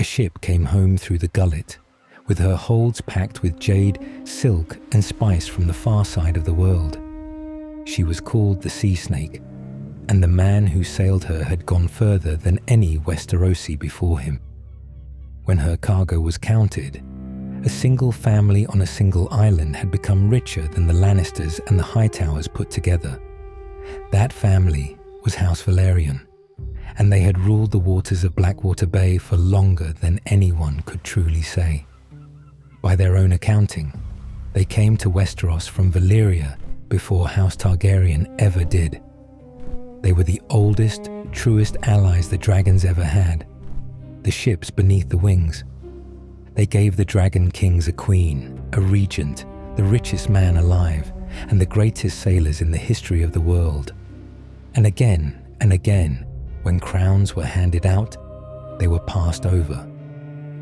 a ship came home through the Gullet, with her holds packed with jade, silk, and spice from the far side of the world. She was called the Sea Snake, and the man who sailed her had gone further than any Westerosi before him. When her cargo was counted, a single family on a single island had become richer than the Lannisters and the Hightowers put together. That family was House Velaryon, and they had ruled the waters of Blackwater Bay for longer than anyone could truly say. By their own accounting, they came to Westeros from Valyria before House Targaryen ever did. They were the oldest, truest allies the dragons ever had, the ships beneath the wings. They gave the Dragon Kings a queen, a regent, the richest man alive, and the greatest sailors in the history of the world. And again, when crowns were handed out, they were passed over.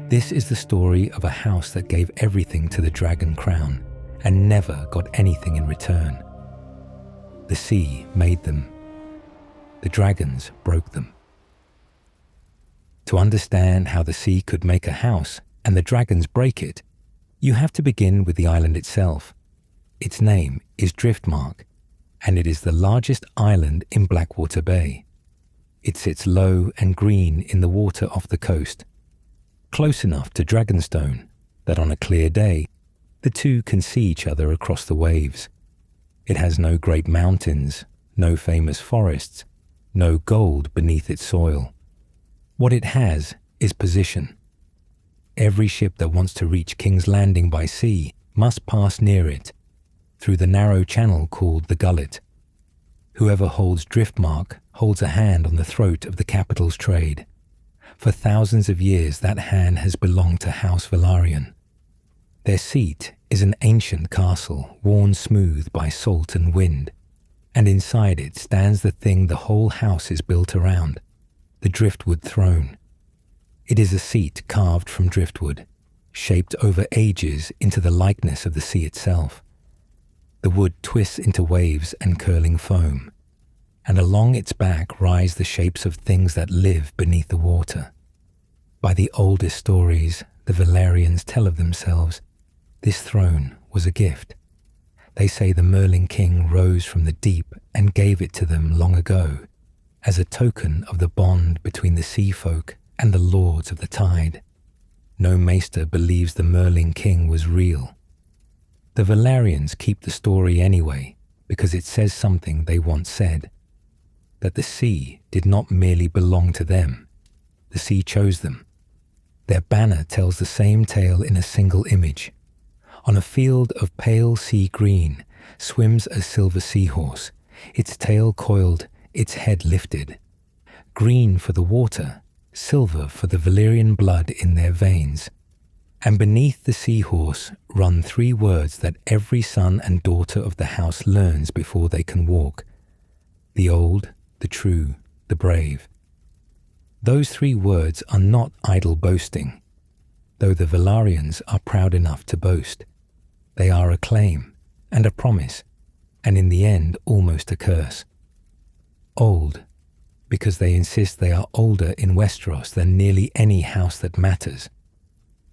This is the story of a house that gave everything to the Dragon Crown and never got anything in return. The sea made them. The dragons broke them. To understand how the sea could make a house and the dragons break it, you have to begin with the island itself. Its name is Driftmark, and it is the largest island in Blackwater Bay. It sits low and green in the water off the coast, close enough to Dragonstone that on a clear day, the two can see each other across the waves. It has no great mountains, no famous forests, no gold beneath its soil. What it has is position. Every ship that wants to reach King's Landing by sea must pass near it, through the narrow channel called the Gullet. Whoever holds Driftmark holds a hand on the throat of the capital's trade. For thousands of years that hand has belonged to House Velaryon. Their seat is an ancient castle worn smooth by salt and wind, and inside it stands the thing the whole house is built around, the driftwood throne. It is a seat carved from driftwood, shaped over ages into the likeness of the sea itself. The wood twists into waves and curling foam, and along its back rise the shapes of things that live beneath the water. By the oldest stories the Velaryons tell of themselves, this throne was a gift. They say the Merlin King rose from the deep and gave it to them long ago, as a token of the bond between the sea folk and the lords of the tide. No maester believes the Merlin King was real. The Velaryons keep the story anyway, because it says something they once said, that the sea did not merely belong to them. The sea chose them. Their banner tells the same tale in a single image. On a field of pale sea green swims a silver seahorse, its tail coiled, its head lifted. Green for the water, silver for the Valyrian blood in their veins. And beneath the seahorse run 3 words that every son and daughter of the house learns before they can walk. The old, the true, the brave. Those 3 words are not idle boasting, though the Velaryons are proud enough to boast. They are a claim and a promise, and in the end almost a curse. Old, because they insist they are older in Westeros than nearly any house that matters.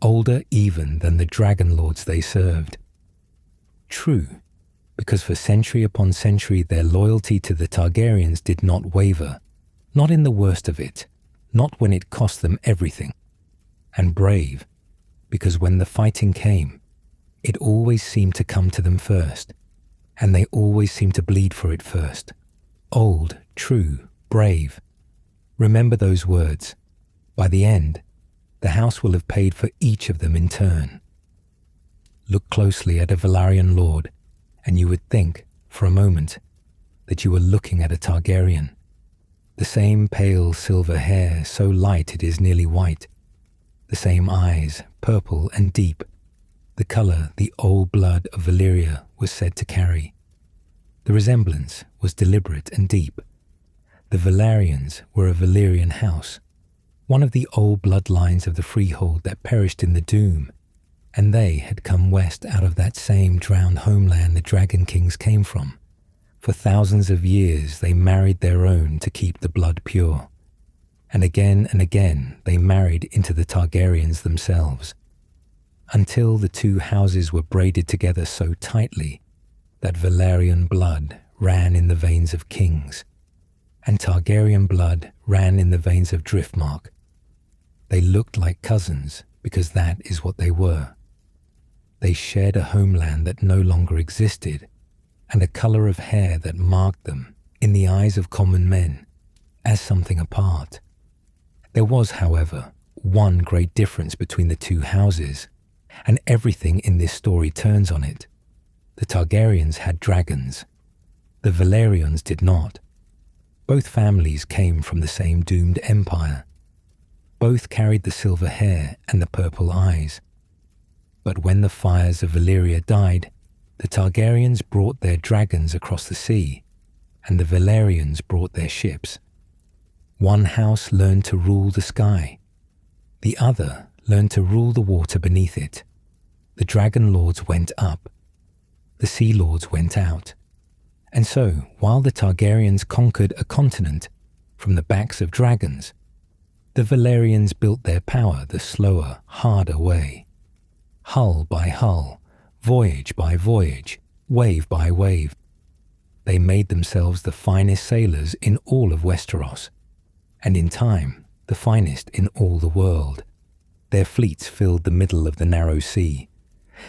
Older even than the dragon lords they served. True, because for century upon century their loyalty to the Targaryens did not waver, not in the worst of it, not when it cost them everything. And brave, because when the fighting came, it always seemed to come to them first, and they always seemed to bleed for it first. Old, true, brave. Remember those words. By the end, the house will have paid for each of them in turn. Look closely at a Velaryon lord, and you would think, for a moment, that you were looking at a Targaryen. The same pale silver hair, so light it is nearly white. The same eyes, purple and deep, the colour the old blood of Valyria was said to carry. The resemblance was deliberate and deep. The Velaryons were a Valyrian house, one of the old bloodlines of the freehold that perished in the Doom, and they had come west out of that same drowned homeland the Dragon Kings came from. For thousands of years they married their own to keep the blood pure. and again they married into the Targaryens themselves, until the two houses were braided together so tightly that Velaryon blood ran in the veins of kings, and Targaryen blood ran in the veins of Driftmark. They looked like cousins because that is what they were. They shared a homeland that no longer existed, and a colour of hair that marked them, in the eyes of common men, as something apart. There was, however, one great difference between the two houses, and everything in this story turns on it. The Targaryens had dragons. The Velaryons did not. Both families came from the same doomed empire. Both carried the silver hair and the purple eyes. But when the fires of Valyria died, the Targaryens brought their dragons across the sea, and the Velaryons brought their ships. One house learned to rule the sky. The other learned to rule the water beneath it. The dragon lords went up. The sea lords went out. And so, while the Targaryens conquered a continent from the backs of dragons, the Velaryons built their power the slower, harder way. Hull by hull, voyage by voyage, wave by wave. They made themselves the finest sailors in all of Westeros, and in time, the finest in all the world. Their fleets filled the middle of the narrow sea.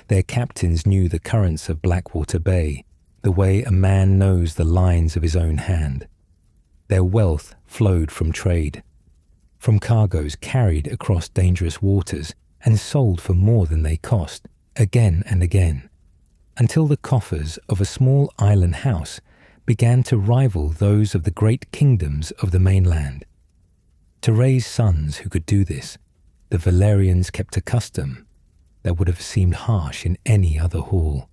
Their captains knew the currents of Blackwater Bay, the way a man knows the lines of his own hand. Their wealth flowed from trade, from cargoes carried across dangerous waters and sold for more than they cost, again and again, until the coffers of a small island house began to rival those of the great kingdoms of the mainland. To raise sons who could do this, the Velaryons kept a custom that would have seemed harsh in any other hall.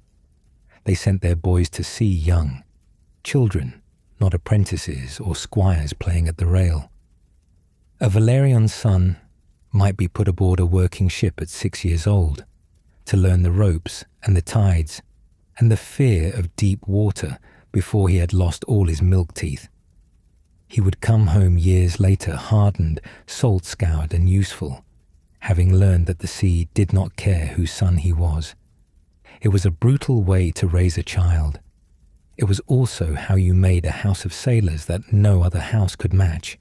They sent their boys to sea young, children, not apprentices or squires playing at the rail. A Velaryon son might be put aboard a working ship at 6 years old to learn the ropes and the tides and the fear of deep water before he had lost all his milk teeth. He would come home years later hardened, salt-scoured and useful, having learned that the sea did not care whose son he was. It was a brutal way to raise a child. It was also how you made a house of sailors that no other house could match.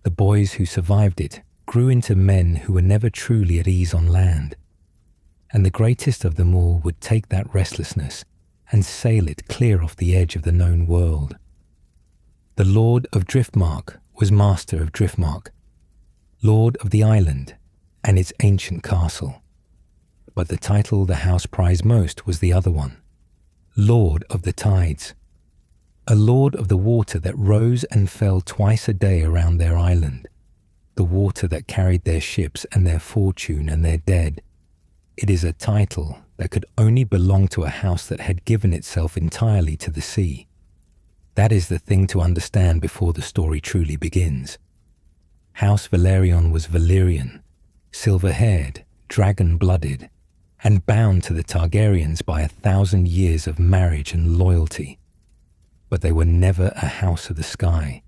The boys who survived it grew into men who were never truly at ease on land, and the greatest of them all would take that restlessness and sail it clear off the edge of the known world. The Lord of Driftmark was master of Driftmark, Lord of the island and its ancient castle. But the title the house prized most was the other one, Lord of the Tides, a lord of the water that rose and fell twice a day around their island, the water that carried their ships and their fortune and their dead. It is a title that could only belong to a house that had given itself entirely to the sea. That is the thing to understand before the story truly begins. House Velaryon was Valyrian, silver-haired, dragon-blooded, and bound to the Targaryens by 1,000 years of marriage and loyalty. But they were never a house of the sky.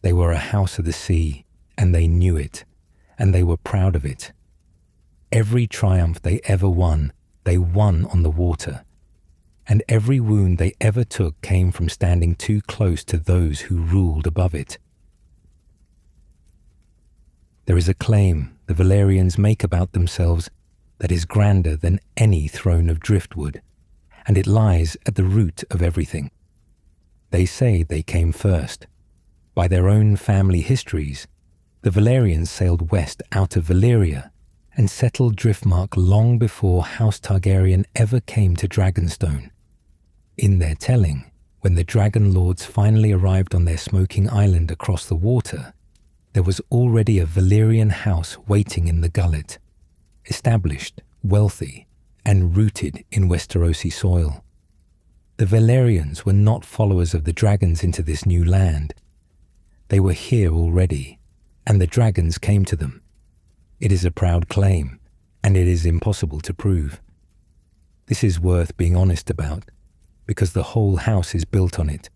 They were a house of the sea, and they knew it, and they were proud of it. Every triumph they ever won, they won on the water, and every wound they ever took came from standing too close to those who ruled above it. There is a claim the Velaryons make about themselves that is grander than any throne of driftwood, and it lies at the root of everything. They say they came first. By their own family histories, the Velaryons sailed west out of Valyria and settled Driftmark long before House Targaryen ever came to Dragonstone. In their telling, when the Dragon Lords finally arrived on their smoking island across the water, there was already a Valyrian house waiting in the Gullet, established, wealthy, and rooted in Westerosi soil. The Velaryons were not followers of the dragons into this new land. They were here already, and the dragons came to them. It is a proud claim, and it is impossible to prove. This is worth being honest about, because the whole house is built on it.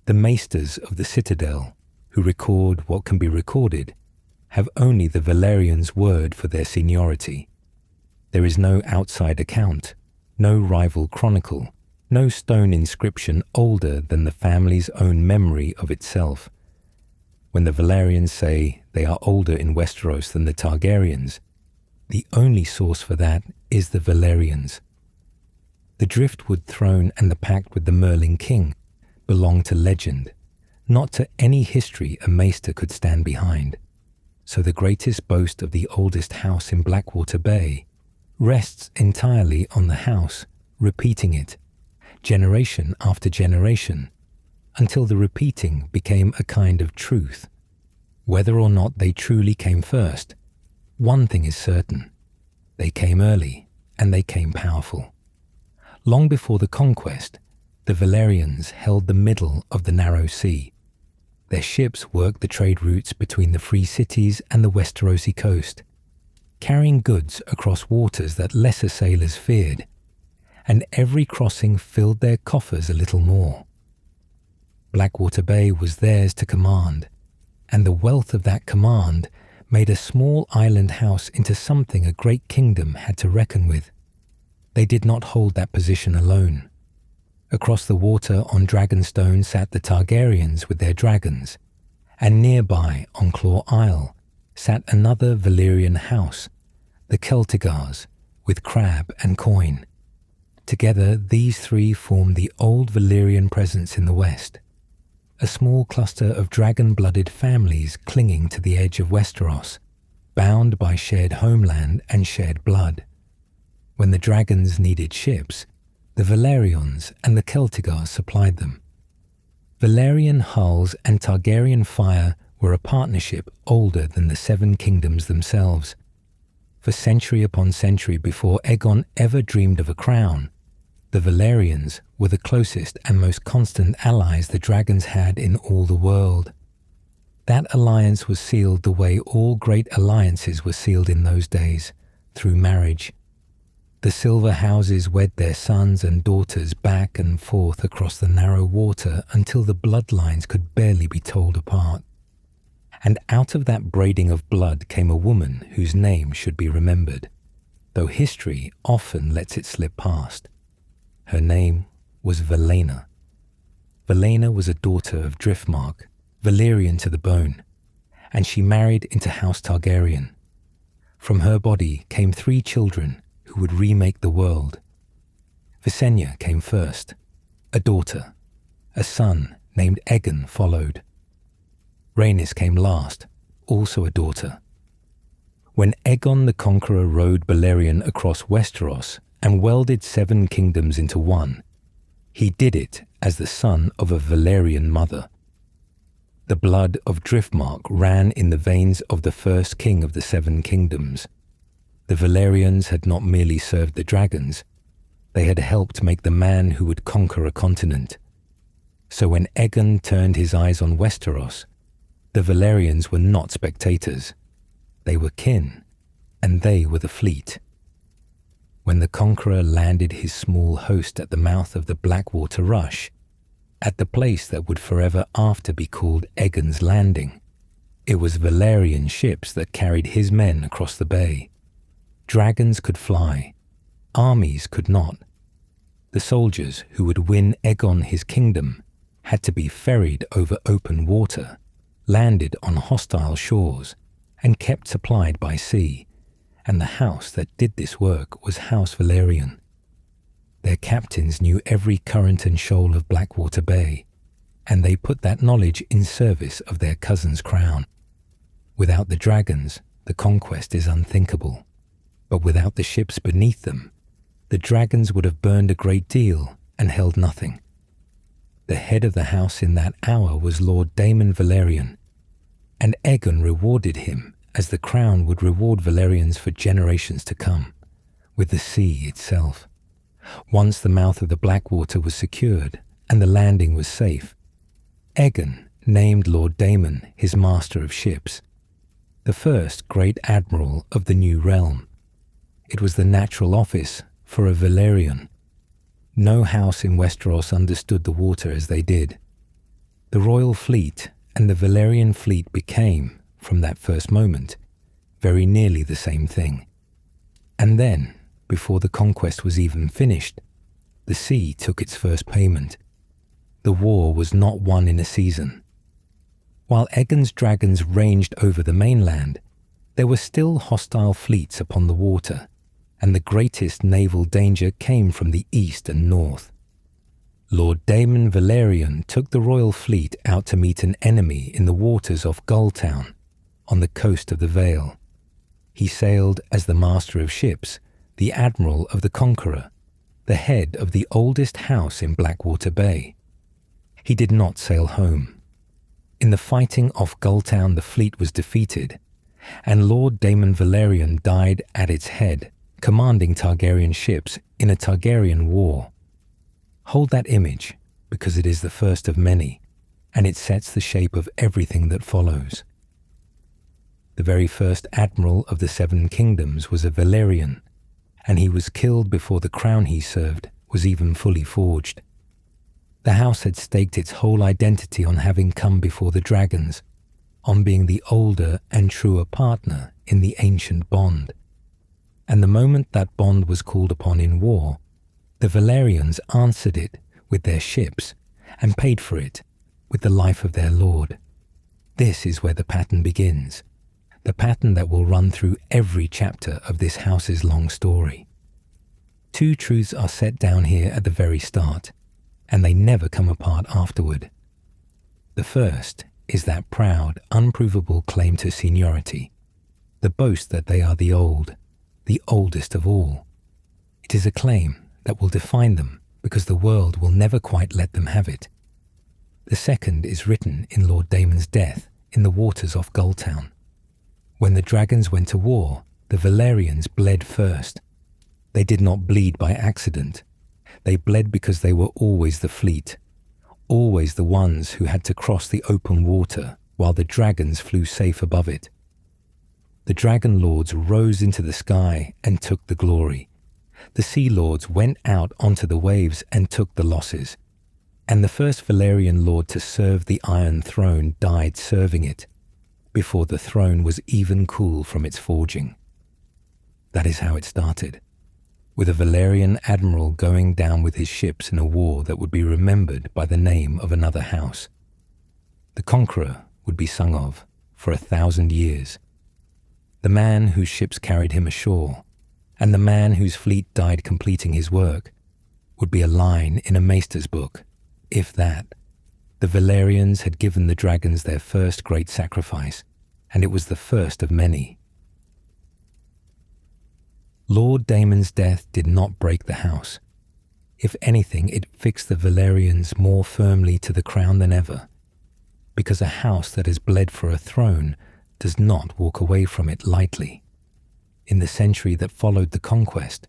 The maesters of the citadel, who record what can be recorded, have only the Velaryons' word for their seniority. There is no outside account, no rival chronicle, no stone inscription older than the family's own memory of itself. When the Velaryons say they are older in Westeros than the Targaryens, the only source for that is the Velaryons. The Driftwood throne and the pact with the Merling King belong to legend, not to any history a maester could stand behind. So the greatest boast of the oldest house in Blackwater Bay rests entirely on the house repeating it, generation after generation, until the repeating became a kind of truth. Whether or not they truly came first, one thing is certain: they came early and they came powerful. Long before the conquest, the Velaryons held the middle of the narrow sea. Their ships worked the trade routes between the free cities and the Westerosi coast, carrying goods across waters that lesser sailors feared, and every crossing filled their coffers a little more. Blackwater Bay was theirs to command, and the wealth of that command made a small island house into something a great kingdom had to reckon with. They did not hold that position alone. Across the water on Dragonstone sat the Targaryens with their dragons, and nearby on Claw Isle sat another Valyrian house, the Celtigars, with crab and coin. Together these three formed the old Valyrian presence in the west, a small cluster of dragon-blooded families clinging to the edge of Westeros, bound by shared homeland and shared blood. When the dragons needed ships, the Velaryons and the Celtigars supplied them. Valyrian hulls and Targaryen fire were a partnership older than the Seven Kingdoms themselves. For century upon century before Aegon ever dreamed of a crown, the Velaryons were the closest and most constant allies the dragons had in all the world. That alliance was sealed the way all great alliances were sealed in those days, through marriage. The silver houses wed their sons and daughters back and forth across the narrow water until the bloodlines could barely be told apart. And out of that braiding of blood came a woman whose name should be remembered, though history often lets it slip past. Her name was Laena. Laena was a daughter of Driftmark, Valyrian to the bone, and she married into House Targaryen. From her body came 3 children who would remake the world. Visenya came first, a daughter. A son named Aegon followed. Rhaenys came last, also a daughter. When Aegon the Conqueror rode Balerion across Westeros and welded 7 kingdoms into one, he did it as the son of a Valyrian mother. The blood of Driftmark ran in the veins of the first king of the 7 kingdoms. The Velaryons had not merely served the dragons, they had helped make the man who would conquer a continent. So when Aegon turned his eyes on Westeros, the Velaryons were not spectators. They were kin, and they were the fleet. When the conqueror landed his small host at the mouth of the Blackwater Rush, at the place that would forever after be called Aegon's Landing, it was Valyrian ships that carried his men across the bay. Dragons could fly, armies could not. The soldiers who would win Aegon his kingdom had to be ferried over open water, landed on hostile shores, and kept supplied by sea, and the house that did this work was House Velaryon. Their captains knew every current and shoal of Blackwater Bay, and they put that knowledge in service of their cousin's crown. Without the dragons, the conquest is unthinkable, but without the ships beneath them, the dragons would have burned a great deal and held nothing. The head of the house in that hour was Lord Daemon Velaryon, and Aegon rewarded him as the crown would reward Velaryons for generations to come, with the sea itself. Once the mouth of the Blackwater was secured and the landing was safe, Aegon named Lord Daemon his master of ships, the first great admiral of the new realm. It was the natural office for a Velaryon. No house in Westeros understood the water as they did. The royal fleet, and the Velaryon fleet became, from that first moment, very nearly the same thing. And then, before the conquest was even finished, the sea took its first payment. The war was not won in a season. While Aegon's dragons ranged over the mainland, there were still hostile fleets upon the water, and the greatest naval danger came from the east and north. Lord Daemon Velaryon took the royal fleet out to meet an enemy in the waters off Gulltown, on the coast of the Vale. He sailed as the master of ships, the Admiral of the Conqueror, the head of the oldest house in Blackwater Bay. He did not sail home. In the fighting off Gulltown, the fleet was defeated, and Lord Daemon Velaryon died at its head, commanding Targaryen ships in a Targaryen war. Hold that image, because it is the first of many, and it sets the shape of everything that follows. The very first Admiral of the Seven Kingdoms was a Velaryon, and he was killed before the crown he served was even fully forged. The house had staked its whole identity on having come before the dragons, on being the older and truer partner in the ancient bond. And the moment that bond was called upon in war, the Velaryons answered it with their ships and paid for it with the life of their lord. This is where the pattern begins, the pattern that will run through every chapter of this house's long story. Two truths are set down here at the very start, and they never come apart afterward. The first is that proud, unprovable claim to seniority, the boast that they are the oldest of all. It is a claim that will define them because the world will never quite let them have it. The second is written in Lord Daemon's death in the waters off Gulltown. When the dragons went to war, the Velaryons bled first. They did not bleed by accident. They bled because they were always the fleet, always the ones who had to cross the open water while the dragons flew safe above it. The dragon lords rose into the sky and took the glory. The sea lords went out onto the waves and took the losses. And the first Velaryon lord to serve the Iron Throne died serving it, before the throne was even cool from its forging. That is how it started, with a Velaryon admiral going down with his ships in a war that would be remembered by the name of another house. The conqueror would be sung of for 1,000 years. The man whose ships carried him ashore, and the man whose fleet died completing his work, would be a line in a maester's book, if that. The Velaryons had given the dragons their first great sacrifice, and it was the first of many. Lord Daemon's death did not break the house. If anything, it fixed the Velaryons more firmly to the crown than ever, because a house that has bled for a throne does not walk away from it lightly. In the century that followed the conquest,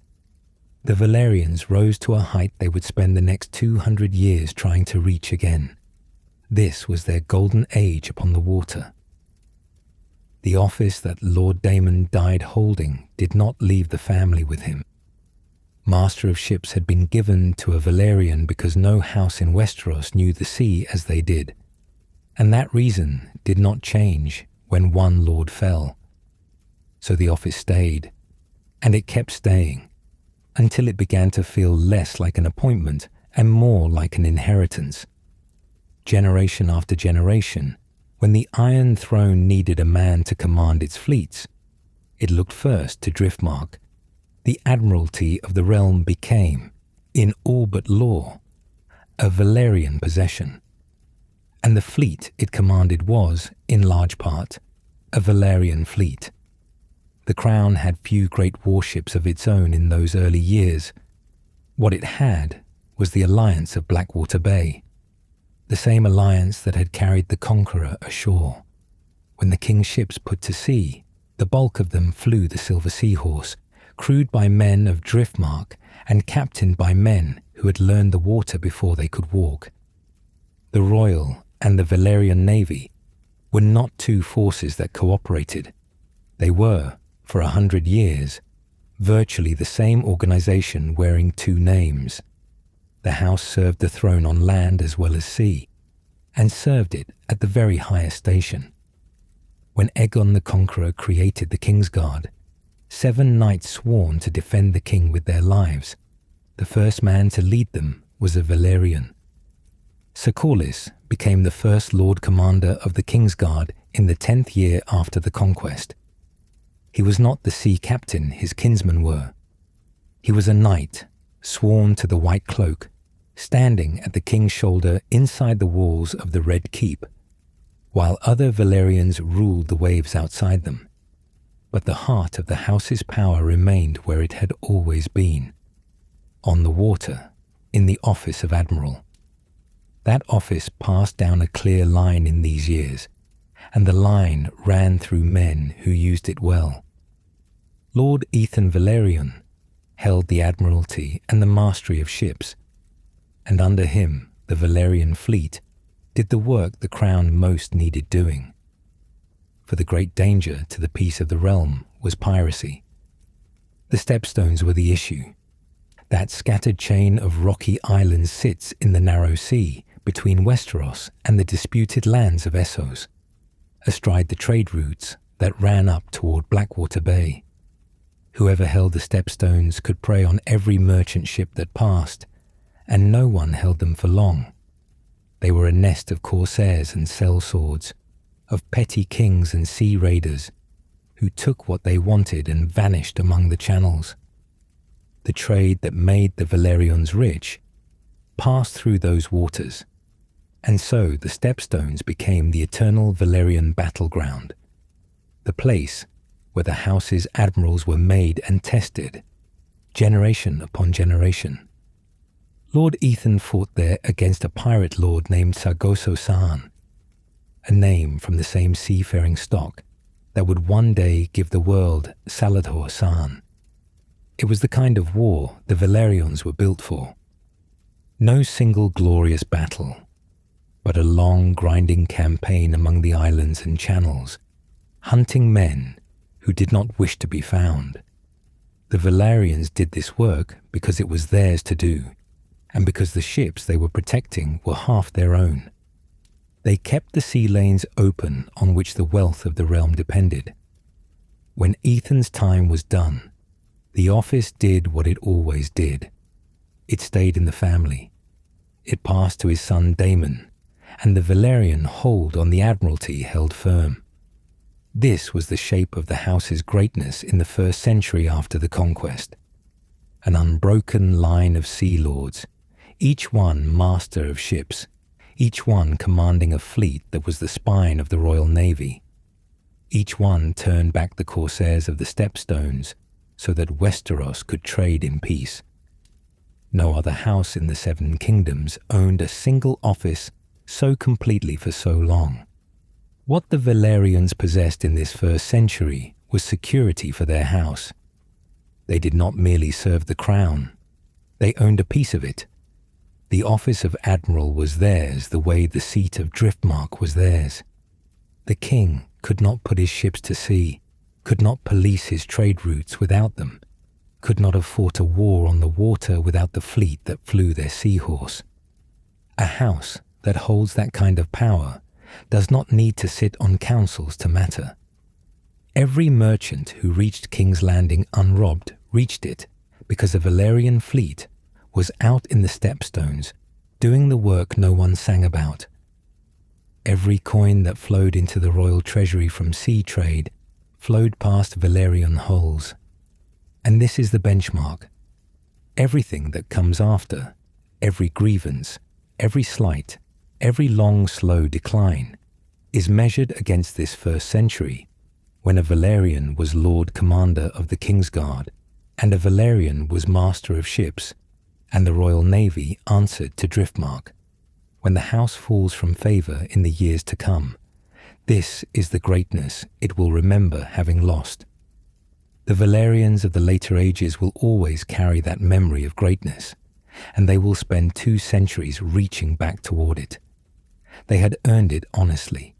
the Velaryons rose to a height they would spend the next 200 years trying to reach again. This was their golden age upon the water. The office that Lord Daemon died holding did not leave the family with him. Master of ships had been given to a Velaryon because no house in Westeros knew the sea as they did, and that reason did not change when one lord fell. So the office stayed, and it kept staying, until it began to feel less like an appointment and more like an inheritance. Generation after generation, when the Iron Throne needed a man to command its fleets, it looked first to Driftmark. The admiralty of the realm became, in all but law, a Velaryon possession. And the fleet it commanded was, in large part, a Velaryon fleet. The crown had few great warships of its own in those early years. What it had was the alliance of Blackwater Bay, the same alliance that had carried the conqueror ashore. When the king's ships put to sea, the bulk of them flew the Silver Seahorse, crewed by men of Driftmark and captained by men who had learned the water before they could walk. The Royal and the Velaryon Navy were not two forces that cooperated. They were, for 100 years, virtually the same organization wearing two names. The house served the throne on land as well as sea. and served it at the very highest station. When Aegon the Conqueror created the Kingsguard, 7 knights sworn to defend the king with their lives. The first man to lead them was a Velaryon. Sir Corlys became the first Lord Commander of the Kingsguard in the 10th year after the conquest. He was not the sea captain his kinsmen were. He was a knight, sworn to the White Cloak, standing at the king's shoulder inside the walls of the Red Keep, while other Velaryons ruled the waves outside them. But the heart of the house's power remained where it had always been, on the water, in the office of Admiral. That office passed down a clear line in these years, and the line ran through men who used it well. Lord Ethan Velaryon held the admiralty and the mastery of ships, and under him the Velaryon fleet did the work the crown most needed doing. For the great danger to the peace of the realm was piracy. The Stepstones were the issue. That scattered chain of rocky islands sits in the narrow sea between Westeros and the disputed lands of Essos, astride the trade routes that ran up toward Blackwater Bay. Whoever held the Stepstones could prey on every merchant ship that passed, and no one held them for long. They were a nest of corsairs and sellswords, of petty kings and sea raiders, who took what they wanted and vanished among the channels. The trade that made the Velaryons rich passed through those waters, and so the Stepstones became the eternal Velaryon battleground, the place where the house's admirals were made and tested, generation upon generation. Lord Ethan fought there against a pirate lord named Sargoso Saan, a name from the same seafaring stock that would one day give the world Saladhor Saan. It was the kind of war the Velaryons were built for. No single glorious battle, but a long grinding campaign among the islands and channels, hunting men who did not wish to be found. The Velaryons did this work because it was theirs to do, and because the ships they were protecting were half their own. They kept the sea lanes open on which the wealth of the realm depended. When Ethan's time was done, the office did what it always did. It stayed in the family. It passed to his son Daemon, and the Velaryon hold on the admiralty held firm. This was the shape of the house's greatness in the 1st century after the conquest. An unbroken line of sea lords, each one master of ships, each one commanding a fleet that was the spine of the Royal Navy. Each one turned back the corsairs of the Stepstones so that Westeros could trade in peace. No other house in the 7 kingdoms owned a single office so completely for so long. What the Velaryons possessed in this 1st century was security for their house. They did not merely serve the crown. They owned a piece of it. The office of Admiral was theirs the way the seat of Driftmark was theirs. The king could not put his ships to sea, could not police his trade routes without them, could not have fought a war on the water without the fleet that flew their seahorse. A house that holds that kind of power does not need to sit on councils to matter. Every merchant who reached King's Landing unrobbed reached it because a Velaryon fleet was out in the Stepstones doing the work no one sang about. Every coin that flowed into the royal treasury from sea trade flowed past Velaryon hulls. And this is the benchmark. Everything that comes after, every grievance, every slight, every long, slow decline, is measured against this 1st century, when a Velaryon was Lord Commander of the Kingsguard, and a Velaryon was Master of Ships, and the Royal Navy answered to Driftmark. When the house falls from favour in the years to come, this is the greatness it will remember having lost. The Velaryons of the later ages will always carry that memory of greatness, and they will spend 2 centuries reaching back toward it. They had earned it honestly.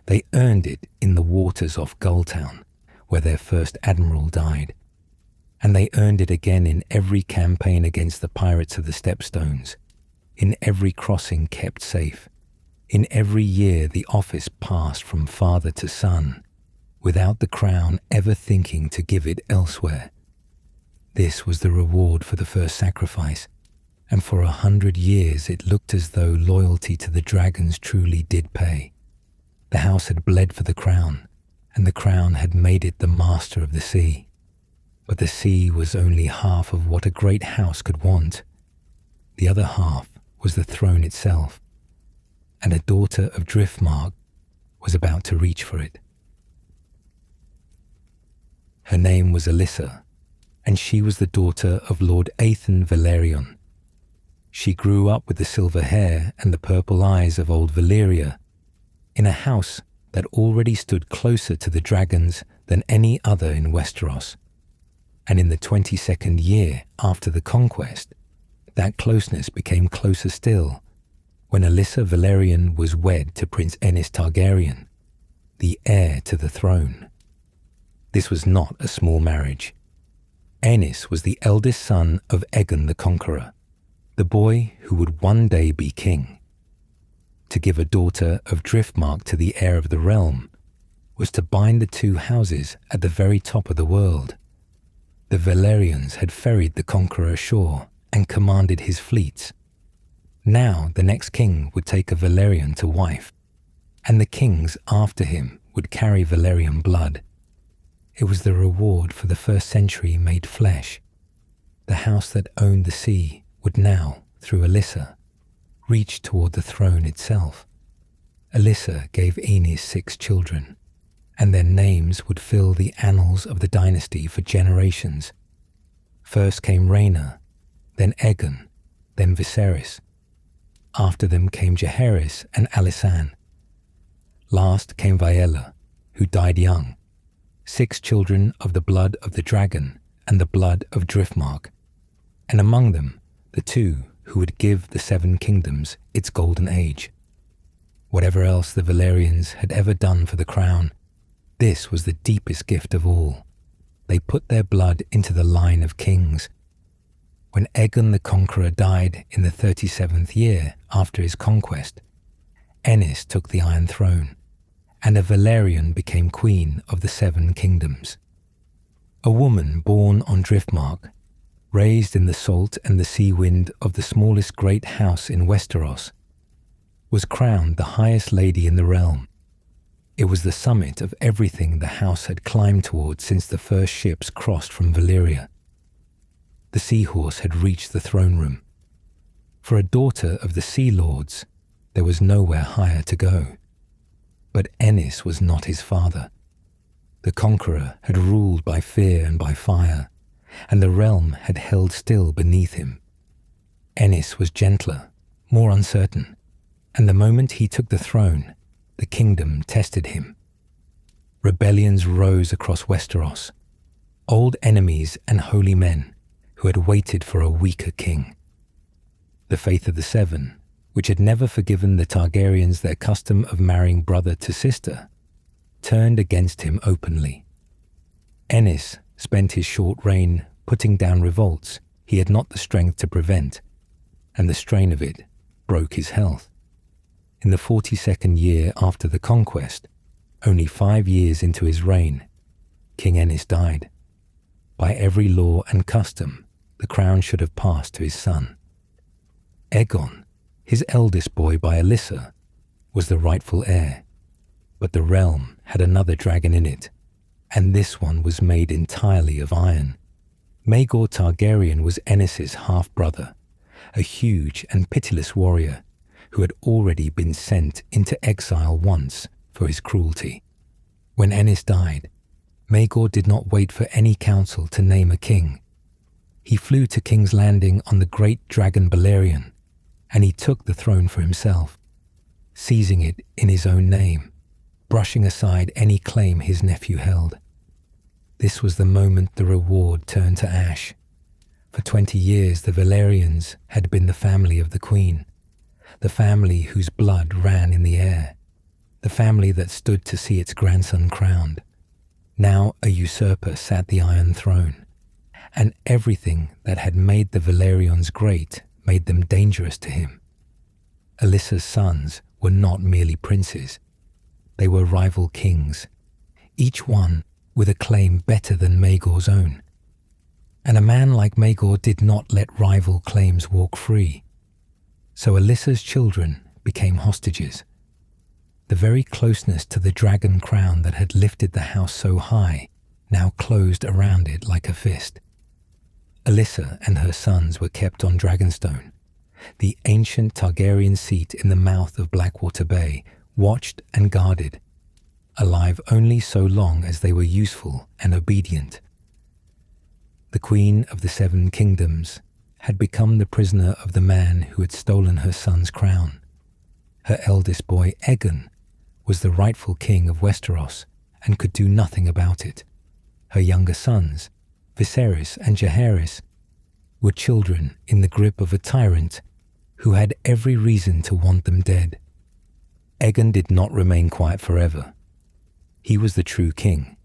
They earned it in the waters off Gulltown, where their first admiral died. And they earned it again in every campaign against the pirates of the Stepstones, in every crossing kept safe. In every year the office passed from father to son, without the crown ever thinking to give it elsewhere. This was the reward for the first sacrifice, and for 100 years it looked as though loyalty to the dragons truly did pay. The house had bled for the crown, and the crown had made it the master of the sea. But the sea was only half of what a great house could want. The other half was the throne itself, and a daughter of Driftmark was about to reach for it. Her name was Alyssa, and she was the daughter of Lord Aethan Velaryon. She grew up with the silver hair and the purple eyes of old Valyria, in a house that already stood closer to the dragons than any other in Westeros. And in the 22nd year after the conquest, that closeness became closer still, when Alyssa Velaryon was wed to Prince Aenys Targaryen, the heir to the throne. This was not a small marriage. Aenys was the eldest son of Aegon the Conqueror, the boy who would one day be king. To give a daughter of Driftmark to the heir of the realm was to bind the two houses at the very top of the world. The Velaryons had ferried the Conqueror ashore and commanded his fleets. Now the next king would take a Velaryon to wife, and the kings after him would carry Velaryon blood. It was the reward for the first century made flesh. The house that owned the sea would now, through Alyssa, reach toward the throne itself. Alyssa gave Aenys 6 children, and their names would fill the annals of the dynasty for generations. First came Rhaenyra, then Aegon, then Viserys. After them came Jaehaerys and Alysanne. Last came Viella, who died young. 6 children of the blood of the dragon and the blood of Driftmark, and among them the 2 who would give the 7 kingdoms its golden age. Whatever else the Velaryons had ever done for the crown, this was the deepest gift of all. They put their blood into the line of kings. When Aegon the Conqueror died in the 37th year after his conquest, Aenys took the Iron Throne, and a Velaryon became queen of the 7 kingdoms. A woman born on Driftmark, raised in the salt and the sea wind of the smallest great house in Westeros, was crowned the highest lady in the realm. It was the summit of everything the house had climbed toward since the first ships crossed from Valyria. The seahorse had reached the throne room. For a daughter of the Sea Lords, there was nowhere higher to go. But Aenys was not his father. The Conqueror had ruled by fear and by fire, and the realm had held still beneath him. Aenys was gentler, more uncertain, and the moment he took the throne, the kingdom tested him. Rebellions rose across Westeros, old enemies and holy men who had waited for a weaker king. The faith of the 7, which had never forgiven the Targaryens their custom of marrying brother to sister, turned against him openly. Aenys spent his short reign putting down revolts he had not the strength to prevent, and the strain of it broke his health. In the 42nd year after the conquest, only 5 years into his reign, King Aenys died. By every law and custom, the crown should have passed to his son. Aegon, his eldest boy by Alyssa, was the rightful heir, but the realm had another dragon in it, and this one was made entirely of iron. Maegor Targaryen was Aenys's half-brother, a huge and pitiless warrior who had already been sent into exile once for his cruelty. When Aenys died, Maegor did not wait for any council to name a king. He flew to King's Landing on the great dragon Balerion, and he took the throne for himself, seizing it in his own name, brushing aside any claim his nephew held. This was the moment the reward turned to ash. For 20 years the Velaryons had been the family of the Queen, the family whose blood ran in the air, the family that stood to see its grandson crowned. Now a usurper sat the Iron Throne, and everything that had made the Velaryons great made them dangerous to him. Alyssa's sons were not merely princes. They were rival kings, each one with a claim better than Maegor's own. And a man like Maegor did not let rival claims walk free. So Alyssa's children became hostages. The very closeness to the dragon crown that had lifted the house so high now closed around it like a fist. Alyssa and her sons were kept on Dragonstone, the ancient Targaryen seat in the mouth of Blackwater Bay, watched and guarded, alive only so long as they were useful and obedient. The Queen of the Seven Kingdoms had become the prisoner of the man who had stolen her son's crown. Her eldest boy, Aegon, was the rightful king of Westeros and could do nothing about it. Her younger sons, Viserys and Jaehaerys, were children in the grip of a tyrant who had every reason to want them dead. Aegon did not remain quiet forever. He was the true king,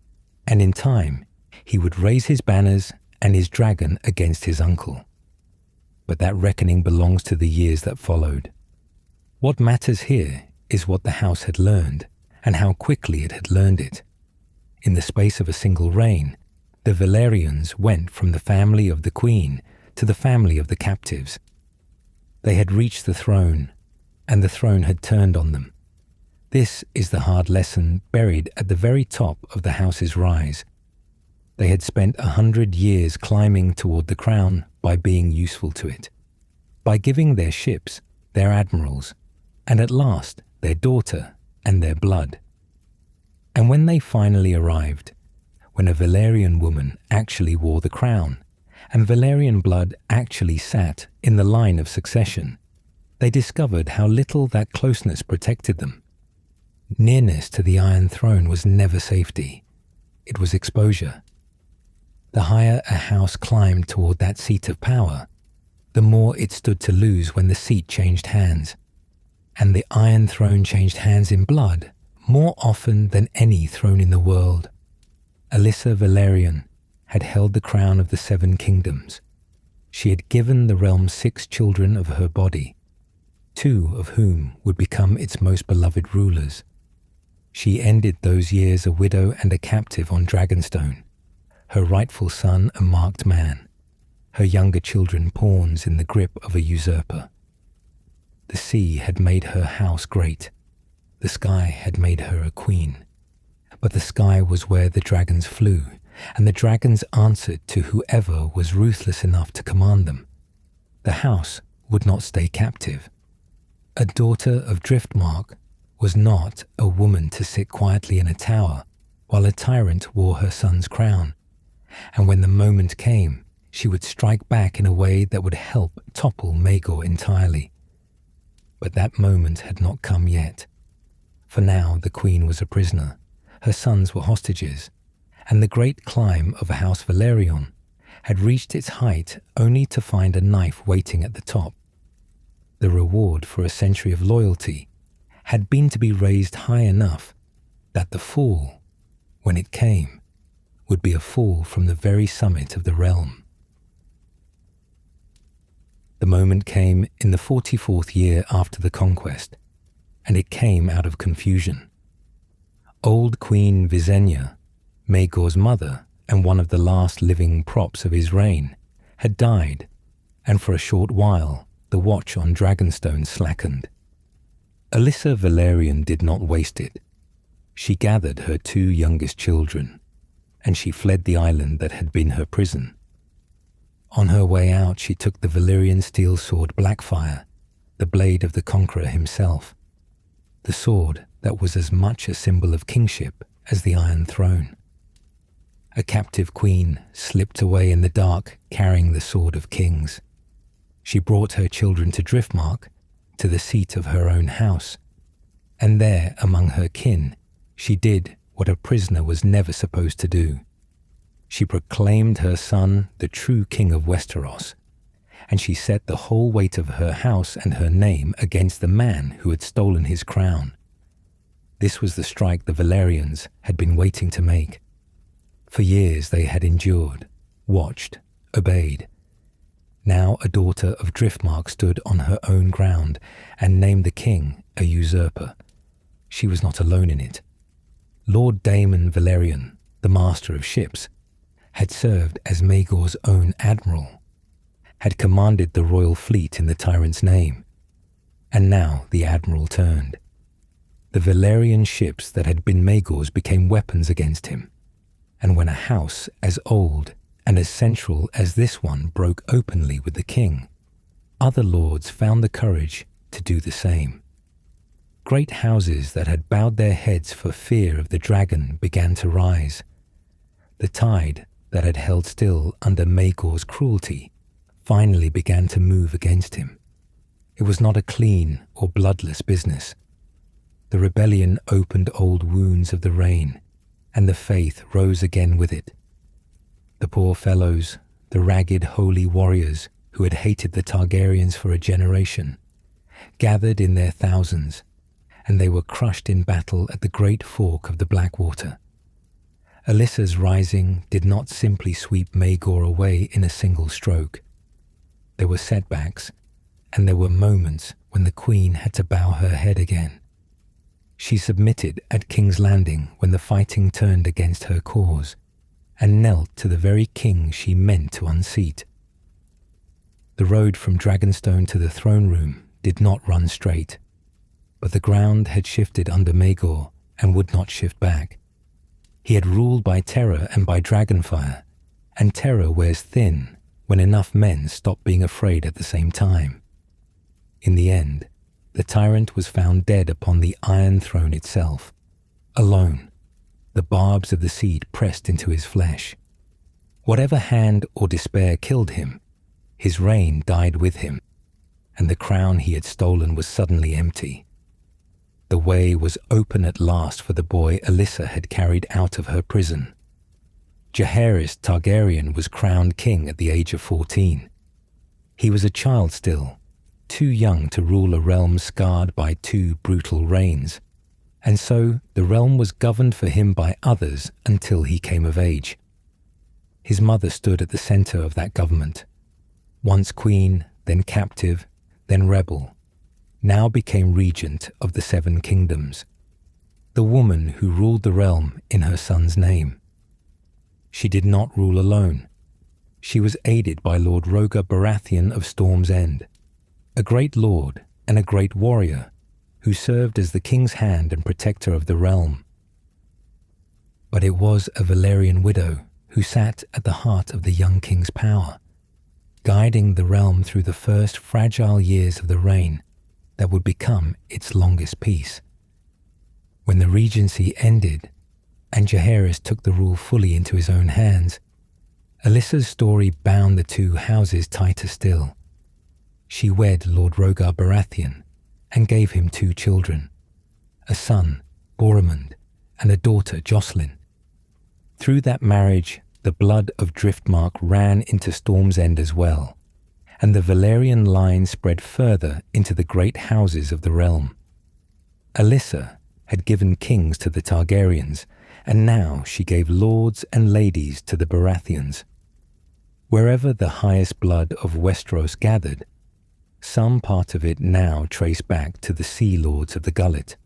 and in time he would raise his banners and his dragon against his uncle. But that reckoning belongs to the years that followed. What matters here is what the house had learned and how quickly it had learned it. In the space of a single reign, the Velaryons went from the family of the queen to the family of the captives. They had reached the throne, and the throne had turned on them. This is the hard lesson buried at the very top of the house's rise. They had spent 100 years climbing toward the crown by being useful to it, by giving their ships, their admirals, and at last their daughter and their blood. And when they finally arrived, when a Velaryon woman actually wore the crown, and Velaryon blood actually sat in the line of succession, they discovered how little that closeness protected them. Nearness to the Iron Throne was never safety. It was exposure. The higher a house climbed toward that seat of power, the more it stood to lose when the seat changed hands. And the Iron Throne changed hands in blood more often than any throne in the world. Alyssa Velaryon had held the crown of the Seven Kingdoms. She had given the realm 6 children of her body, 2 of whom would become its most beloved rulers. She ended those years a widow and a captive on Dragonstone, her rightful son a marked man, her younger children pawns in the grip of a usurper. The sea had made her house great. The sky had made her a queen. But the sky was where the dragons flew, and the dragons answered to whoever was ruthless enough to command them. The house would not stay captive. A daughter of Driftmark was not a woman to sit quietly in a tower while a tyrant wore her son's crown, and when the moment came, she would strike back in a way that would help topple Maegor entirely. But that moment had not come yet. For now the queen was a prisoner, her sons were hostages, and the great climb of House Velaryon had reached its height only to find a knife waiting at the top. The reward for a century of loyalty had been to be raised high enough that the fall, when it came, would be a fall from the very summit of the realm. The moment came in the 44th year after the conquest, and it came out of confusion. Old Queen Visenya, Maegor's mother and one of the last living props of his reign, had died, and for a short while the watch on Dragonstone slackened. Alyssa Velaryon did not waste it. She gathered her 2 youngest children, and she fled the island that had been her prison. On her way out, she took the Valyrian steel sword Blackfire, the blade of the Conqueror himself, the sword that was as much a symbol of kingship as the Iron Throne. A captive queen slipped away in the dark carrying the Sword of Kings. She brought her children to Driftmark, to the seat of her own house, and there among her kin she did what a prisoner was never supposed to do. She proclaimed her son the true king of Westeros, and she set the whole weight of her house and her name against the man who had stolen his crown. This was the strike the Velaryons had been waiting to make. For years they had endured, watched, obeyed. Now a daughter of Driftmark stood on her own ground and named the king a usurper. She was not alone in it. Lord Daemon Velaryon, the master of ships, had served as Maegor's own admiral, had commanded the royal fleet in the tyrant's name, and now the admiral turned. The Velaryon ships that had been Maegor's became weapons against him, and when a house as old and as central as this one broke openly with the king, other lords found the courage to do the same. Great houses that had bowed their heads for fear of the dragon began to rise. The tide that had held still under Maegor's cruelty finally began to move against him. It was not a clean or bloodless business. The rebellion opened old wounds of the reign, and the faith rose again with it. The poor fellows, the ragged holy warriors who had hated the Targaryens for a generation, gathered in their thousands, and they were crushed in battle at the great fork of the Blackwater. Alyssa's rising did not simply sweep Maegor away in a single stroke. There were setbacks, and there were moments when the Queen had to bow her head again. She submitted at King's Landing when the fighting turned against her cause, and knelt to the very king she meant to unseat. The road from Dragonstone to the throne room did not run straight, but the ground had shifted under Maegor and would not shift back. He had ruled by terror and by dragonfire, and terror wears thin when enough men stop being afraid at the same time. In the end, the tyrant was found dead upon the Iron Throne itself, alone, the barbs of the seed pressed into his flesh. Whatever hand or despair killed him, his reign died with him, and the crown he had stolen was suddenly empty. The way was open at last for the boy Alyssa had carried out of her prison. Jaehaerys Targaryen was crowned king at the age of 14. He was a child still, too young to rule a realm scarred by 2 brutal reigns, and so the realm was governed for him by others until he came of age. His mother stood at the center of that government, once queen, then captive, then rebel, now became regent of the 7 kingdoms, the woman who ruled the realm in her son's name. She did not rule alone. She was aided by Lord Rhaegar Baratheon of Storm's End, a great lord and a great warrior who served as the king's hand and protector of the realm. But it was a Velaryon widow who sat at the heart of the young king's power, guiding the realm through the first fragile years of the reign that would become its longest peace. When the regency ended and Jaehaerys took the rule fully into his own hands, Alyssa's story bound the 2 houses tighter still. She wed Lord Rhaegar Baratheon and gave him 2 children, a son, Boromund, and a daughter, Jocelyn. Through that marriage, the blood of Driftmark ran into Storm's End as well, and the Velaryon line spread further into the great houses of the realm. Alyssa had given kings to the Targaryens, and now she gave lords and ladies to the Baratheons. Wherever the highest blood of Westeros gathered, some part of it now traced back to the Sea Lords of the Gullet.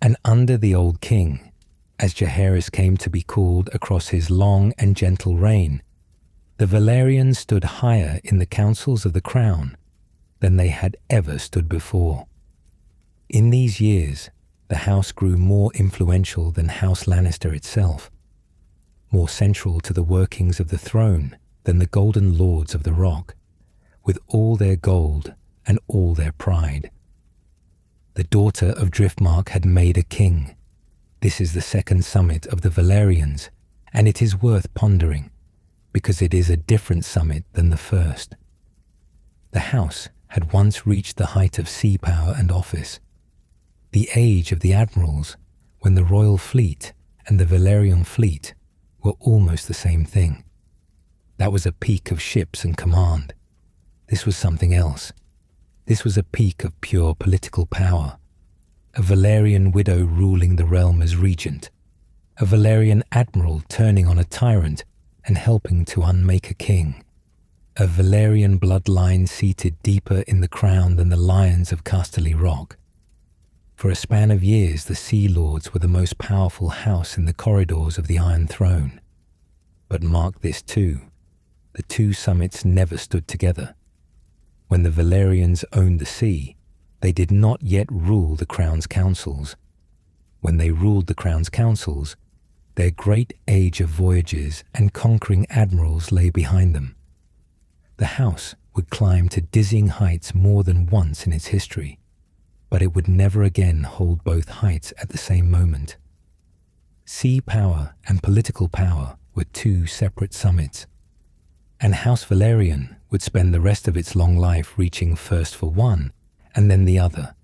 And under the old king, as Jaehaerys came to be called across his long and gentle reign, the Velaryons stood higher in the councils of the crown than they had ever stood before. In these years, the house grew more influential than House Lannister itself, more central to the workings of the throne than the Golden Lords of the Rock, with all their gold and all their pride. The daughter of Driftmark had made a king. This is the second summit of the Velaryons, and it is worth pondering, because it is a different summit than the first. The house had once reached the height of sea power and office, the age of the Admirals, when the royal fleet and the Velaryon fleet were almost the same thing. That was a peak of ships and command. This was something else. This was a peak of pure political power. A Velaryon widow ruling the realm as regent. A Velaryon admiral turning on a tyrant and helping to unmake a king. A Velaryon bloodline seated deeper in the crown than the lions of Casterly Rock. For a span of years, the Sea Lords were the most powerful house in the corridors of the Iron Throne. But mark this too, the two summits never stood together. When the Velaryons owned the sea, they did not yet rule the Crown's councils. When they ruled the Crown's councils, their great age of voyages and conquering admirals lay behind them. The house would climb to dizzying heights more than once in its history, but it would never again hold both heights at the same moment. Sea power and political power were two separate summits, and House Velaryon would spend the rest of its long life reaching first for one and then the other,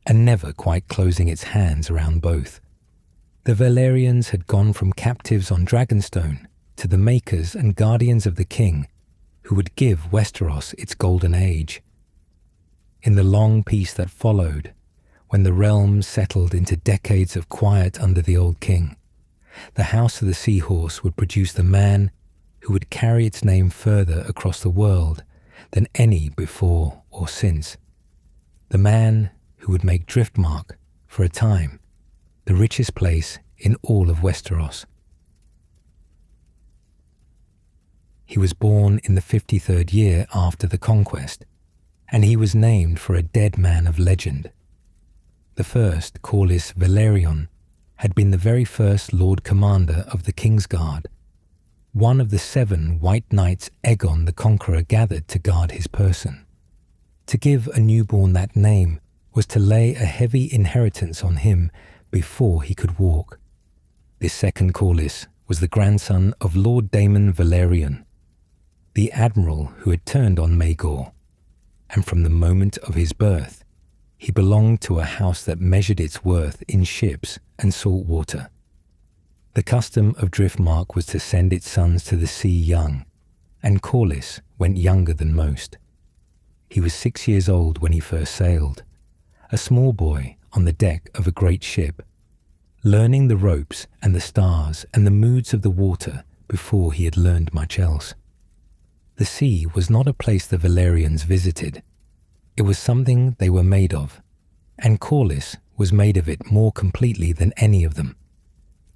and never quite closing its hands around both. The Velaryons had gone from captives on Dragonstone to the makers and guardians of the king who would give Westeros its golden age. In the long peace that followed, when the realm settled into decades of quiet under the old king, the House of the Seahorse would produce the man who would carry its name further across the world than any before or since. The man who would make Driftmark, for a time, the richest place in all of Westeros. He was born in the 53rd year after the conquest, and he was named for a dead man of legend. The first, Corlys Velaryon, had been the very first Lord Commander of the Kingsguard, one of the 7 White Knights Aegon the Conqueror gathered to guard his person. To give a newborn that name was to lay a heavy inheritance on him before he could walk. This second Corlys was the grandson of Lord Daemon Velaryon, the admiral who had turned on Maegor, and from the moment of his birth, he belonged to a house that measured its worth in ships and salt water. The custom of Driftmark was to send its sons to the sea young, and Corlys went younger than most. He was 6 years old when he first sailed, a small boy on the deck of a great ship, learning the ropes and the stars and the moods of the water before he had learned much else. The sea was not a place the Velaryons visited. It was something they were made of, and Corlys was made of it more completely than any of them.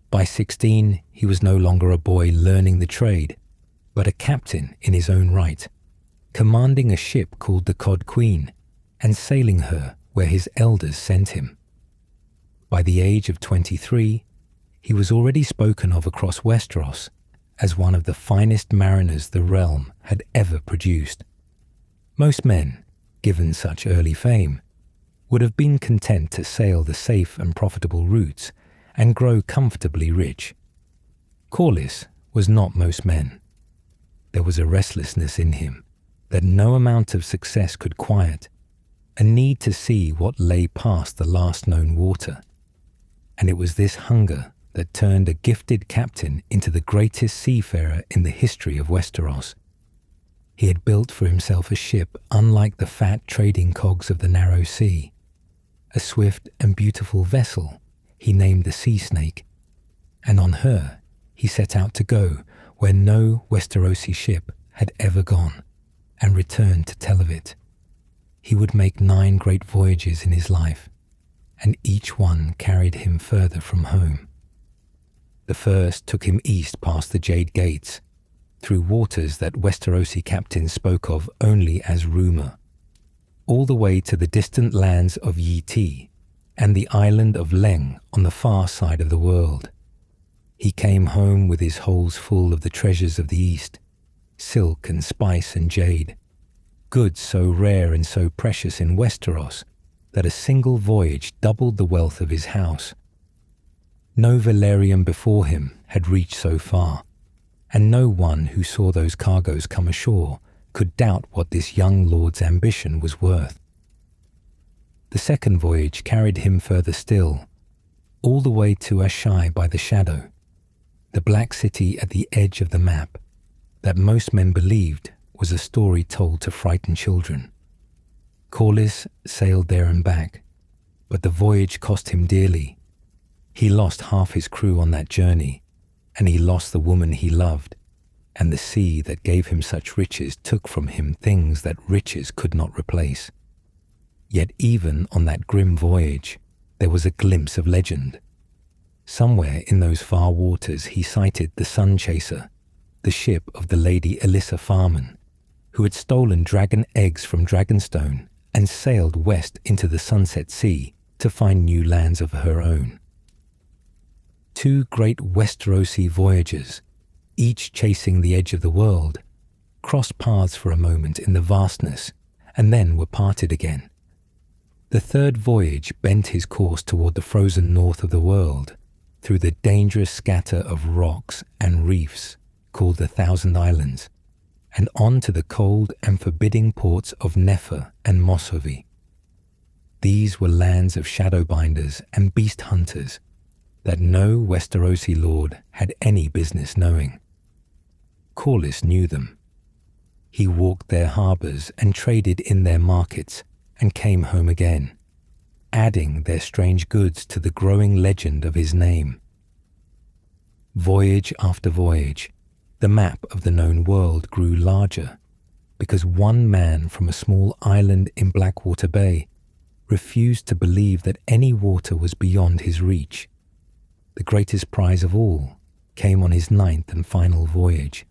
By 16, he was no longer a boy learning the trade, but a captain in his own right, commanding a ship called the Cod Queen and sailing her where his elders sent him. By the age of 23, he was already spoken of across Westeros as one of the finest mariners the realm had ever produced. Most men, given such early fame, would have been content to sail the safe and profitable routes and grow comfortably rich. Corlys was not most men. There was a restlessness in him that no amount of success could quiet, a need to see what lay past the last known water. And it was this hunger that turned a gifted captain into the greatest seafarer in the history of Westeros. He had built for himself a ship unlike the fat trading cogs of the narrow sea, a swift and beautiful vessel he named the Sea Snake, and on her he set out to go where no Westerosi ship had ever gone, and returned to tell of it. He would make 9 great voyages in his life, and each one carried him further from home. The first took him east past the Jade Gates, through waters that Westerosi captains spoke of only as rumour, all the way to the distant lands of Yi Ti and the island of Leng on the far side of the world. He came home with his holds full of the treasures of the East, silk and spice and jade, goods so rare and so precious in Westeros that a single voyage doubled the wealth of his house. No Velaryon before him had reached so far, and no one who saw those cargoes come ashore could doubt what this young lord's ambition was worth. The second voyage carried him further still, all the way to Ashai by the Shadow, the black city at the edge of the map that most men believed was a story told to frighten children. Corlys sailed there and back, but the voyage cost him dearly. He lost half his crew on that journey, and he lost the woman he loved, and the sea that gave him such riches took from him things that riches could not replace. Yet even on that grim voyage, there was a glimpse of legend. Somewhere in those far waters he sighted the Sun Chaser, the ship of the Lady Alyssa Farman, who had stolen dragon eggs from Dragonstone and sailed west into the Sunset Sea to find new lands of her own. Two great Westerosi voyagers, each chasing the edge of the world, crossed paths for a moment in the vastness and then were parted again. The third voyage bent his course toward the frozen north of the world, through the dangerous scatter of rocks and reefs called the Thousand Islands, and on to the cold and forbidding ports of Nefer and Mossovi. These were lands of shadowbinders and beast hunters that no Westerosi lord had any business knowing. Corlys knew them. He walked their harbours and traded in their markets and came home again, adding their strange goods to the growing legend of his name. Voyage after voyage, the map of the known world grew larger because one man from a small island in Blackwater Bay refused to believe that any water was beyond his reach. The greatest prize of all came on his 9th and final voyage.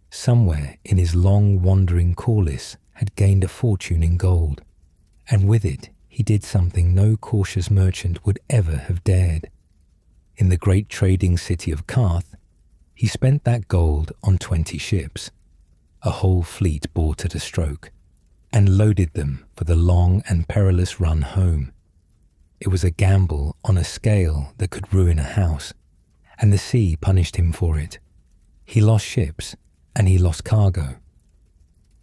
Somewhere in his long wandering Corlys had gained a fortune in gold, and with it he did something no cautious merchant would ever have dared. In the great trading city of Karth, he spent that gold on 20 ships, a whole fleet bought at a stroke, and loaded them for the long and perilous run home. It was a gamble on a scale that could ruin a house, and the sea punished him for it. He lost ships, and he lost cargo.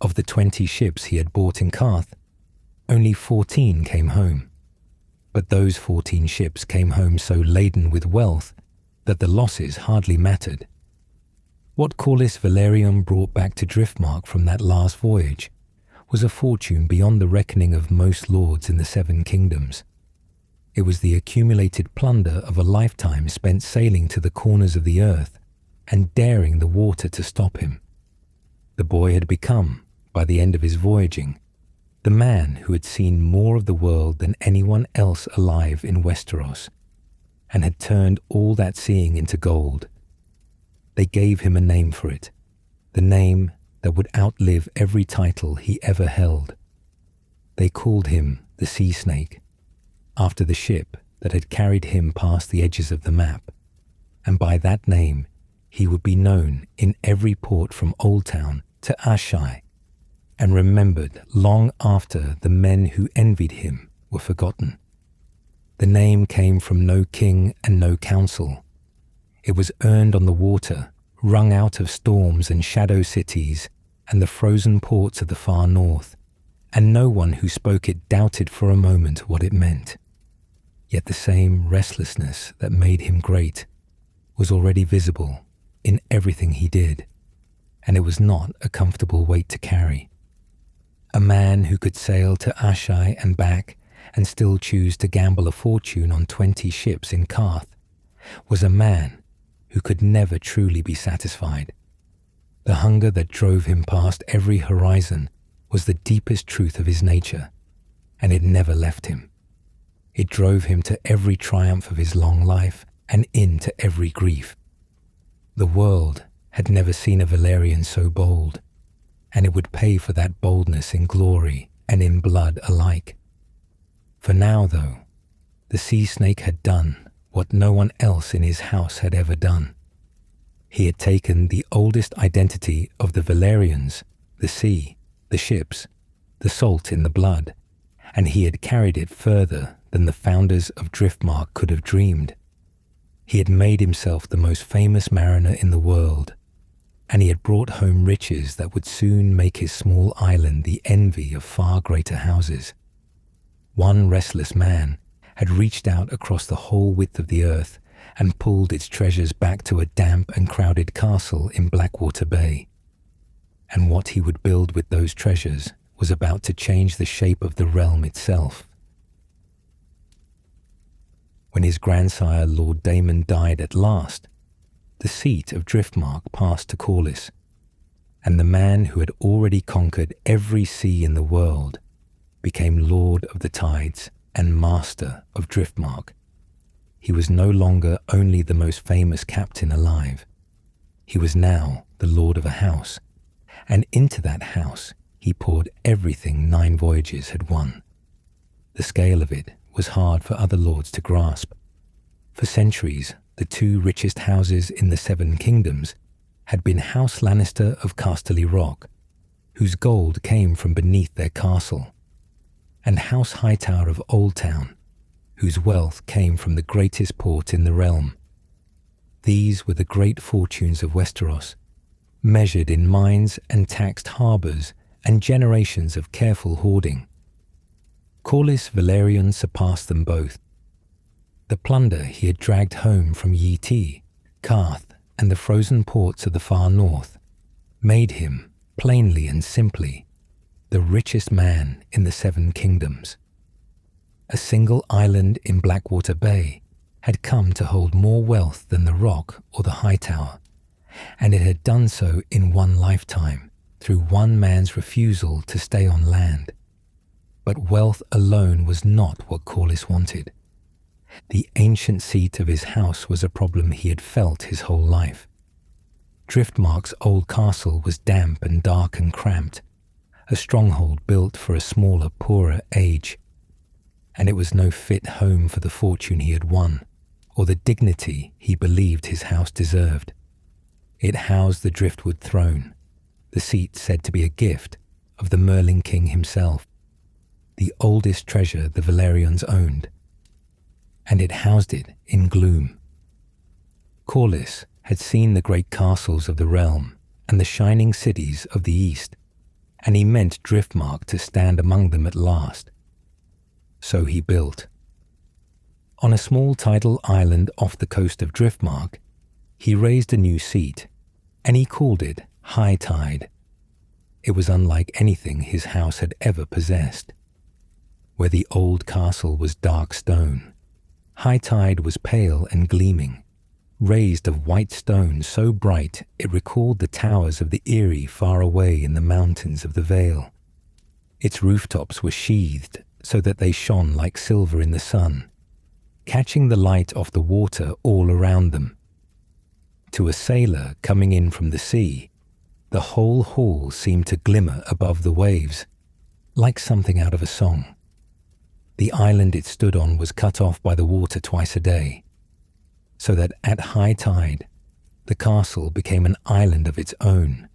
Of the 20 ships he had bought in Karth, only 14 came home. But those 14 ships came home so laden with wealth that the losses hardly mattered. What Corlys Velaryon brought back to Driftmark from that last voyage was a fortune beyond the reckoning of most lords in the Seven Kingdoms. It was the accumulated plunder of a lifetime spent sailing to the corners of the earth and daring the water to stop him. The boy had become, by the end of his voyaging, the man who had seen more of the world than anyone else alive in Westeros, and had turned all that seeing into gold. They gave him a name for it, the name that would outlive every title he ever held. They called him the Sea Snake, after the ship that had carried him past the edges of the map, and by that name he would be known in every port from Oldtown to Ashai, and remembered long after the men who envied him were forgotten. The name came from no king and no council. It was earned on the water, wrung out of storms and shadow cities and the frozen ports of the far north, and no one who spoke it doubted for a moment what it meant. Yet the same restlessness that made him great was already visible in everything he did, and it was not a comfortable weight to carry. A man who could sail to Ashai and back and still choose to gamble a fortune on 20 ships in Karth was a man who could never truly be satisfied. The hunger that drove him past every horizon was the deepest truth of his nature, and it never left him. It drove him to every triumph of his long life and into every grief. The world had never seen a Velaryon so bold, and it would pay for that boldness in glory and in blood alike. For now, though, the Sea Snake had done what no one else in his house had ever done. He had taken the oldest identity of the Velaryons, the sea, the ships, the salt in the blood, and he had carried it further than the founders of Driftmark could have dreamed. He had made himself the most famous mariner in the world, and he had brought home riches that would soon make his small island the envy of far greater houses. One restless man had reached out across the whole width of the earth and pulled its treasures back to a damp and crowded castle in Blackwater Bay. And what he would build with those treasures was about to change the shape of the realm itself. When his grandsire Lord Daemon died at last, the seat of Driftmark passed to Corlys, and the man who had already conquered every sea in the world became Lord of the Tides and master of Driftmark. He was no longer only the most famous captain alive. He was now the lord of a house, and into that house he poured everything 9 voyages had won. The scale of it was hard for other lords to grasp. For centuries, the 2 richest houses in the 7 kingdoms had been House Lannister of Casterly Rock, whose gold came from beneath their castle, and House Hightower of Oldtown, whose wealth came from the greatest port in the realm. These were the great fortunes of Westeros, measured in mines and taxed harbours and generations of careful hoarding. Corlys Velaryon surpassed them both. The plunder he had dragged home from Yi Ti, Karth, and the frozen ports of the far north made him, plainly and simply, the richest man in the 7 kingdoms. A single island in Blackwater Bay had come to hold more wealth than the Rock or the Hightower, and it had done so in one lifetime through one man's refusal to stay on land. But wealth alone was not what Corlys wanted. The ancient seat of his house was a problem he had felt his whole life. Driftmark's old castle was damp and dark and cramped, a stronghold built for a smaller, poorer age, and it was no fit home for the fortune he had won, or the dignity he believed his house deserved. It housed the Driftwood throne, the seat said to be a gift of the Merling King himself, the oldest treasure the Velaryons owned, and it housed it in gloom. Corlys had seen the great castles of the realm and the shining cities of the east, and he meant Driftmark to stand among them at last. So he built. On a small tidal island off the coast of Driftmark, he raised a new seat, and he called it High Tide. It was unlike anything his house had ever possessed. Where the old castle was dark stone, High Tide was pale and gleaming, raised of white stone so bright it recalled the towers of the Eyrie far away in the mountains of the Vale. Its rooftops were sheathed so that they shone like silver in the sun, catching the light off the water all around them. To a sailor coming in from the sea, the whole hall seemed to glimmer above the waves, like something out of a song. The island it stood on was cut off by the water twice a day, so that at high tide, the castle became an island of its own,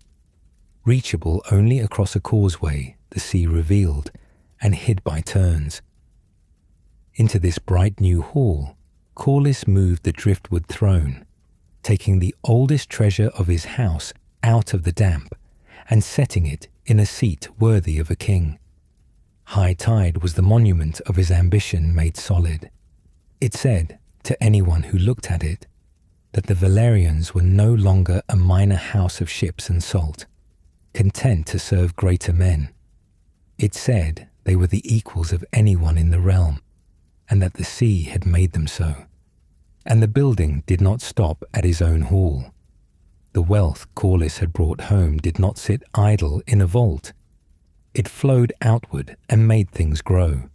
reachable only across a causeway the sea revealed and hid by turns. Into this bright new hall, Corlys moved the driftwood throne, taking the oldest treasure of his house out of the damp and setting it in a seat worthy of a king. High Tide was the monument of his ambition made solid. It said, to anyone who looked at it, that the Velaryons were no longer a minor house of ships and salt, content to serve greater men. It said they were the equals of anyone in the realm, and that the sea had made them so. And the building did not stop at his own hall. The wealth Corlys had brought home did not sit idle in a vault. It flowed outward and made things grow.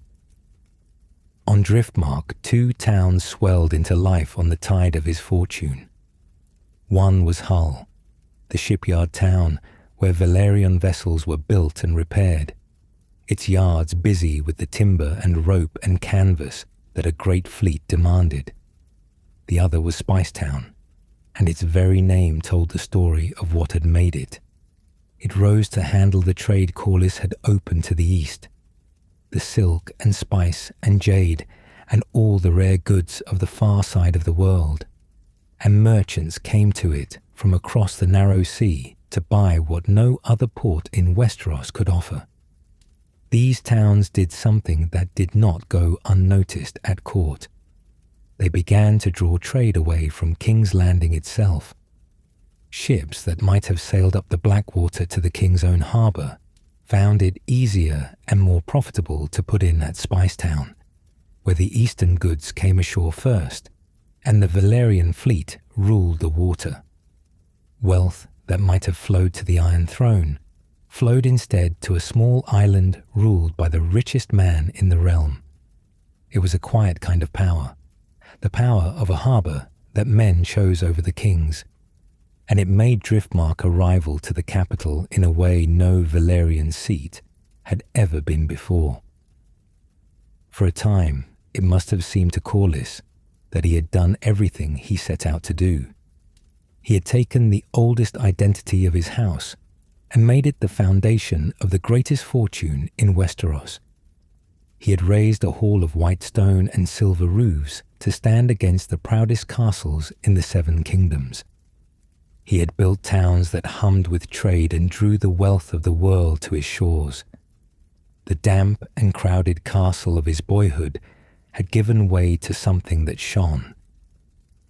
On Driftmark, 2 towns swelled into life on the tide of his fortune. One was Hull, the shipyard town where Velaryon vessels were built and repaired, its yards busy with the timber and rope and canvas that a great fleet demanded. The other was Spicetown, and its very name told the story of what had made it. It rose to handle the trade Corlys had opened to the east, the silk and spice and jade and all the rare goods of the far side of the world, and merchants came to it from across the narrow sea to buy what no other port in Westeros could offer. These towns did something that did not go unnoticed at court. They began to draw trade away from King's Landing itself. Ships that might have sailed up the Blackwater to the King's own harbour found it easier and more profitable to put in at Spicetown, where the eastern goods came ashore first, and the Velaryon fleet ruled the water. Wealth that might have flowed to the Iron Throne flowed instead to a small island ruled by the richest man in the realm. It was a quiet kind of power, the power of a harbour that men chose over the kings, and it made Driftmark a rival to the capital in a way no Velaryon seat had ever been before. For a time, it must have seemed to Corlys that he had done everything he set out to do. He had taken the oldest identity of his house and made it the foundation of the greatest fortune in Westeros. He had raised a hall of white stone and silver roofs to stand against the proudest castles in the Seven Kingdoms. He had built towns that hummed with trade and drew the wealth of the world to his shores. The damp and crowded castle of his boyhood had given way to something that shone.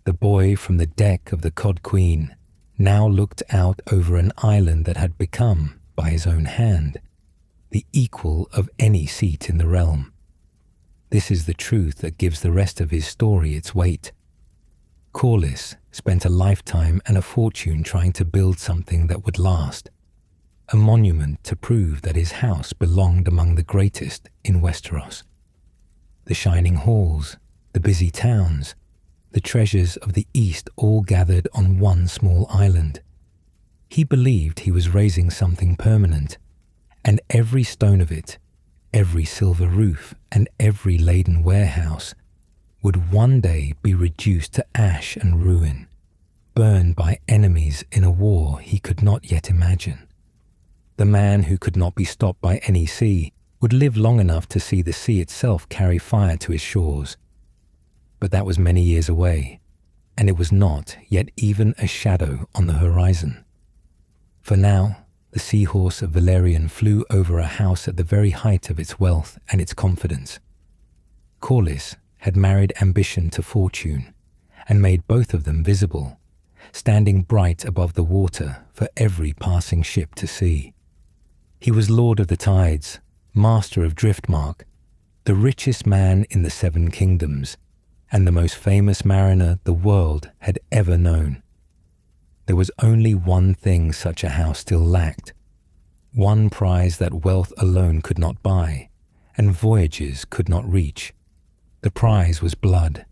The boy from the deck of the Cod Queen now looked out over an island that had become, by his own hand, the equal of any seat in the realm. This is the truth that gives the rest of his story its weight. Corlys spent a lifetime and a fortune trying to build something that would last, a monument to prove that his house belonged among the greatest in Westeros. The shining halls, the busy towns, the treasures of the East all gathered on one small island. He believed he was raising something permanent, and every stone of it, every silver roof, and every laden warehouse would one day be reduced to ash and ruin, burned by enemies in a war he could not yet imagine. The man who could not be stopped by any sea would live long enough to see the sea itself carry fire to his shores. But that was many years away, and it was not yet even a shadow on the horizon. For now, the seahorse of Velaryon flew over a house at the very height of its wealth and its confidence. Corlys had married ambition to fortune, and made both of them visible, standing bright above the water for every passing ship to see. He was lord of the tides, master of Driftmark, the richest man in the Seven Kingdoms, and the most famous mariner the world had ever known. There was only one thing such a house still lacked, one prize that wealth alone could not buy, and voyages could not reach. The prize was blood,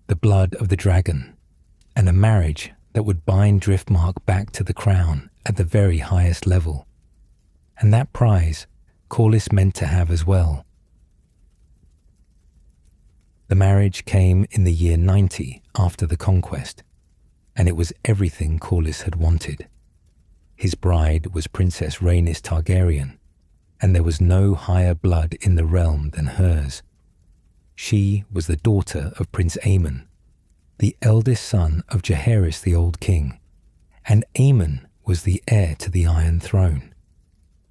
the blood of the dragon, and a marriage that would bind Driftmark back to the crown at the very highest level. And that prize Corlys meant to have as well. The marriage came in the year 90 after the conquest, and it was everything Corlys had wanted. His bride was Princess Rhaenys Targaryen, and there was no higher blood in the realm than hers. She was the daughter of Prince Aemon, the eldest son of Jaehaerys the Old King, and Aemon was the heir to the Iron Throne.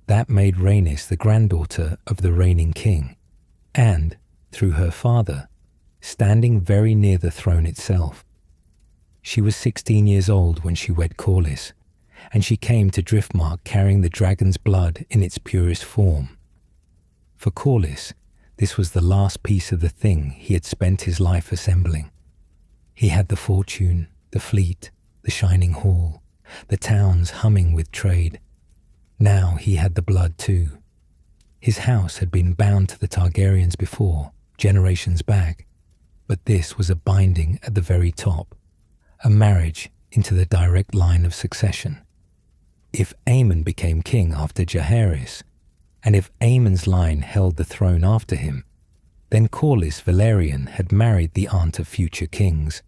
That made Rhaenys the granddaughter of the reigning king, and, through her father, standing very near the throne itself. She was 16 years old when she wed Corlys, and she came to Driftmark carrying the dragon's blood in its purest form. For Corlys, this was the last piece of the thing he had spent his life assembling. He had the fortune, the fleet, the shining hall, the towns humming with trade. Now he had the blood too. His house had been bound to the Targaryens before, generations back, but this was a binding at the very top, a marriage into the direct line of succession. If Aemon became king after Jaehaerys, and if Aemon's line held the throne after him, then Corlys Velaryon had married the aunt of future kings.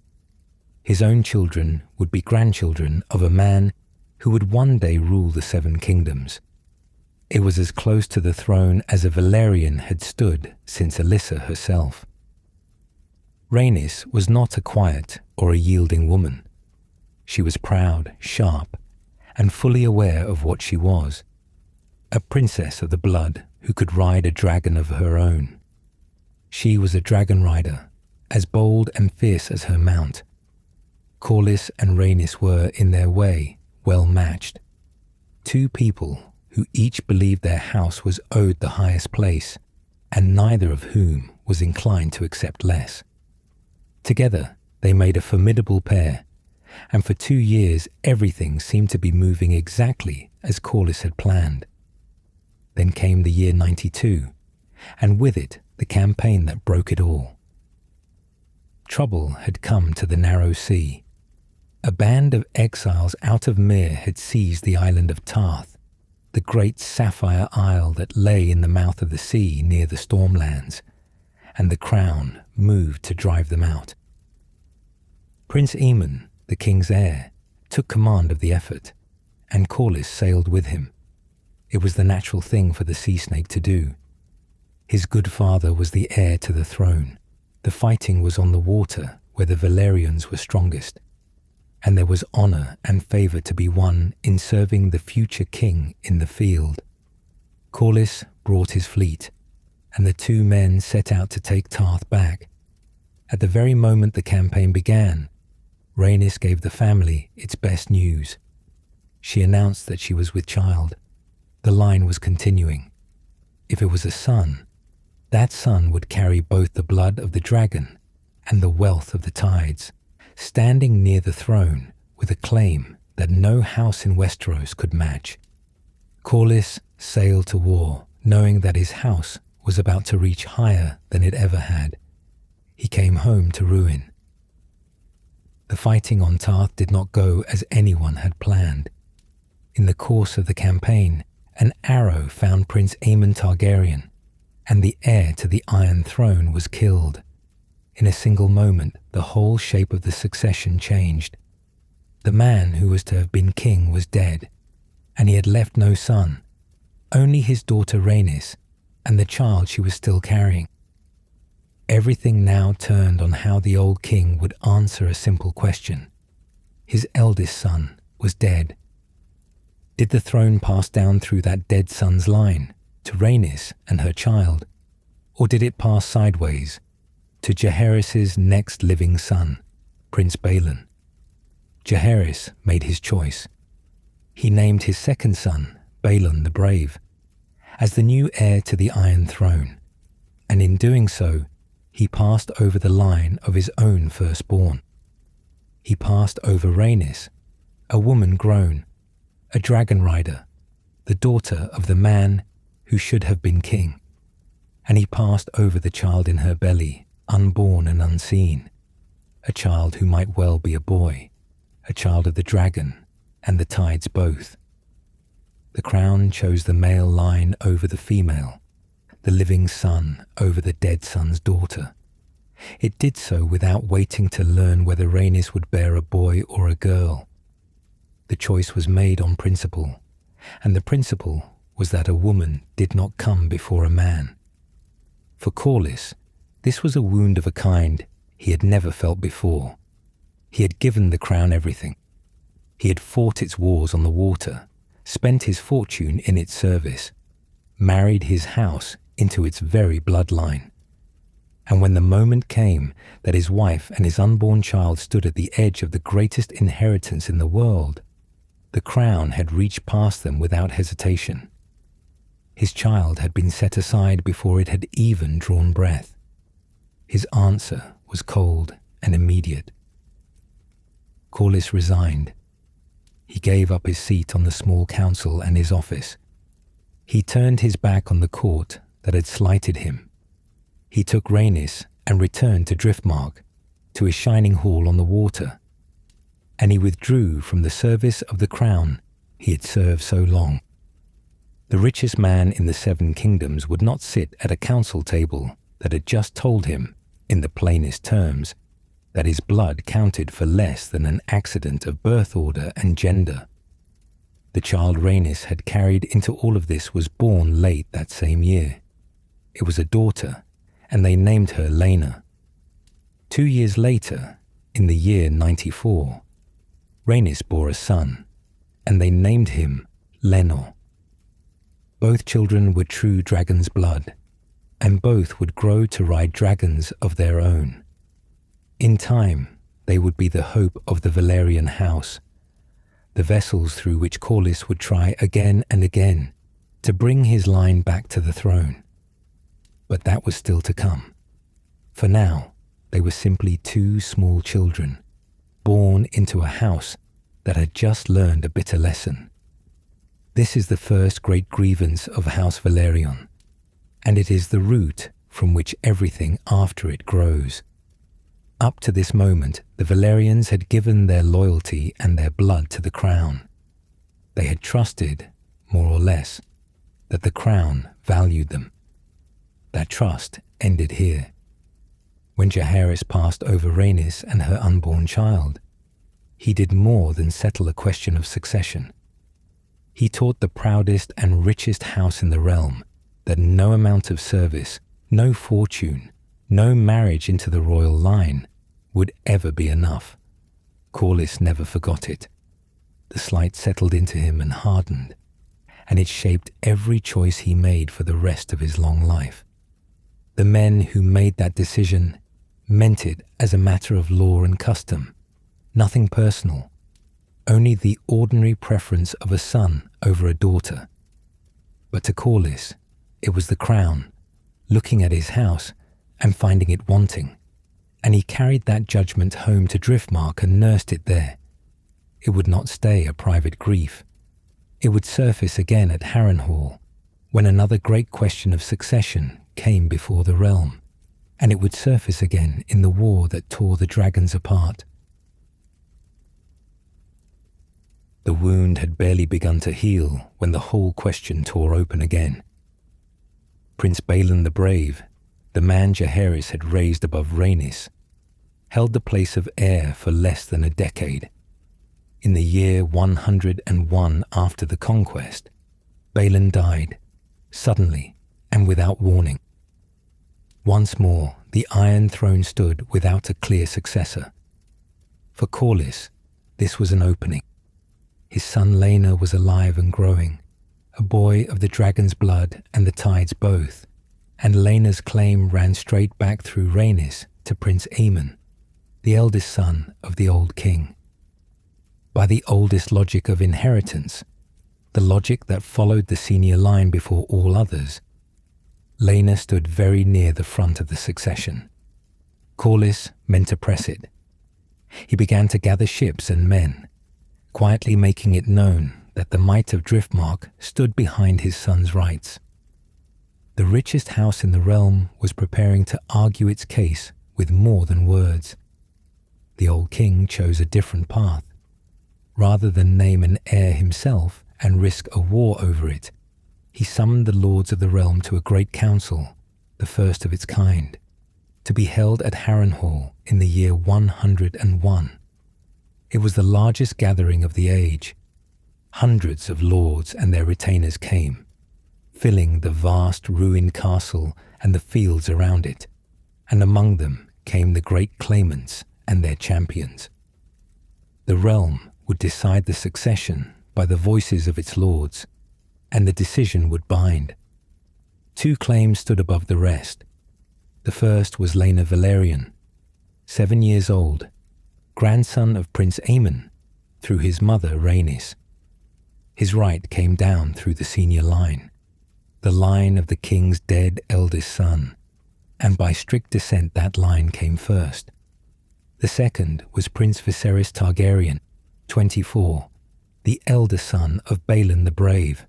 His own children would be grandchildren of a man who would one day rule the Seven Kingdoms. It was as close to the throne as a Velaryon had stood since Alyssa herself. Rhaenys was not a quiet or a yielding woman. She was proud, sharp, and fully aware of what she was, a princess of the blood who could ride a dragon of her own. She was a dragon rider, as bold and fierce as her mount. Corlys and Rhaenys were, in their way, well matched. Two people who each believed their house was owed the highest place, and neither of whom was inclined to accept less. Together, they made a formidable pair, and for 2 years everything seemed to be moving exactly as Corlys had planned. Then came the year 92, and with it the campaign that broke it all. Trouble had come to the narrow sea. A band of exiles out of Myr had seized the island of Tarth, the great sapphire isle that lay in the mouth of the sea near the Stormlands, and the crown moved to drive them out. Prince Aemon, the king's heir, took command of the effort, and Corlys sailed with him. It was the natural thing for the sea snake to do. His good father was the heir to the throne. The fighting was on the water where the Velaryons were strongest, and there was honor and favor to be won in serving the future king in the field. Corlys brought his fleet, and the two men set out to take Tarth back. At the very moment the campaign began, Rhaenys gave the family its best news. She announced that she was with child. The line was continuing. If it was a son, that son would carry both the blood of the dragon and the wealth of the tides, standing near the throne with a claim that no house in Westeros could match. Corlys sailed to war, knowing that his house was about to reach higher than it ever had. He came home to ruin. The fighting on Tarth did not go as anyone had planned. In the course of the campaign, an arrow found Prince Aemon Targaryen, and the heir to the Iron Throne was killed. In a single moment, the whole shape of the succession changed. The man who was to have been king was dead, and he had left no son, only his daughter Rhaenys and the child she was still carrying. Everything now turned on how the old king would answer a simple question. His eldest son was dead. Did the throne pass down through that dead son's line to Rhaenys and her child, or did it pass sideways to Jaehaerys' next living son, Prince Balon? Jaehaerys made his choice. He named his second son, Balon the Brave, as the new heir to the Iron Throne, and in doing so, he passed over the line of his own firstborn. He passed over Rhaenys, a woman grown, a dragon rider, the daughter of the man who should have been king, and he passed over the child in her belly, unborn and unseen, a child who might well be a boy, a child of the dragon and the tides both. The crown chose the male line over the female, the living son over the dead son's daughter. It did so without waiting to learn whether Rhaenys would bear a boy or a girl. The choice was made on principle, and the principle was that a woman did not come before a man. For Corlys, this was a wound of a kind he had never felt before. He had given the crown everything. He had fought its wars on the water, spent his fortune in its service, married his house into its very bloodline. And when the moment came that his wife and his unborn child stood at the edge of the greatest inheritance in the world, the crown had reached past them without hesitation. His child had been set aside before it had even drawn breath. His answer was cold and immediate. Corlys resigned. He gave up his seat on the small council and his office. He turned his back on the court that had slighted him. He took Rhaenys and returned to Driftmark, to his shining hall on the water, and he withdrew from the service of the crown he had served so long. The richest man in the Seven Kingdoms would not sit at a council table that had just told him, in the plainest terms, that his blood counted for less than an accident of birth order and gender. The child Rhaenys had carried into all of this was born late that same year. It was a daughter, and they named her Laena. 2 years later, in the year 94, Rhaenys bore a son, and they named him Laenor. Both children were true dragon's blood, and both would grow to ride dragons of their own. In time, they would be the hope of the Velaryon house, the vessels through which Corlys would try again and again to bring his line back to the throne. But that was still to come. For now, they were simply two small children, born into a house that had just learned a bitter lesson. This is the first great grievance of House Velaryon, and it is the root from which everything after it grows. Up to this moment, the Velaryons had given their loyalty and their blood to the crown. They had trusted, more or less, that the crown valued them. That trust ended here. When Jaehaerys passed over Rhaenys and her unborn child, he did more than settle a question of succession. He taught the proudest and richest house in the realm that no amount of service, no fortune, no marriage into the royal line would ever be enough. Corlys never forgot it. The slight settled into him and hardened, and it shaped every choice he made for the rest of his long life. The men who made that decision meant it as a matter of law and custom, nothing personal, only the ordinary preference of a son over a daughter. But to Corlys, it was the crown, looking at his house and finding it wanting, and he carried that judgment home to Driftmark and nursed it there. It would not stay a private grief. It would surface again at Harrenhal, when another great question of succession came before the realm, and it would surface again in the war that tore the dragons apart. The wound had barely begun to heal when the whole question tore open again. Prince Balon the Brave, the man Jaehaerys had raised above Rhaenys, held the place of heir for less than a decade. In the year 101 after the conquest, Balon died, suddenly and without warning. Once more, the Iron Throne stood without a clear successor. For Corlys, this was an opening. His son Laenor was alive and growing, a boy of the dragon's blood and the tides both, and Laena's claim ran straight back through Rhaenys to Prince Aemon, the eldest son of the old king. By the oldest logic of inheritance, the logic that followed the senior line before all others, Laena stood very near the front of the succession. Corlys meant to press it. He began to gather ships and men, quietly making it known that the might of Driftmark stood behind his son's rights. The richest house in the realm was preparing to argue its case with more than words. The old king chose a different path. Rather than name an heir himself and risk a war over it, he summoned the lords of the realm to a great council, the first of its kind, to be held at Harrenhal in the year 101. It was the largest gathering of the age. Hundreds of lords and their retainers came, filling the vast ruined castle and the fields around it, and among them came the great claimants and their champions. The realm would decide the succession by the voices of its lords, and the decision would bind. Two claims stood above the rest. The first was Laena Velaryon, 7 years old, grandson of Prince Aemon, through his mother Rhaenys. His right came down through the senior line, the line of the king's dead eldest son, and by strict descent that line came first. The second was Prince Viserys Targaryen, 24, the elder son of Balon the Brave.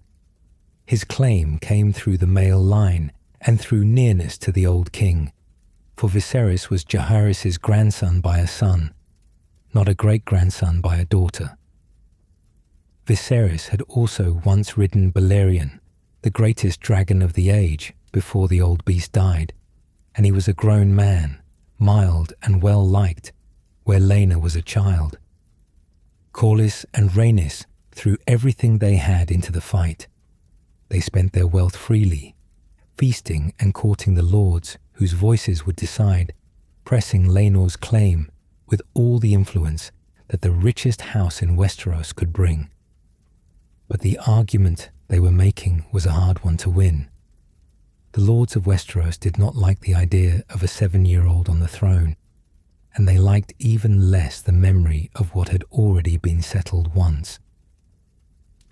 His claim came through the male line and through nearness to the old king, for Viserys was Jaehaerys' grandson by a son, not a great-grandson by a daughter. Viserys had also once ridden Balerion, the greatest dragon of the age, before the old beast died, and he was a grown man, mild and well-liked, where Laena was a child. Corlys and Rhaenys threw everything they had into the fight. They spent their wealth freely, feasting and courting the lords whose voices would decide, pressing Laenor's claim with all the influence that the richest house in Westeros could bring. But the argument they were making was a hard one to win. The lords of Westeros did not like the idea of a 7-year-old on the throne, and they liked even less the memory of what had already been settled once.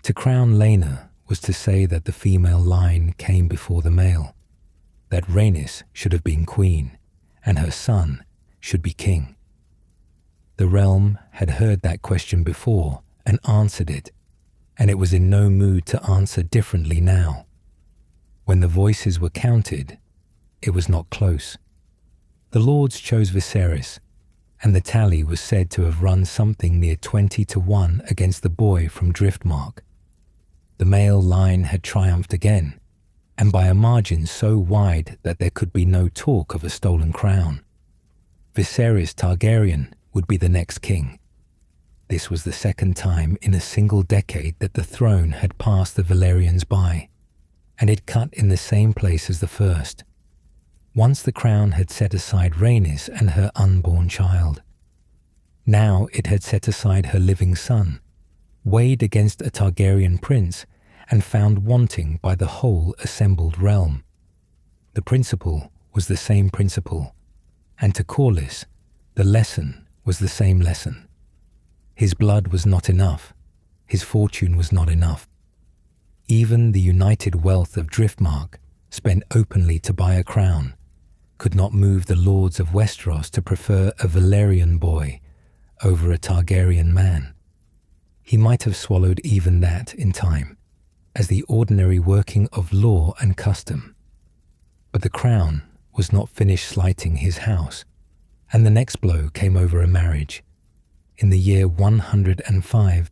To crown Laena was to say that the female line came before the male, that Rhaenys should have been queen, and her son should be king. The realm had heard that question before and answered it, and it was in no mood to answer differently now. When the voices were counted, it was not close. The lords chose Viserys, and the tally was said to have run something near 20-1 against the boy from Driftmark. The male line had triumphed again, and by a margin so wide that there could be no talk of a stolen crown. Viserys Targaryen would be the next king. This was the second time in a single decade that the throne had passed the Velaryons by, and it cut in the same place as the first. Once the crown had set aside Rhaenys and her unborn child. Now it had set aside her living son, weighed against a Targaryen prince and found wanting by the whole assembled realm. The principle was the same principle, and to Corlys, the lesson was the same lesson. His blood was not enough, his fortune was not enough. Even the united wealth of Driftmark, spent openly to buy a crown, could not move the lords of Westeros to prefer a Velaryon boy over a Targaryen man. He might have swallowed even that in time, as the ordinary working of law and custom. But the crown was not finished slighting his house, and the next blow came over a marriage. In the year 105,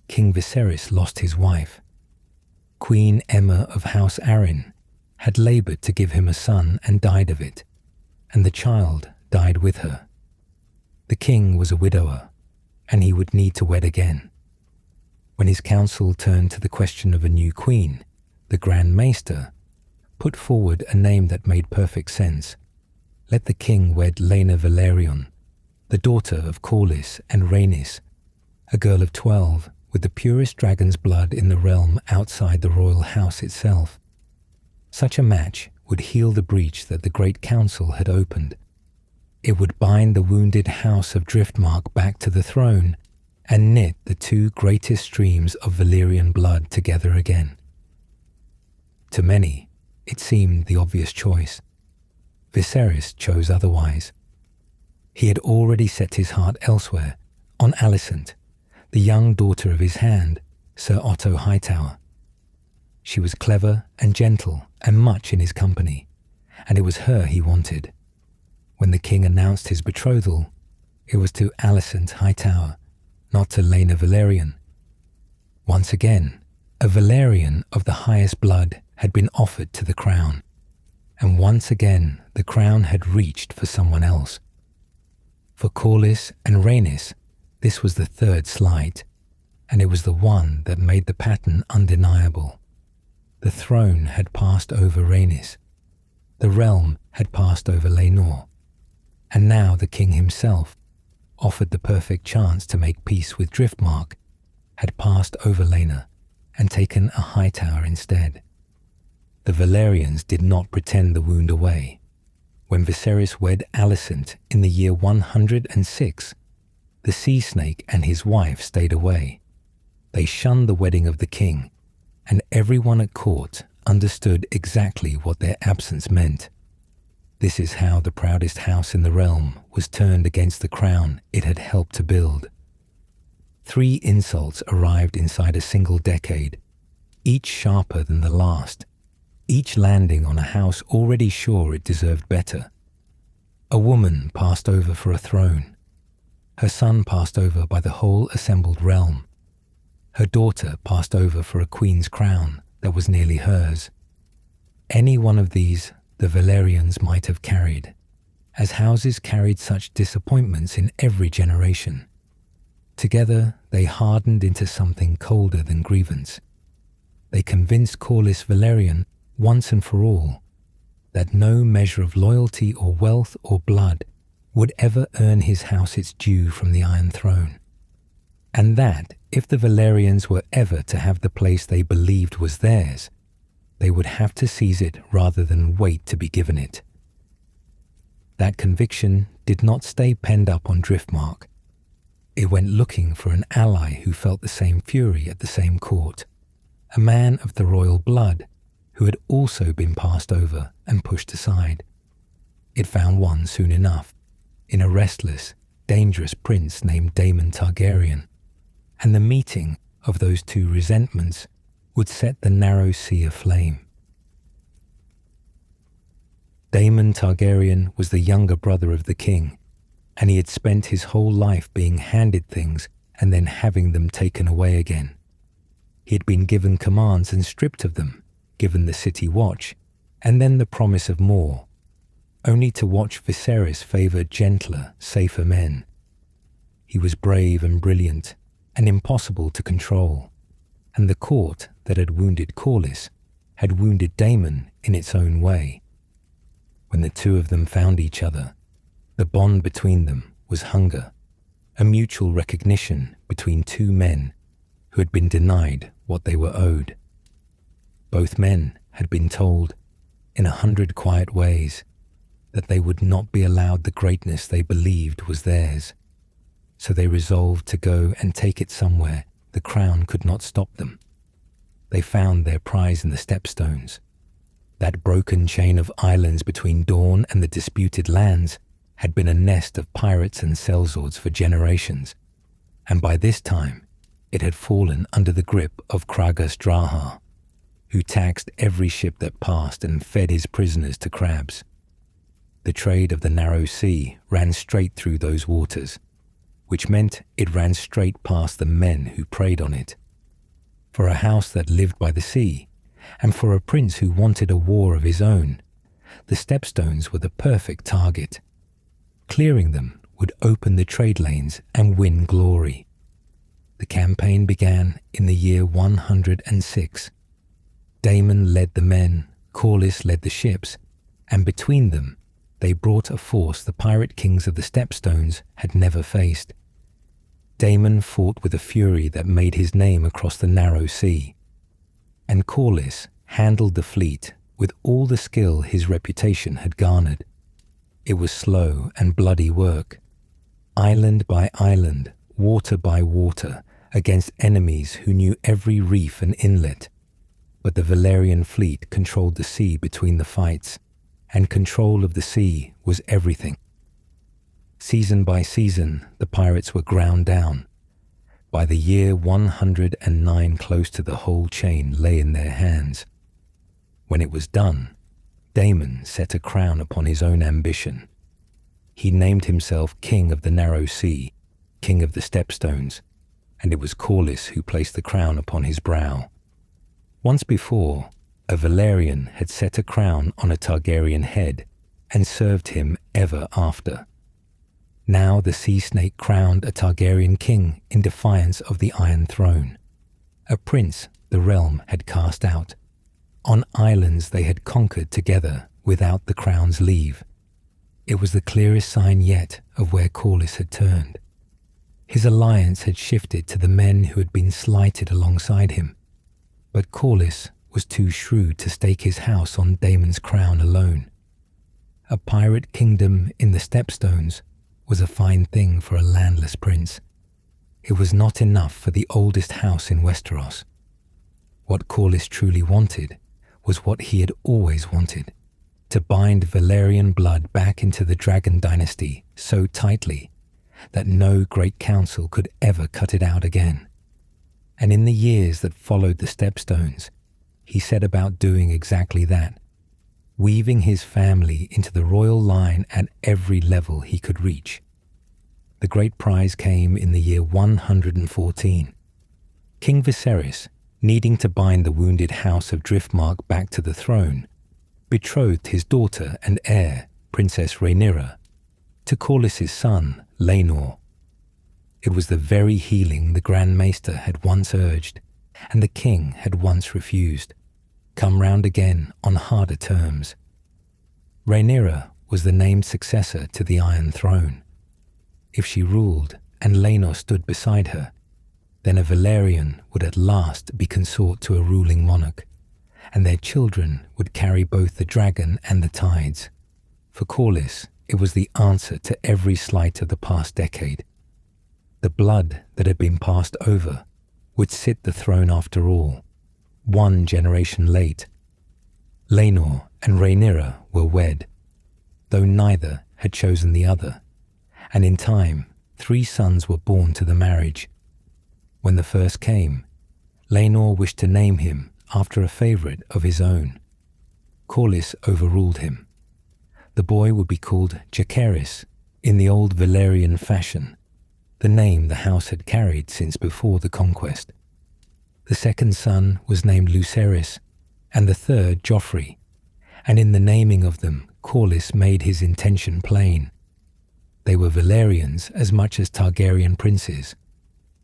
King Viserys lost his wife. Queen Aemma of House Arryn had laboured to give him a son and died of it, and the child died with her. The king was a widower, and he would need to wed again. When his council turned to the question of a new queen, the Grand Maester put forward a name that made perfect sense. Let the king wed Laena Velaryon, the daughter of Corlys and Rhaenys, a girl of 12 with the purest dragon's blood in the realm outside the royal house itself. Such a match would heal the breach that the Great Council had opened. It would bind the wounded house of Driftmark back to the throne and knit the two greatest streams of Valyrian blood together again. To many, it seemed the obvious choice. Viserys chose otherwise. He had already set his heart elsewhere, on Alicent, the young daughter of his hand, Sir Otto Hightower. She was clever and gentle and much in his company, and it was her he wanted. When the king announced his betrothal, it was to Alicent Hightower, not to Laena Velaryon. Once again, a Velaryon of the highest blood had been offered to the crown, and once again the crown had reached for someone else. For Corlys and Rhaenys, this was the third slight, and it was the one that made the pattern undeniable. The throne had passed over Rhaenys, the realm had passed over Laenor, and now the king himself, offered the perfect chance to make peace with Driftmark, had passed over Laena and taken a Hightower instead. The Velaryons did not pretend the wound away. When Viserys wed Alicent in the year 106, the sea snake and his wife stayed away. They shunned the wedding of the king, and everyone at court understood exactly what their absence meant. This is how the proudest house in the realm was turned against the crown it had helped to build. 3 insults arrived inside a single decade, each sharper than the last, each landing on a house already sure it deserved better. A woman passed over for a throne. Her son passed over by the whole assembled realm. Her daughter passed over for a queen's crown that was nearly hers. Any one of these the Velaryons might have carried, as houses carried such disappointments in every generation. Together they hardened into something colder than grievance. They convinced Corlys Velaryon once and for all that no measure of loyalty or wealth or blood would ever earn his house its due from the Iron Throne, and that if the Velaryons were ever to have the place they believed was theirs, they would have to seize it rather than wait to be given it. That conviction did not stay penned up on Driftmark. It went looking for an ally who felt the same fury at the same court, a man of the royal blood who had also been passed over and pushed aside. It found one soon enough, in a restless, dangerous prince named Daemon Targaryen, and the meeting of those two resentments would set the narrow sea aflame. Daemon Targaryen was the younger brother of the king, and he had spent his whole life being handed things and then having them taken away again. He had been given commands and stripped of them, given the city watch, and then the promise of more, only to watch Viserys favor gentler, safer men. He was brave and brilliant, and impossible to control, and the court that had wounded Corlys had wounded Daemon in its own way. When the two of them found each other, the bond between them was hunger, a mutual recognition between two men who had been denied what they were owed. Both men had been told, in 100 quiet ways, that they would not be allowed the greatness they believed was theirs, so they resolved to go and take it somewhere the crown could not stop them. They found their prize in the Stepstones. That broken chain of islands between Dawn and the disputed lands had been a nest of pirates and sellswords for generations, and by this time it had fallen under the grip of Kragas Drahar, who taxed every ship that passed and fed his prisoners to crabs. The trade of the narrow sea ran straight through those waters, which meant it ran straight past the men who preyed on it. For a house that lived by the sea, and for a prince who wanted a war of his own, the Stepstones were the perfect target. Clearing them would open the trade lanes and win glory. The campaign began in the year 106. Daemon led the men, Corlys led the ships, and between them they brought a force the pirate kings of the Stepstones had never faced. Daemon fought with a fury that made his name across the narrow sea, and Corlys handled the fleet with all the skill his reputation had garnered. It was slow and bloody work, island by island, water by water, against enemies who knew every reef and inlet. But the Velaryon fleet controlled the sea between the fights, and control of the sea was everything. Season by season, the pirates were ground down. By the year 109, close to the whole chain lay in their hands. When it was done, Daemon set a crown upon his own ambition. He named himself King of the Narrow Sea, King of the Stepstones, and it was Corlys who placed the crown upon his brow. Once before, a Velaryon had set a crown on a Targaryen head and served him ever after. Now the sea snake crowned a Targaryen king in defiance of the Iron Throne, a prince the realm had cast out. On islands they had conquered together without the crown's leave. It was the clearest sign yet of where Corlys had turned. His alliance had shifted to the men who had been slighted alongside him, but Corlys was too shrewd to stake his house on Daemon's crown alone. A pirate kingdom in the Stepstones was a fine thing for a landless prince. It was not enough for the oldest house in Westeros. What Corlys truly wanted was what he had always wanted, to bind Velaryon blood back into the Dragon Dynasty so tightly that no great council could ever cut it out again. And in the years that followed the Stepstones, he set about doing exactly that, weaving his family into the royal line at every level he could reach. The great prize came in the year 114. King Viserys, needing to bind the wounded house of Driftmark back to the throne, betrothed his daughter and heir, Princess Rhaenyra, to Corlys's son, Laenor. It was the very healing the Grand Maester had once urged, and the king had once refused, come round again on harder terms. Rhaenyra was the named successor to the Iron Throne. If she ruled and Laenor stood beside her, then a Velaryon would at last be consort to a ruling monarch, and their children would carry both the dragon and the tides. For Corlys, it was the answer to every slight of the past decade. The blood that had been passed over would sit the throne after all, one generation late. Laenor and Rhaenyra were wed, though neither had chosen the other, and in time 3 sons were born to the marriage. When the first came, Laenor wished to name him after a favourite of his own. Corlys overruled him. the boy would be called Jacaerys in the old Velaryon fashion, the name the house had carried since before the conquest. The second son was named Lucerys, and the third Joffrey, and in the naming of them, Corlys made his intention plain. They were Velaryons as much as Targaryen princes,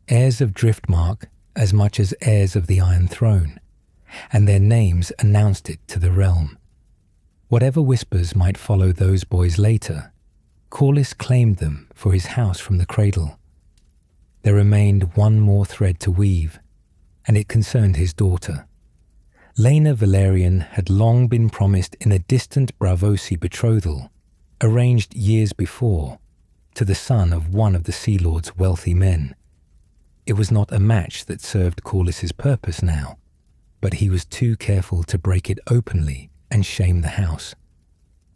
heirs of Driftmark as much as heirs of the Iron Throne, and their names announced it to the realm. Whatever whispers might follow those boys later, Corlys claimed them for his house from the cradle. There remained one more thread to weave, and it concerned his daughter. Laena Velaryon had long been promised in a distant Braavosi betrothal, arranged years before, to the son of one of the Sea Lord's wealthy men. It was not a match that served Corlys's purpose now, but he was too careful to break it openly and shame the house.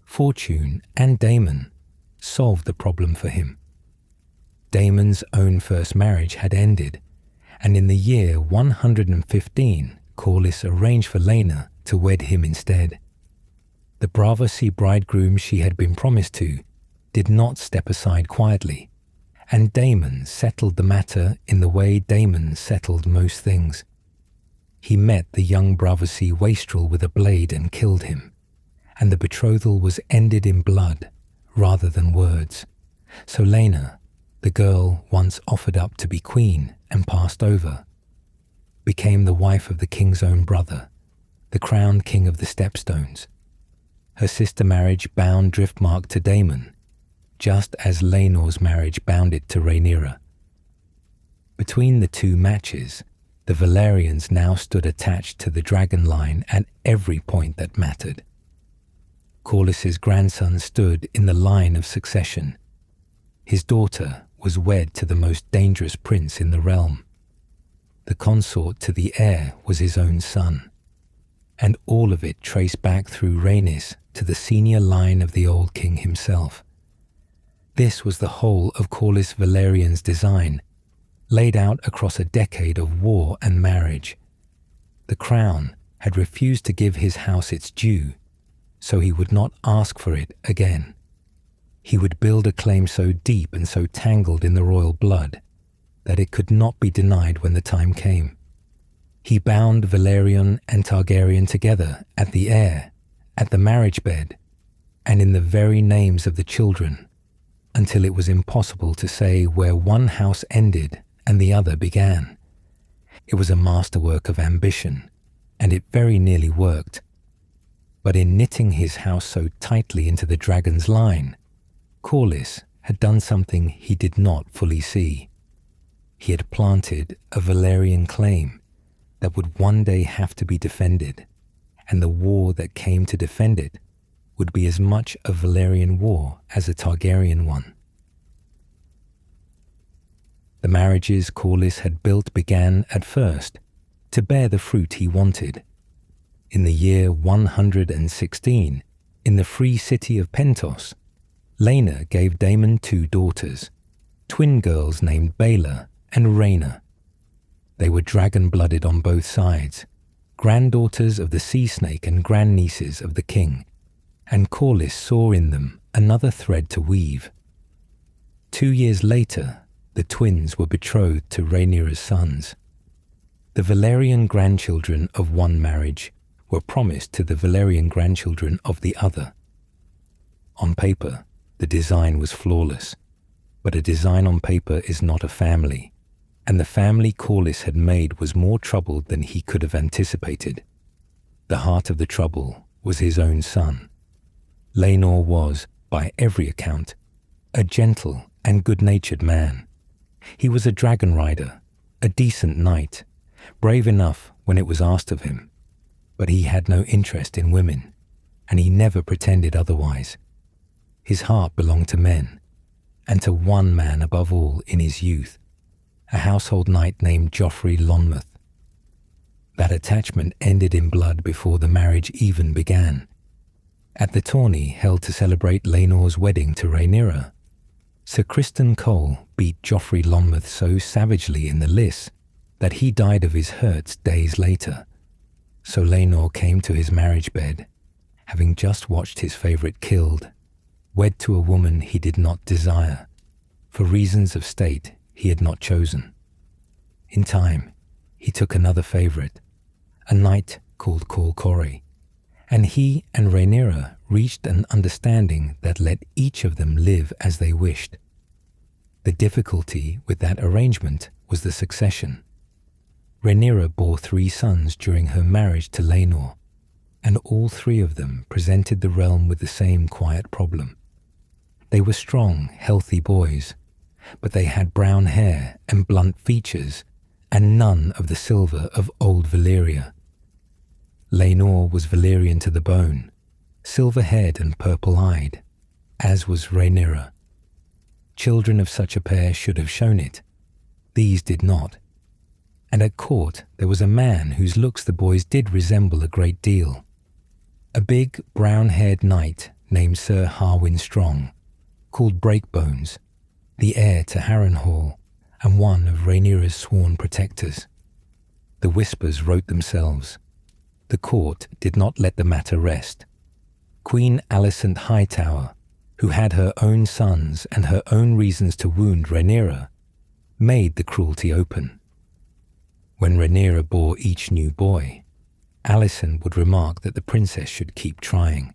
Fortune and Daemon solved the problem for him. Daemon's own first marriage had ended, and in the year 115, Corlys arranged for Laena to wed him instead. The Braavosi bridegroom she had been promised to did not step aside quietly, and Daemon settled the matter in the way Daemon settled most things. He met the young Braavosi wastrel with a blade and killed him, and the betrothal was ended in blood rather than words. So Laena, the girl once offered up to be queen and passed over, became the wife of the king's own brother, the crowned king of the Stepstones. Her sister marriage bound Driftmark to Daemon, just as Laenor's marriage bound it to Rhaenyra. Between the two matches, the Velaryons now stood attached to the dragon line at every point that mattered. Corlys's grandson stood in the line of succession. His daughter was wed to the most dangerous prince in the realm. The consort to the heir was his own son, and all of it traced back through Rhaenys to the senior line of the old king himself. This was the whole of Corlys Velaryon's design, laid out across a decade of war and marriage. The crown had refused to give his house its due, so he would not ask for it again. He would build a claim so deep and so tangled in the royal blood that it could not be denied when the time came. He bound Velaryon and Targaryen together at the heir, at the marriage bed, and in the very names of the children, until it was impossible to say where one house ended and the other began. It was a masterwork of ambition, and it very nearly worked. But in knitting his house so tightly into the dragon's line, Corlys had done something he did not fully see. He had planted a Velaryon claim that would one day have to be defended, and the war that came to defend it would be as much a Velaryon war as a Targaryen one. The marriages Corlys had built began at first to bear the fruit he wanted. In the year 116, in the free city of Pentos, Laena gave Daemon 2 daughters, twin girls named Baela and Rhaenyra. They were dragon-blooded on both sides, granddaughters of the sea snake and grandnieces of the king, and Corlys saw in them another thread to weave. 2 years later, the twins were betrothed to Rhaenyra's sons. The Velaryon grandchildren of one marriage were promised to the Velaryon grandchildren of the other. On paper, the design was flawless, but a design on paper is not a family, and the family Corlys had made was more troubled than he could have anticipated. The heart of the trouble was his own son. Laenor was, by every account, a gentle and good-natured man. He was a dragon rider, a decent knight, brave enough when it was asked of him, but he had no interest in women, and he never pretended otherwise. His heart belonged to men, and to one man above all in his youth, a household knight named Joffrey Lonmouth. That attachment ended in blood before the marriage even began. At the tourney held to celebrate Laenor's wedding to Rhaenyra, Sir Criston Cole beat Joffrey Lonmouth so savagely in the lists that he died of his hurts days later. So Laenor came to his marriage bed, having just watched his favourite killed wed to a woman he did not desire, for reasons of state he had not chosen. In time, he took another favorite, a knight called Corey, and he and Rhaenyra reached an understanding that let each of them live as they wished. The difficulty with that arrangement was the succession. Rhaenyra bore 3 sons during her marriage to Laenor, and all 3 of them presented the realm with the same quiet problem. They were strong, healthy boys, but they had brown hair and blunt features, and none of the silver of old Valyria. Laenor was Valyrian to the bone, silver-haired and purple-eyed, as was Rhaenyra. Children of such a pair should have shown it. These did not. And at court there was a man whose looks the boys did resemble a great deal. A big, brown-haired knight named Sir Harwin Strong, called Breakbones, the heir to Harrenhal and one of Rhaenyra's sworn protectors. The whispers wrote themselves. The court did not let the matter rest. Queen Alicent Hightower, who had her own sons and her own reasons to wound Rhaenyra, made the cruelty open. When Rhaenyra bore each new boy, Alicent would remark that the princess should keep trying,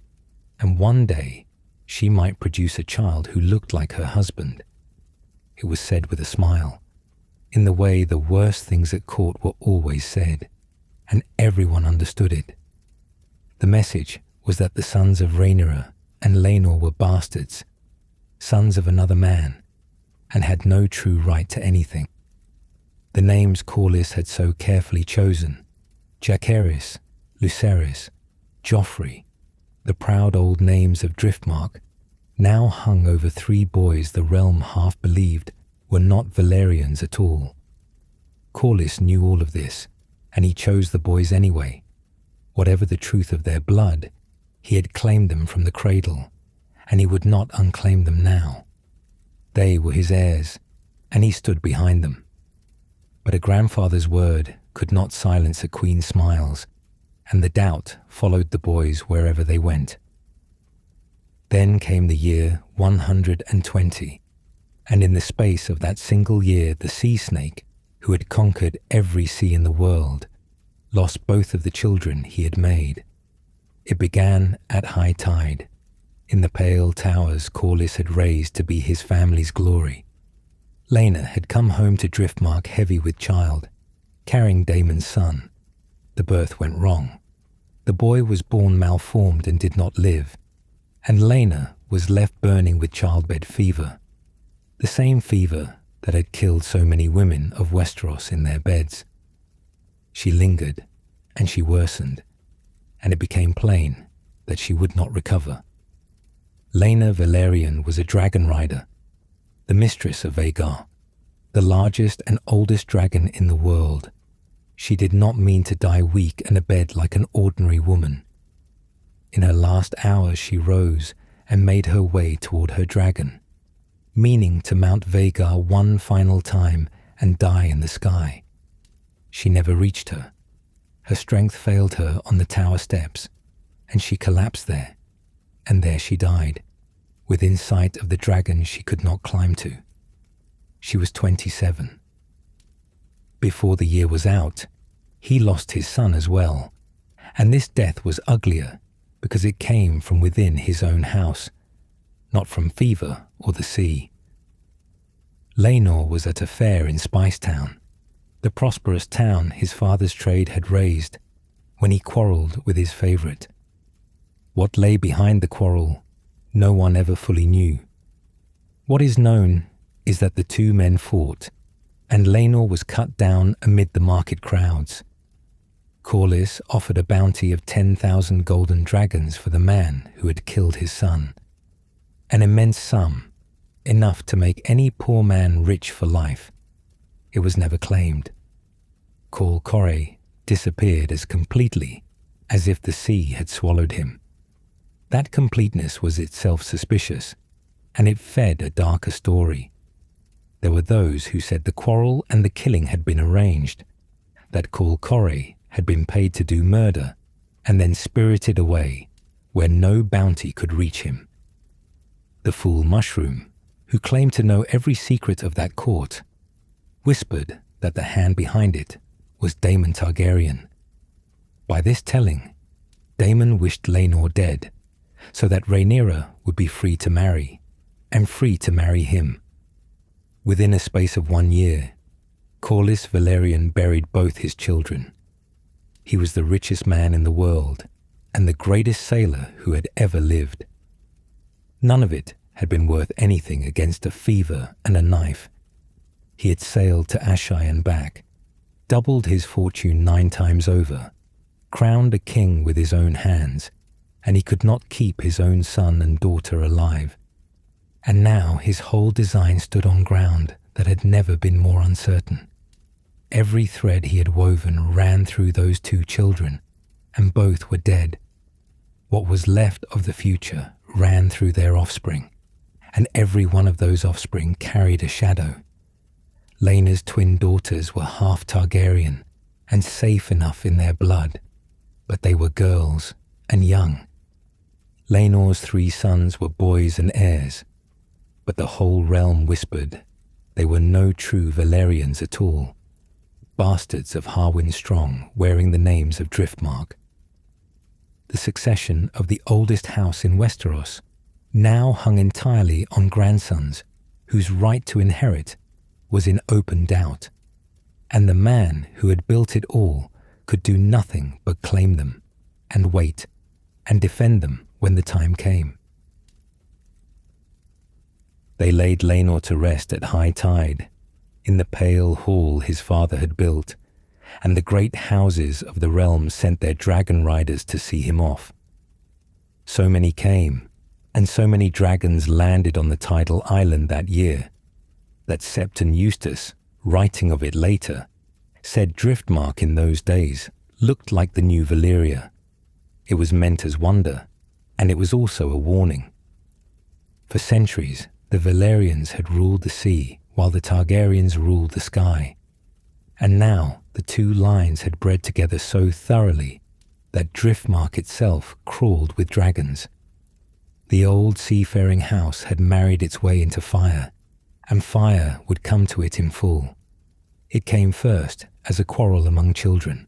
and one day she might produce a child who looked like her husband. It was said with a smile, in the way the worst things at court were always said, and everyone understood it. The message was that the sons of Rhaenyra and Laenor were bastards, sons of another man, and had no true right to anything. The names Corlys had so carefully chosen, Jacaerys, Lucerys, Joffrey, the proud old names of Driftmark, now hung over 3 boys the realm half believed were not Valyrians at all. Corlys knew all of this, and he chose the boys anyway. Whatever the truth of their blood, he had claimed them from the cradle, and he would not unclaim them now. They were his heirs, and he stood behind them. But a grandfather's word could not silence a queen's smiles, and the doubt followed the boys wherever they went. Then came the year 120, and in the space of that single year the sea snake, who had conquered every sea in the world, lost both of the children he had made. It began at high tide, in the pale towers Corlys had raised to be his family's glory. Laena had come home to Driftmark heavy with child, carrying Daemon's son. The birth went wrong. The boy was born malformed and did not live, and Laena was left burning with childbed fever, the same fever that had killed so many women of Westeros in their beds. She lingered, and she worsened, and it became plain that she would not recover. Laena Velaryon was a dragon rider, the mistress of Vhagar, the largest and oldest dragon in the world. She did not mean to die weak and abed like an ordinary woman. In her last hours she rose and made her way toward her dragon, meaning to mount Vhagar one final time and die in the sky. She never reached her. Her strength failed her on the tower steps, and she collapsed there, and there she died, within sight of the dragon she could not climb to. She was 27. Before the year was out, he lost his son as well, and this death was uglier because it came from within his own house, not from fever or the sea. Laenor was at a fair in Spicetown, the prosperous town his father's trade had raised, when he quarrelled with his favourite. What lay behind the quarrel, no one ever fully knew. What is known is that the 2 men fought, and Laenor was cut down amid the market crowds. Corlys offered a bounty of 10,000 golden dragons for the man who had killed his son, an immense sum, enough to make any poor man rich for life. It was never claimed. Corey disappeared as completely as if the sea had swallowed him. That completeness was itself suspicious, and it fed a darker story. There were those who said the quarrel and the killing had been arranged, that Corey had been paid to do murder and then spirited away where no bounty could reach him. the fool mushroom, who claimed to know every secret of that court, whispered that the hand behind it was Daemon Targaryen. By this telling, Daemon wished Laenor dead, so that Rhaenyra would be free to marry, and free to marry him. Within a space of 1 year, Corlys Velaryon buried both his children. He was the richest man in the world, and the greatest sailor who had ever lived. None of it had been worth anything against a fever and a knife. He had sailed to Asshai and back, doubled his fortune 9 times over, crowned a king with his own hands, and he could not keep his own son and daughter alive. And now his whole design stood on ground that had never been more uncertain. Every thread he had woven ran through those 2 children, and both were dead. What was left of the future ran through their offspring, and every one of those offspring carried a shadow. Laena's twin daughters were half Targaryen and safe enough in their blood, but they were girls and young. Laenor's 3 sons were boys and heirs, but the whole realm whispered they were no true Velaryons at all, bastards of Harwin Strong wearing the names of Driftmark. The succession of the oldest house in Westeros now hung entirely on grandsons whose right to inherit was in open doubt, and the man who had built it all could do nothing but claim them, and wait, and defend them when the time came. They laid Laenor to rest at high tide, in the pale hall his father had built, and the great houses of the realm sent their dragon riders to see him off. So many came, and so many dragons landed on the tidal island that year, that Septon Eustace, writing of it later, said Driftmark in those days looked like the new Valyria. It was meant as wonder, and it was also a warning. For centuries, the Velaryons had ruled the sea while the Targaryens ruled the sky, and now the 2 lines had bred together so thoroughly that Driftmark itself crawled with dragons. The old seafaring house had married its way into fire, and fire would come to it in full. It came first as a quarrel among children.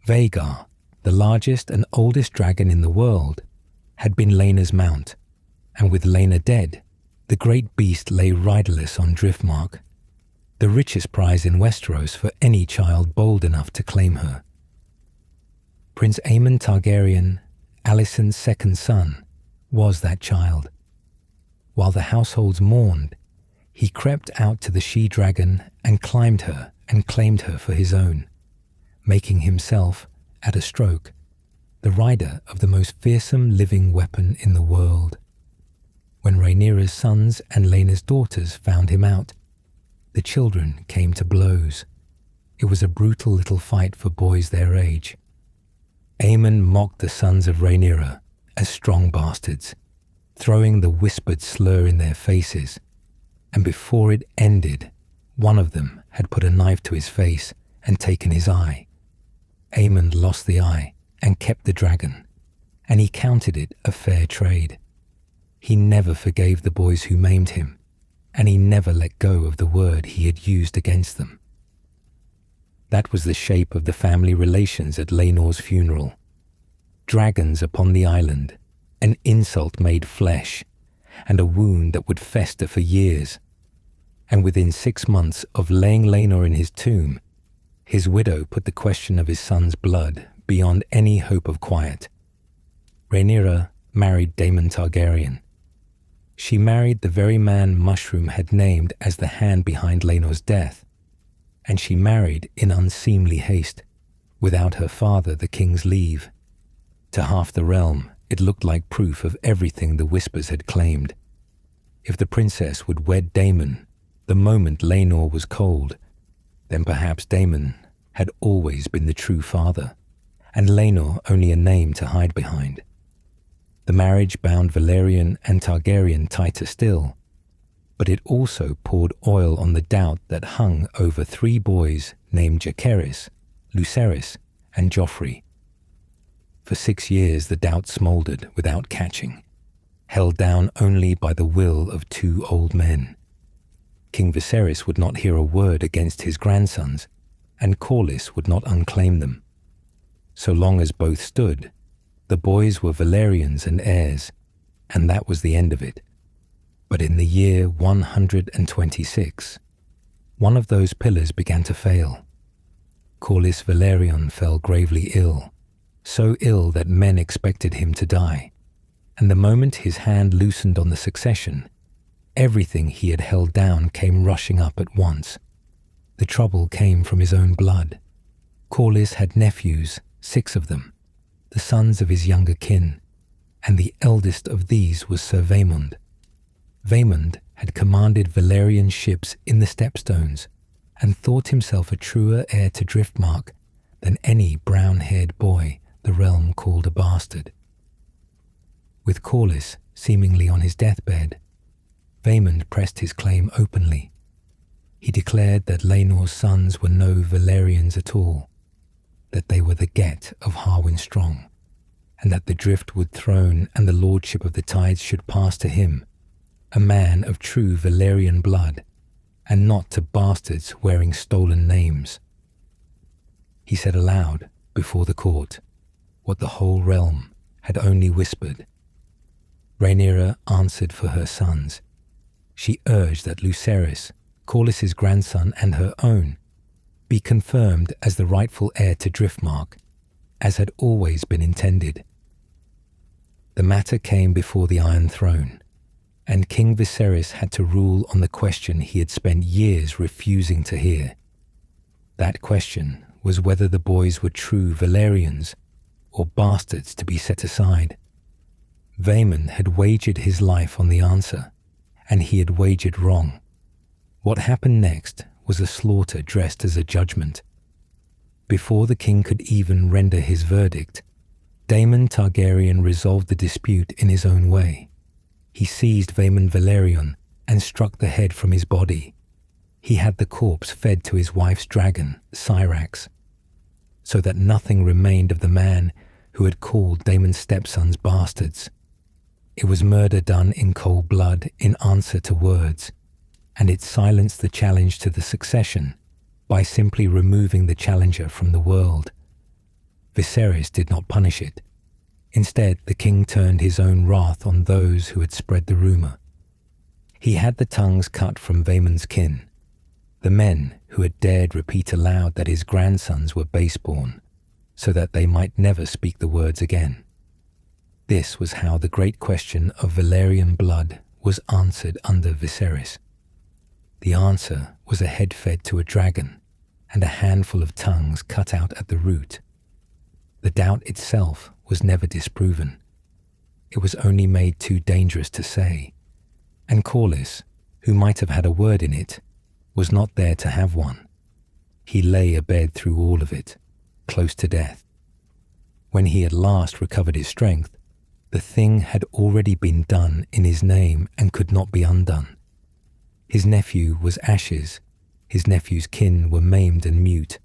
Vhagar, the largest and oldest dragon in the world, had been Laena's mount, and with Laena dead, the great beast lay riderless on Driftmark, the richest prize in Westeros for any child bold enough to claim her. Prince Aemon Targaryen, Alicent's 2nd son, was that child. While the households mourned, he crept out to the she-dragon and climbed her and claimed her for his own, making himself, at a stroke, the rider of the most fearsome living weapon in the world. When Rhaenyra's sons and Laena's daughters found him out, the children came to blows. It was a brutal little fight for boys their age. Aemon mocked the sons of Rhaenyra as strong bastards, throwing the whispered slur in their faces, and before it ended, one of them had put a knife to his face and taken his eye. Aemon lost the eye and kept the dragon, and he counted it a fair trade. He never forgave the boys who maimed him, and he never let go of the word he had used against them. That was the shape of the family relations at Laenor's funeral. Dragons upon the island, an insult made flesh, and a wound that would fester for years. And within 6 months of laying Laenor in his tomb, his widow put the question of his son's blood beyond any hope of quiet. Rhaenyra married Daemon Targaryen. She married the very man Mushroom had named as the hand behind Laenor's death, and she married in unseemly haste, without her father the king's leave. To half the realm, it looked like proof of everything the whispers had claimed. If the princess would wed Daemon the moment Laenor was cold, then perhaps Daemon had always been the true father, and Laenor only a name to hide behind. The marriage bound Velaryon and Targaryen tighter still, but it also poured oil on the doubt that hung over 3 boys named Jacaerys, Lucerys, and Joffrey. For 6 years the doubt smouldered without catching, held down only by the will of two old men. King Viserys would not hear a word against his grandsons, and Corlys would not unclaim them. So long as both stood, the boys were Velaryons and heirs, and that was the end of it. But in the year 126, one of those pillars began to fail. Corlys Velaryon fell gravely ill, so ill that men expected him to die, and the moment his hand loosened on the succession, everything he had held down came rushing up at once. The trouble came from his own blood. Corlys had nephews, 6 of them, the sons of his younger kin, and the eldest of these was Sir Vaemond. Vaemond had commanded Valyrian ships in the Stepstones and thought himself a truer heir to Driftmark than any brown-haired boy the realm called a bastard. With Corlys seemingly on his deathbed, Vaemond pressed his claim openly. He declared that Laenor's sons were no Velaryons at all, that they were the Get of Harwin Strong, and that the Driftwood throne and the lordship of the tides should pass to him, a man of true Valyrian blood, and not to bastards wearing stolen names. He said aloud before the court what the whole realm had only whispered. Rhaenyra answered for her sons. She urged that Lucerys, Corlys's grandson and her own, be confirmed as the rightful heir to Driftmark, as had always been intended. The matter came before the Iron Throne, and King Viserys had to rule on the question he had spent years refusing to hear. That question was whether the boys were true Velaryons or bastards to be set aside. Vaemond had wagered his life on the answer, and he had wagered wrong. What happened next was a slaughter dressed as a judgment. Before the king could even render his verdict, Daemon Targaryen resolved the dispute in his own way. He seized Vaemond Velaryon and struck the head from his body. He had the corpse fed to his wife's dragon, Syrax, so that nothing remained of the man who had called Daemon's stepsons bastards. It was murder done in cold blood in answer to words, and it silenced the challenge to the succession by simply removing the challenger from the world. Viserys did not punish it. Instead, the king turned his own wrath on those who had spread the rumour. He had the tongues cut from Vaemond's kin, the men who had dared repeat aloud that his grandsons were baseborn, so that they might never speak the words again. This was how the great question of Valyrian blood was answered under Viserys. The answer was a head fed to a dragon and a handful of tongues cut out at the root. The doubt itself was never disproven. It was only made too dangerous to say, and Corlys, who might have had a word in it, was not there to have one. He lay abed through all of it, close to death. When he at last recovered his strength, the thing had already been done in his name and could not be undone. His nephew was ashes, his nephew's kin were maimed and mute,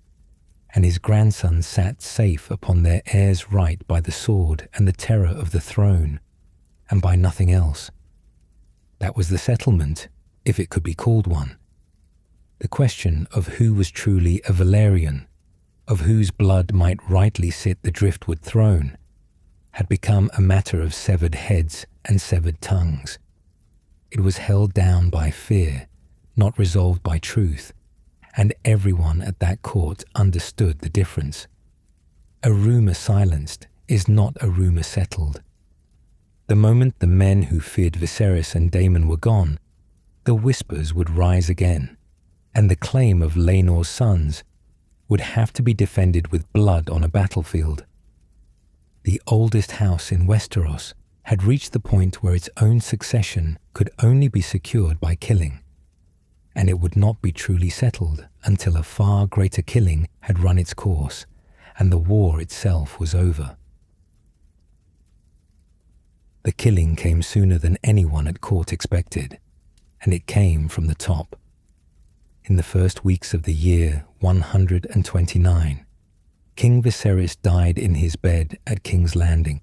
and his grandsons sat safe upon their heir's right by the sword and the terror of the throne, and by nothing else. That was the settlement, if it could be called one. The question of who was truly a Velaryon, of whose blood might rightly sit the Driftwood throne, had become a matter of severed heads and severed tongues. It was held down by fear, not resolved by truth, and everyone at that court understood the difference. A rumour silenced is not a rumour settled. The moment the men who feared Viserys and Daemon were gone, the whispers would rise again, and the claim of Laenor's sons would have to be defended with blood on a battlefield. The oldest house in Westeros had reached the point where its own succession could only be secured by killing, and it would not be truly settled until a far greater killing had run its course and the war itself was over. The killing came sooner than anyone at court expected, and it came from the top. In the first weeks of the year 129, King Viserys died in his bed at King's Landing.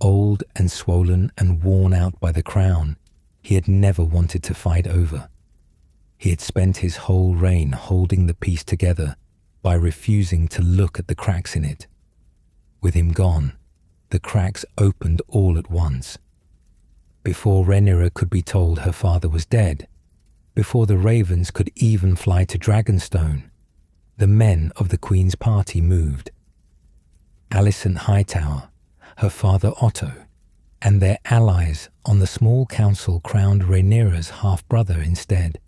old and swollen and worn out by the crown he had never wanted to fight over. He had spent his whole reign holding the peace together by refusing to look at the cracks in it. With him gone, the cracks opened all at once. Before Rhaenyra could be told her father was dead, before the ravens could even fly to Dragonstone, the men of the Queen's party moved. Alicent Hightower, her father Otto, and their allies on the small council crowned Rhaenyra's half-brother instead.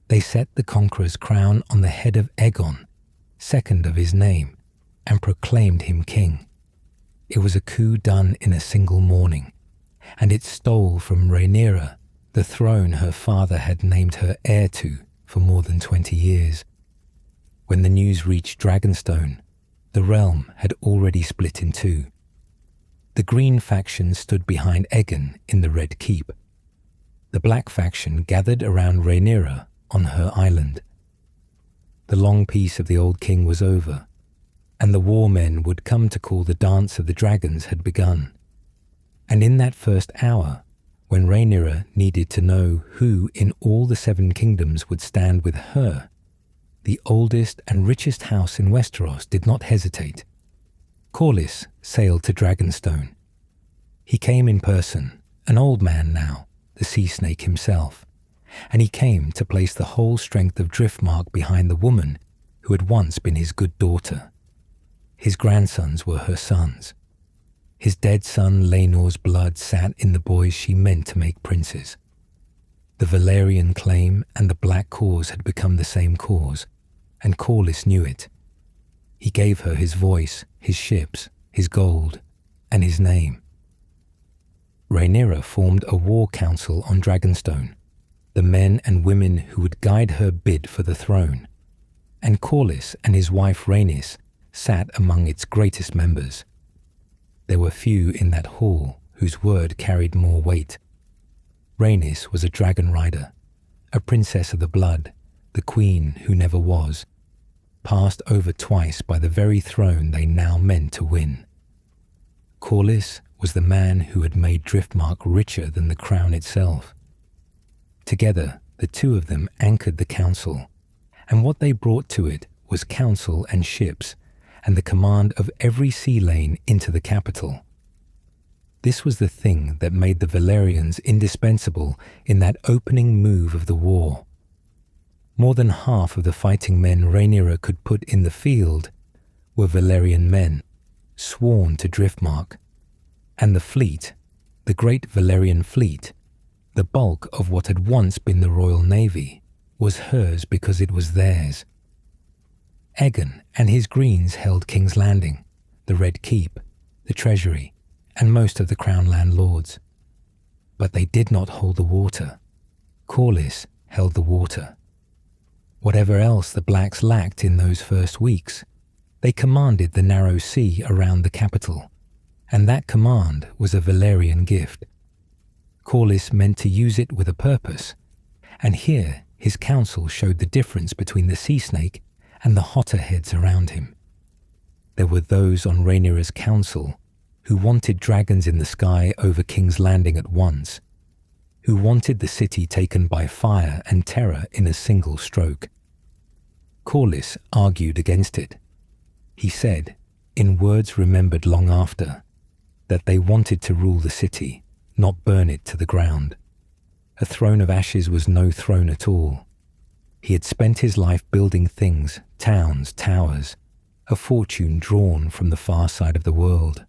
They set the conqueror's crown on the head of Aegon, second of his name, and proclaimed him king. It was a coup done in a single morning, and it stole from Rhaenyra the throne her father had named her heir to for more than 20 years. When the news reached Dragonstone, the realm had already split in two. The Green faction stood behind Aegon in the Red Keep. The Black faction gathered around Rhaenyra on her island. The long peace of the old king was over, and the war men would come to call the dance of the dragons had begun. And in that first hour, when Rhaenyra needed to know who in all the 7 kingdoms would stand with her, the oldest and richest house in Westeros did not hesitate. Corlys sailed to Dragonstone. He came in person, an old man now, the sea snake himself, and he came to place the whole strength of Driftmark behind the woman who had once been his good daughter. His grandsons were her sons. His dead son Laenor's blood sat in the boys she meant to make princes. The Velaryon claim and the Black cause had become the same cause, and Corlys knew it. He gave her his voice, his ships, his gold, and his name. Rhaenyra formed a war council on Dragonstone, the men and women who would guide her bid for the throne, and Corlys and his wife Rhaenys sat among its greatest members. There were few in that hall whose word carried more weight. Rhaenys was a dragon rider, a princess of the blood, the queen who never was, passed over twice by the very throne they now meant to win. Corlys was the man who had made Driftmark richer than the crown itself. Together, the two of them anchored the council, and what they brought to it was counsel and ships, and the command of every sea lane into the capital. This was the thing that made the Velaryons indispensable in that opening move of the war. More than half of the fighting men Rhaenyra could put in the field were Velaryon men, sworn to Driftmark, and the fleet, the great Velaryon fleet, the bulk of what had once been the Royal Navy, was hers because it was theirs. Aegon and his Greens held King's Landing, the Red Keep, the Treasury, and most of the Crown landlords. But they did not hold the water. Corlys held the water. Whatever else the Blacks lacked in those first weeks, they commanded the narrow sea around the capital, and that command was a Velaryon gift. Corlys meant to use it with a purpose, and here his council showed the difference between the sea snake and the hotter heads around him. There were those on Rhaenyra's council who wanted dragons in the sky over King's Landing at once, who wanted the city taken by fire and terror in a single stroke. Corlys argued against it. He said, in words remembered long after, that they wanted to rule the city, not burn it to the ground. A throne of ashes was no throne at all. He had spent his life building things, towns, towers, a fortune drawn from the far side of the world.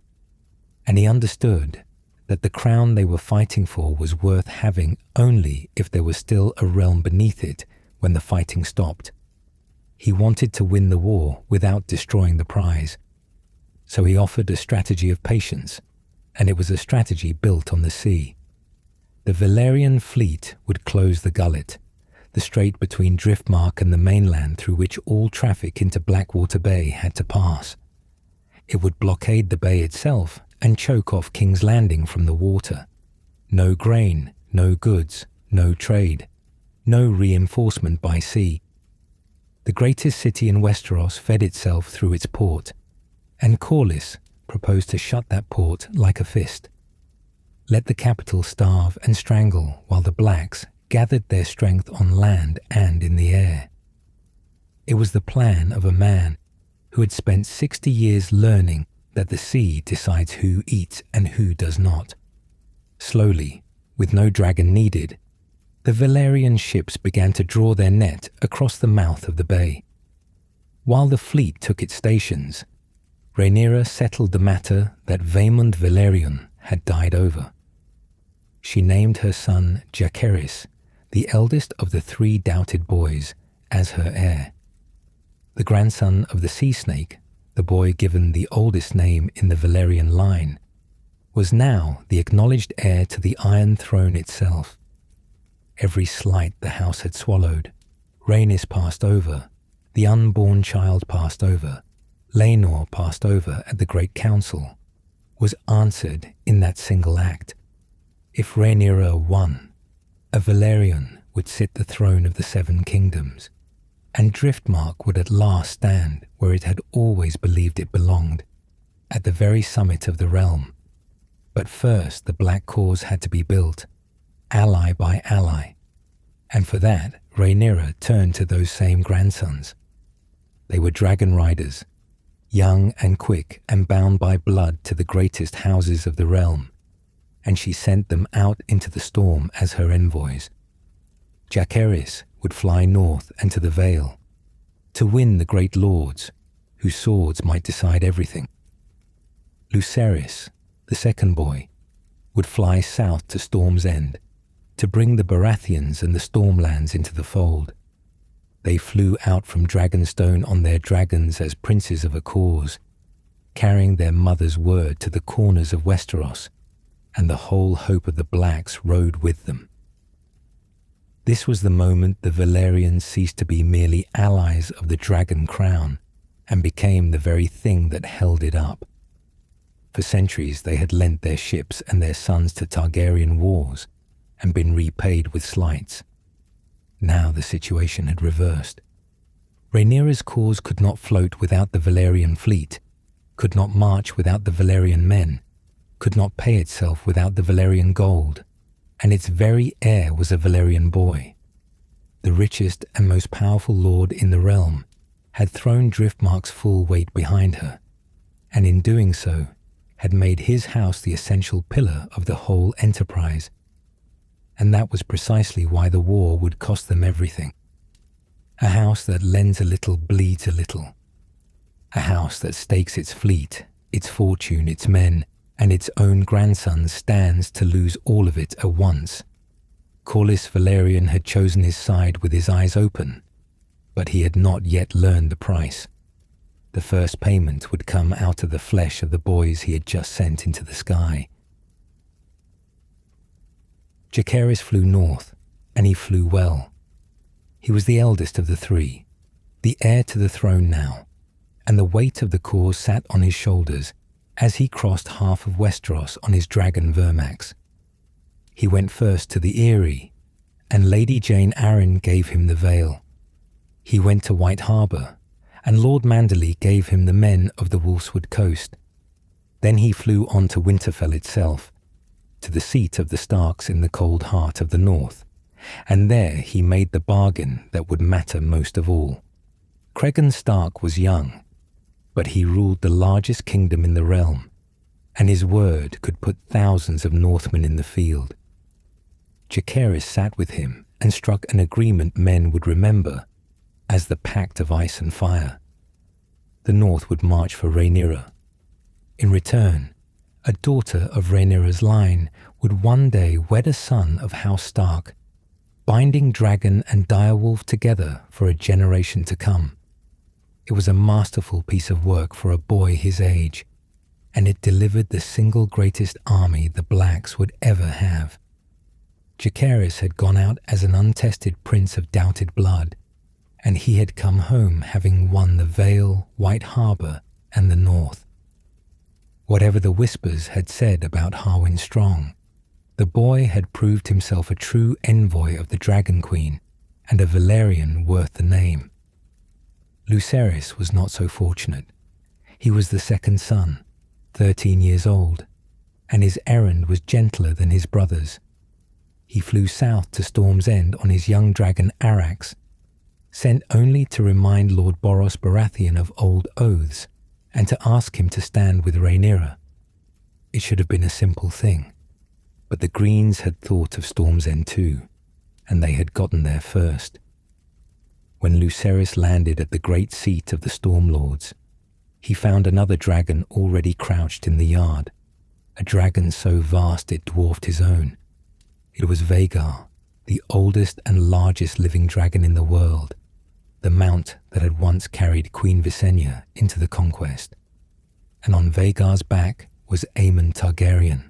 And he understood that the crown they were fighting for was worth having only if there was still a realm beneath it when the fighting stopped. He wanted to win the war without destroying the prize. So he offered a strategy of patience, and it was a strategy built on the sea. The Velaryon fleet would close the Gullet, the strait between Driftmark and the mainland through which all traffic into Blackwater Bay had to pass. It would blockade the bay itself and choke off King's Landing from the water. No grain, no goods, no trade, no reinforcement by sea. The greatest city in Westeros fed itself through its port, and Corlys proposed to shut that port like a fist. Let the capital starve and strangle while the blacks gathered their strength on land and in the air. It was the plan of a man who had spent 60 years learning that the sea decides who eats and who does not. Slowly, with no dragon needed, the Velaryon ships began to draw their net across the mouth of the bay. While the fleet took its stations, Rhaenyra settled the matter that Vaemond Velaryon had died over. She named her son Jacaerys, the eldest of the 3 doubted boys, as her heir. The grandson of the sea snake, the boy given the oldest name in the Velaryon line, was now the acknowledged heir to the Iron Throne itself. Every slight the house had swallowed, Rhaenys passed over, the unborn child passed over, Laenor passed over at the Great Council, was answered in that single act. If Rhaenyra won, a Velaryon would sit the throne of the 7 kingdoms, and Driftmark would at last stand where it had always believed it belonged, at the very summit of the realm. But first the black cause had to be built, ally by ally, and for that Rhaenyra turned to those same grandsons. They were dragon riders, young and quick and bound by blood to the greatest houses of the realm, and she sent them out into the storm as her envoys. Jacaerys would fly north and to the Vale, to win the great lords, whose swords might decide everything. Lucerys, the second boy, would fly south to Storm's End, to bring the Baratheons and the Stormlands into the fold. They flew out from Dragonstone on their dragons as princes of a cause, carrying their mother's word to the corners of Westeros, and the whole hope of the Blacks rode with them. This was the moment the Velaryons ceased to be merely allies of the Dragon Crown and became the very thing that held it up. For centuries they had lent their ships and their sons to Targaryen wars and been repaid with slights. Now the situation had reversed. Rhaenyra's cause could not float without the Velaryon fleet, could not march without the Velaryon men, could not pay itself without the Velaryon gold, and its very heir was a Velaryon boy. The richest and most powerful lord in the realm had thrown Driftmark's full weight behind her, and in doing so had made his house the essential pillar of the whole enterprise. And that was precisely why the war would cost them everything. A house that lends a little bleeds a little. A house that stakes its fleet, its fortune, its men, and its own grandson stands to lose all of it at once. Corlys Velaryon had chosen his side with his eyes open, but he had not yet learned the price. The first payment would come out of the flesh of the boys he had just sent into the sky. Jacaerys flew north, and he flew well. He was the eldest of the 3, the heir to the throne now, and the weight of the cause sat on his shoulders as he crossed half of Westeros on his dragon Vermax. He went first to the Eyrie, and Lady Jane Arryn gave him the Vale. He went to White Harbour, and Lord Manderley gave him the men of the Wolfswood coast. Then he flew on to Winterfell itself, to the seat of the Starks in the cold heart of the north, and there he made the bargain that would matter most of all. Cregan Stark was young, but he ruled the largest kingdom in the realm, and his word could put thousands of Northmen in the field. Jacaerys sat with him and struck an agreement men would remember as the Pact of Ice and Fire. The North would march for Rhaenyra. In return, a daughter of Rhaenyra's line would one day wed a son of House Stark, binding dragon and direwolf together for a generation to come. It was a masterful piece of work for a boy his age, and it delivered the single greatest army the Blacks would ever have. Jacaerys had gone out as an untested prince of doubted blood, and he had come home having won the Vale, White Harbour, and the North. Whatever the whispers had said about Harwin Strong, the boy had proved himself a true envoy of the Dragon Queen and a Velaryon worth the name. Lucerys was not so fortunate. He was the second son, 13 years old, and his errand was gentler than his brother's. He flew south to Storm's End on his young dragon Arrax, sent only to remind Lord Boros Baratheon of old oaths and to ask him to stand with Rhaenyra. It should have been a simple thing, but the Greens had thought of Storm's End too, and they had gotten there first. When Lucerys landed at the great seat of the Stormlords, he found another dragon already crouched in the yard, a dragon so vast it dwarfed his own. It was Vhagar, the oldest and largest living dragon in the world, the mount that had once carried Queen Visenya into the conquest. And on Vhagar's back was Aemon Targaryen,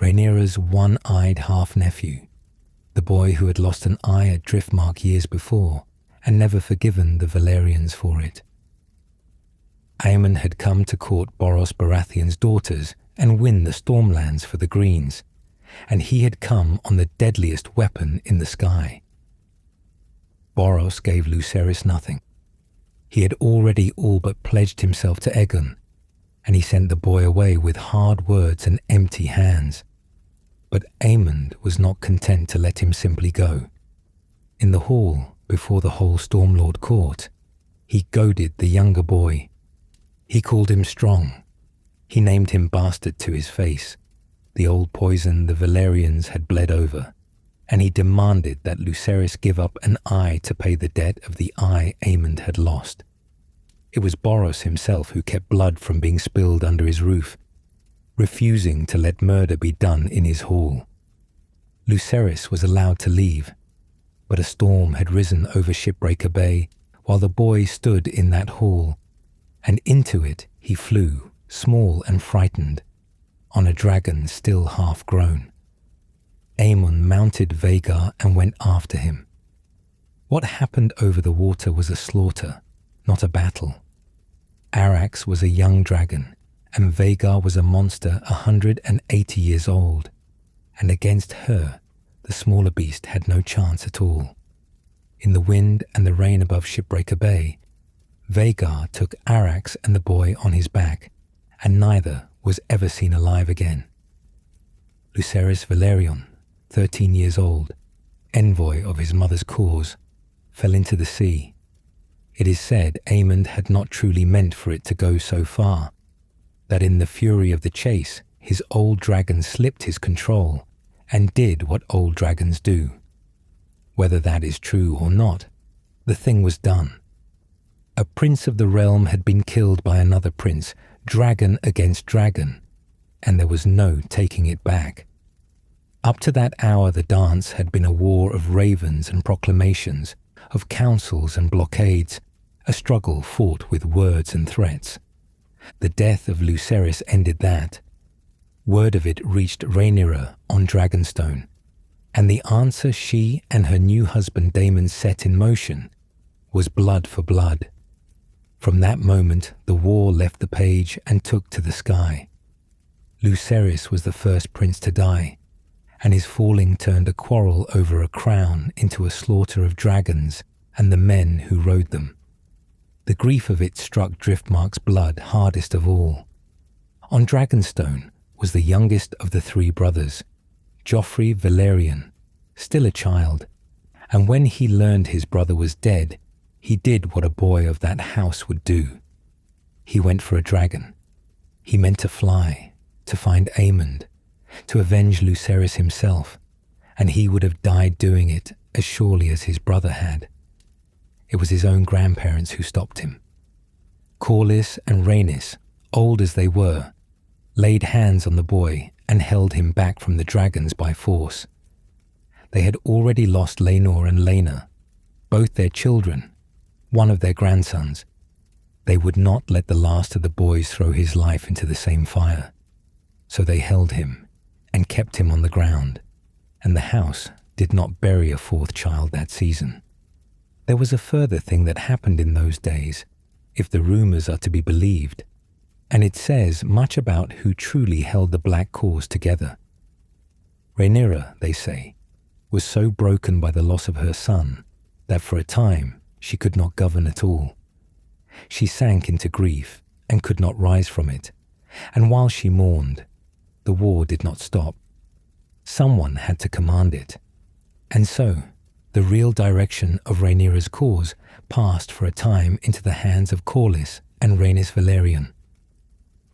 Rhaenyra's one-eyed half-nephew, the boy who had lost an eye at Driftmark years before and never forgiven the Velaryons for it. Aemon had come to court Boros Baratheon's daughters and win the Stormlands for the Greens, and he had come on the deadliest weapon in the sky. Boros gave Lucerys nothing. He had already all but pledged himself to Aegon, and he sent the boy away with hard words and empty hands. But Aemond was not content to let him simply go. In the hall, before the whole Stormlord court, he goaded the younger boy. He called him strong. He named him bastard to his face, the old poison the Velaryons had bled over, and he demanded that Lucerys give up an eye to pay the debt of the eye Aemond had lost. It was Boros himself who kept blood from being spilled under his roof, refusing to let murder be done in his hall. Lucerys was allowed to leave, but a storm had risen over Shipbreaker Bay while the boy stood in that hall, and into it he flew, small and frightened, on a dragon still half-grown. Aemon mounted Vhagar and went after him. What happened over the water was a slaughter, not a battle. Arrax was a young dragon, and Vhagar was a monster 180 years old, and against her, the smaller beast had no chance at all. In the wind and the rain above Shipbreaker Bay, Vhagar took Arrax and the boy on his back, and neither was ever seen alive again. Lucerys Velaryon, 13 years old, envoy of his mother's cause, fell into the sea. It is said Aemond had not truly meant for it to go so far, that in the fury of the chase his old dragon slipped his control and did what old dragons do. Whether that is true or not, the thing was done. A prince of the realm had been killed by another prince, dragon against dragon, and there was no taking it back. Up to that hour the dance had been a war of ravens and proclamations, of councils and blockades, a struggle fought with words and threats. The death of Lucerys ended that. Word of it reached Rhaenyra on Dragonstone, and the answer she and her new husband Daemon set in motion was blood for blood. From that moment the war left the page and took to the sky. Lucerys was the first prince to die, and his falling turned a quarrel over a crown into a slaughter of dragons and the men who rode them. The grief of it struck Driftmark's blood hardest of all. On Dragonstone was the youngest of the three brothers, Joffrey Velaryon, still a child, and when he learned his brother was dead, he did what a boy of that house would do. He went for a dragon. He meant to fly, to find Aemond, to avenge Lucerys himself, and he would have died doing it as surely as his brother had. It was his own grandparents who stopped him. Corlys and Rhaenys, old as they were, laid hands on the boy and held him back from the dragons by force. They had already lost Laenor and Laena, both their children, one of their grandsons. They would not let the last of the boys throw his life into the same fire. So they held him and kept him on the ground, and the house did not bury a fourth child that season. There was a further thing that happened in those days, if the rumors are to be believed, and it says much about who truly held the Black cause together. Rhaenyra, they say, was so broken by the loss of her son that for a time she could not govern at all. She sank into grief and could not rise from it, And while she mourned, the war did not stop. Someone had to command it. And so, the real direction of Rhaenyra's cause passed for a time into the hands of Corlys and Rhaenys Velaryon.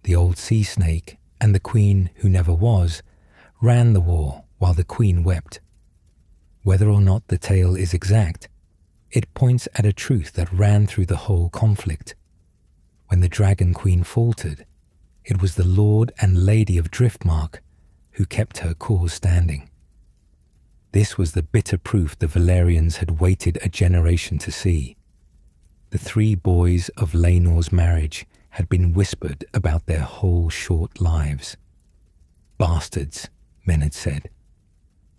The old sea snake and the queen who never was ran the war while the queen wept. Whether or not the tale is exact, it points at a truth that ran through the whole conflict. When the Dragon Queen faltered, it was the Lord and Lady of Driftmark who kept her cause standing. This was the bitter proof the Velaryons had waited a generation to see. The 3 boys of Laenor's marriage had been whispered about their whole short lives. Bastards, men had said,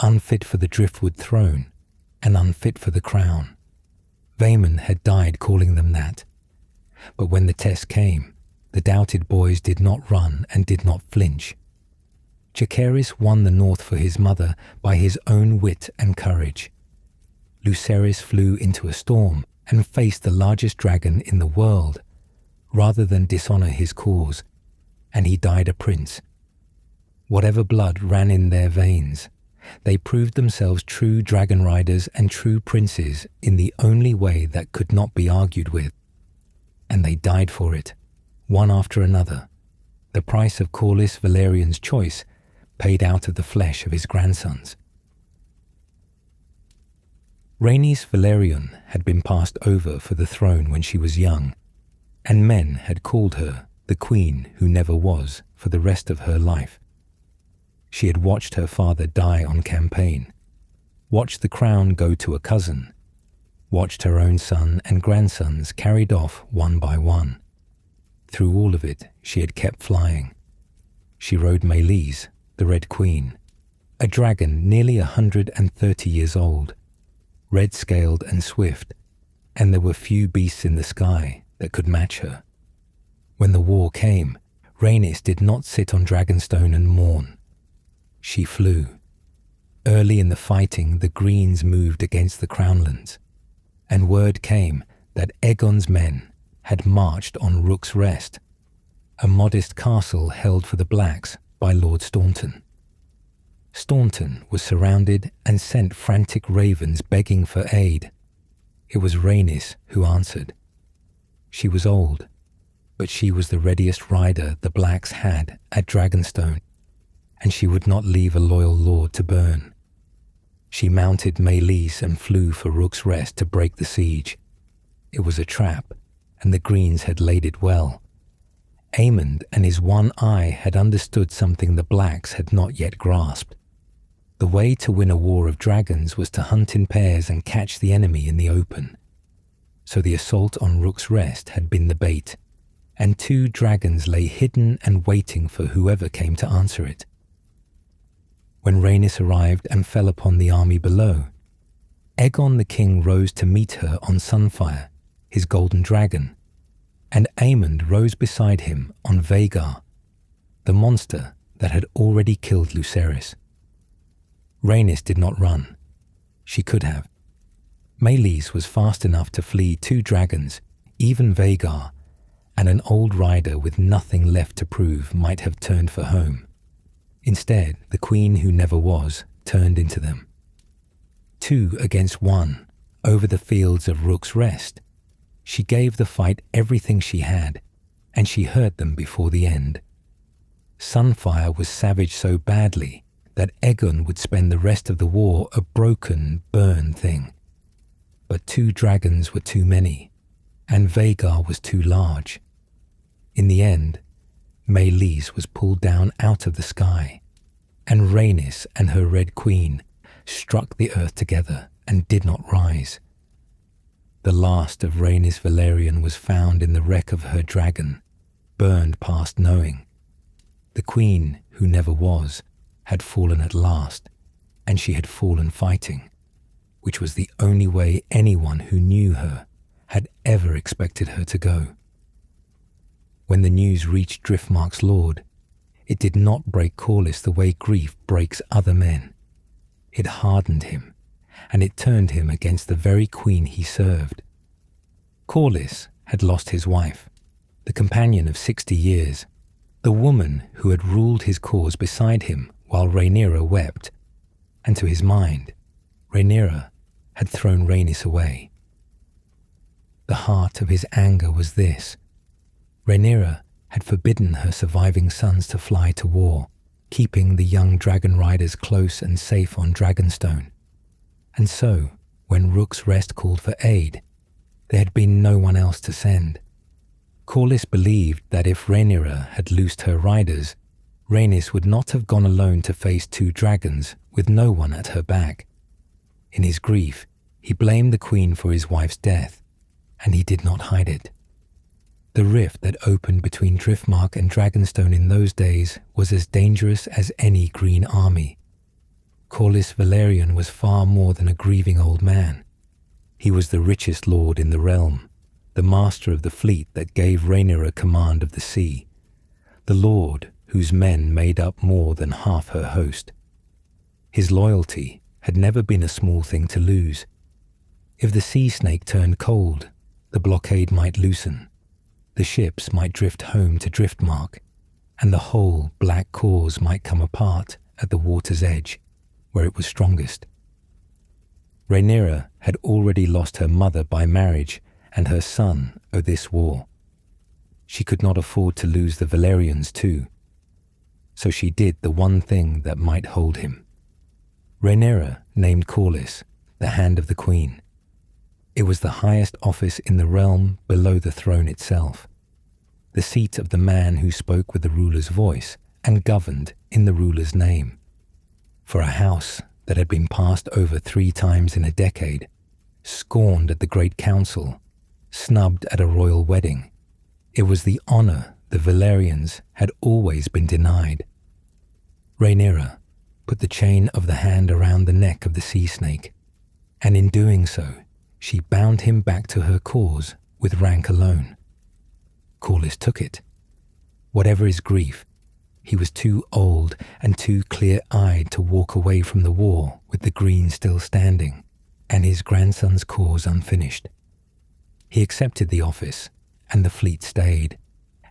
unfit for the Driftwood throne and unfit for the crown. Vaemond had died calling them that. But when the test came, the doubted boys did not run and did not flinch. Jacaerys won the north for his mother by his own wit and courage. Lucerys flew into a storm and faced the largest dragon in the world, rather than dishonor his cause, and he died a prince. Whatever blood ran in their veins, they proved themselves true dragon riders and true princes in the only way that could not be argued with. And they died for it, one after another, the price of Corlys Velaryon's choice paid out of the flesh of his grandsons. Rhaenys Velaryon had been passed over for the throne when she was young, and men had called her the queen who never was for the rest of her life. She had watched her father die on campaign, watched the crown go to a cousin, watched her own son and grandsons carried off one by one. Through all of it, she had kept flying. She rode Meleys, the Red Queen, a dragon nearly 130 years old, red-scaled and swift, and there were few beasts in the sky that could match her. When the war came, Rhaenys did not sit on Dragonstone and mourn. She flew. Early in the fighting, the Greens moved against the Crownlands, and word came that Aegon's men had marched on Rook's Rest, a modest castle held for the Blacks by Lord Staunton. Staunton was surrounded and sent frantic ravens begging for aid. It was Rhaenys who answered. She was old, but she was the readiest rider the Blacks had at Dragonstone, and she would not leave a loyal lord to burn. She mounted Meleys and flew for Rook's Rest to break the siege. It was a trap, and the Greens had laid it well. Aemond and his one eye had understood something the Blacks had not yet grasped. The way to win a war of dragons was to hunt in pairs and catch the enemy in the open. So the assault on Rook's Rest had been the bait, and 2 dragons lay hidden and waiting for whoever came to answer it. When Rhaenys arrived and fell upon the army below, Aegon the king rose to meet her on Sunfire, his golden dragon, and Aemond rose beside him on Vhagar, the monster that had already killed Lucerys. Rhaenys did not run. She could have. Meleys was fast enough to flee 2 dragons, even Vhagar, and an old rider with nothing left to prove might have turned for home. Instead, the queen who never was turned into them. 2 against 1, over the fields of Rook's Rest. She gave the fight everything she had, and she hurt them before the end. Sunfire was savaged so badly that Aegon would spend the rest of the war a broken, burned thing. But 2 dragons were too many, and Vhagar was too large. In the end, Meleys was pulled down out of the sky, and Rhaenys and her Red Queen struck the earth together and did not rise. The last of Rhaenys Velaryon was found in the wreck of her dragon, burned past knowing. The queen, who never was, had fallen at last, and she had fallen fighting, which was the only way anyone who knew her had ever expected her to go. When the news reached Driftmark's lord, it did not break Corlys the way grief breaks other men. It hardened him, and it turned him against the very queen he served. Corlys had lost his wife, the companion of 60 years, the woman who had ruled his cause beside him while Rhaenyra wept, and to his mind, Rhaenyra had thrown Rhaenys away. The heart of his anger was this: Rhaenyra had forbidden her surviving sons to fly to war, keeping the young dragon riders close and safe on Dragonstone. And so, when Rook's Rest called for aid, there had been no one else to send. Corlys believed that if Rhaenyra had loosed her riders, Rhaenys would not have gone alone to face 2 dragons with no one at her back. In his grief, he blamed the queen for his wife's death, and he did not hide it. The rift that opened between Driftmark and Dragonstone in those days was as dangerous as any green army. Corlys Velaryon was far more than a grieving old man. He was the richest lord in the realm, the master of the fleet that gave Rhaenyra command of the sea, the lord whose men made up more than half her host. His loyalty had never been a small thing to lose. If the sea snake turned cold, the blockade might loosen, the ships might drift home to Driftmark, and the whole black cause might come apart at the water's edge, where it was strongest. Rhaenyra had already lost her mother by marriage and her son of this war. She could not afford to lose the Velaryons too, so she did the one thing that might hold him. Rhaenyra named Corlys the Hand of the Queen. It was the highest office in the realm below the throne itself, the seat of the man who spoke with the ruler's voice and governed in the ruler's name. For a house that had been passed over 3 times in a decade, scorned at the Great Council, snubbed at a royal wedding, it was the honor the Velaryons had always been denied. Rhaenyra put the chain of the hand around the neck of the sea snake, and in doing so, she bound him back to her cause with rank alone. Corlys took it. Whatever his grief, he was too old and too clear-eyed to walk away from the war with the Green still standing and his grandson's cause unfinished. He accepted the office, and the fleet stayed,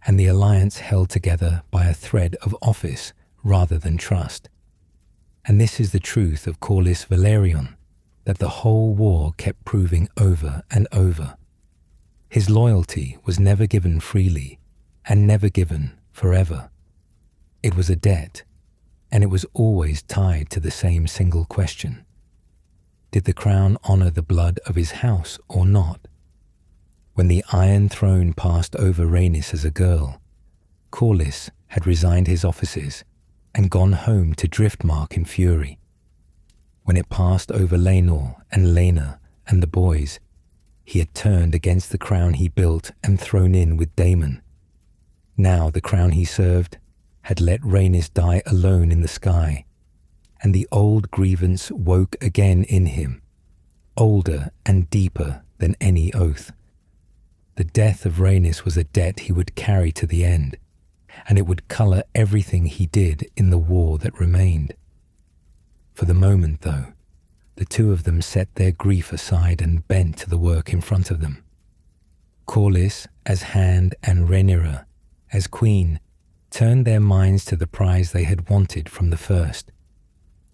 and the alliance held together by a thread of office rather than trust. And this is the truth of Corlys Velaryon, that the whole war kept proving over and over. His loyalty was never given freely and never given forever. It was a debt, and it was always tied to the same single question. Did the crown honor the blood of his house or not? When the Iron Throne passed over Rhaenys as a girl, Corlys had resigned his offices and gone home to Driftmark in fury. When it passed over Laenor and Laena and the boys, he had turned against the crown he built and thrown in with Daemon. Now the crown he served had let Rhaenys die alone in the sky, and the old grievance woke again in him, older and deeper than any oath. The death of Rhaenys was a debt he would carry to the end, and it would colour everything he did in the war that remained. For the moment, though, the two of them set their grief aside and bent to the work in front of them. Corlys as Hand and Rhaenyra as Queen turned their minds to the prize they had wanted from the first,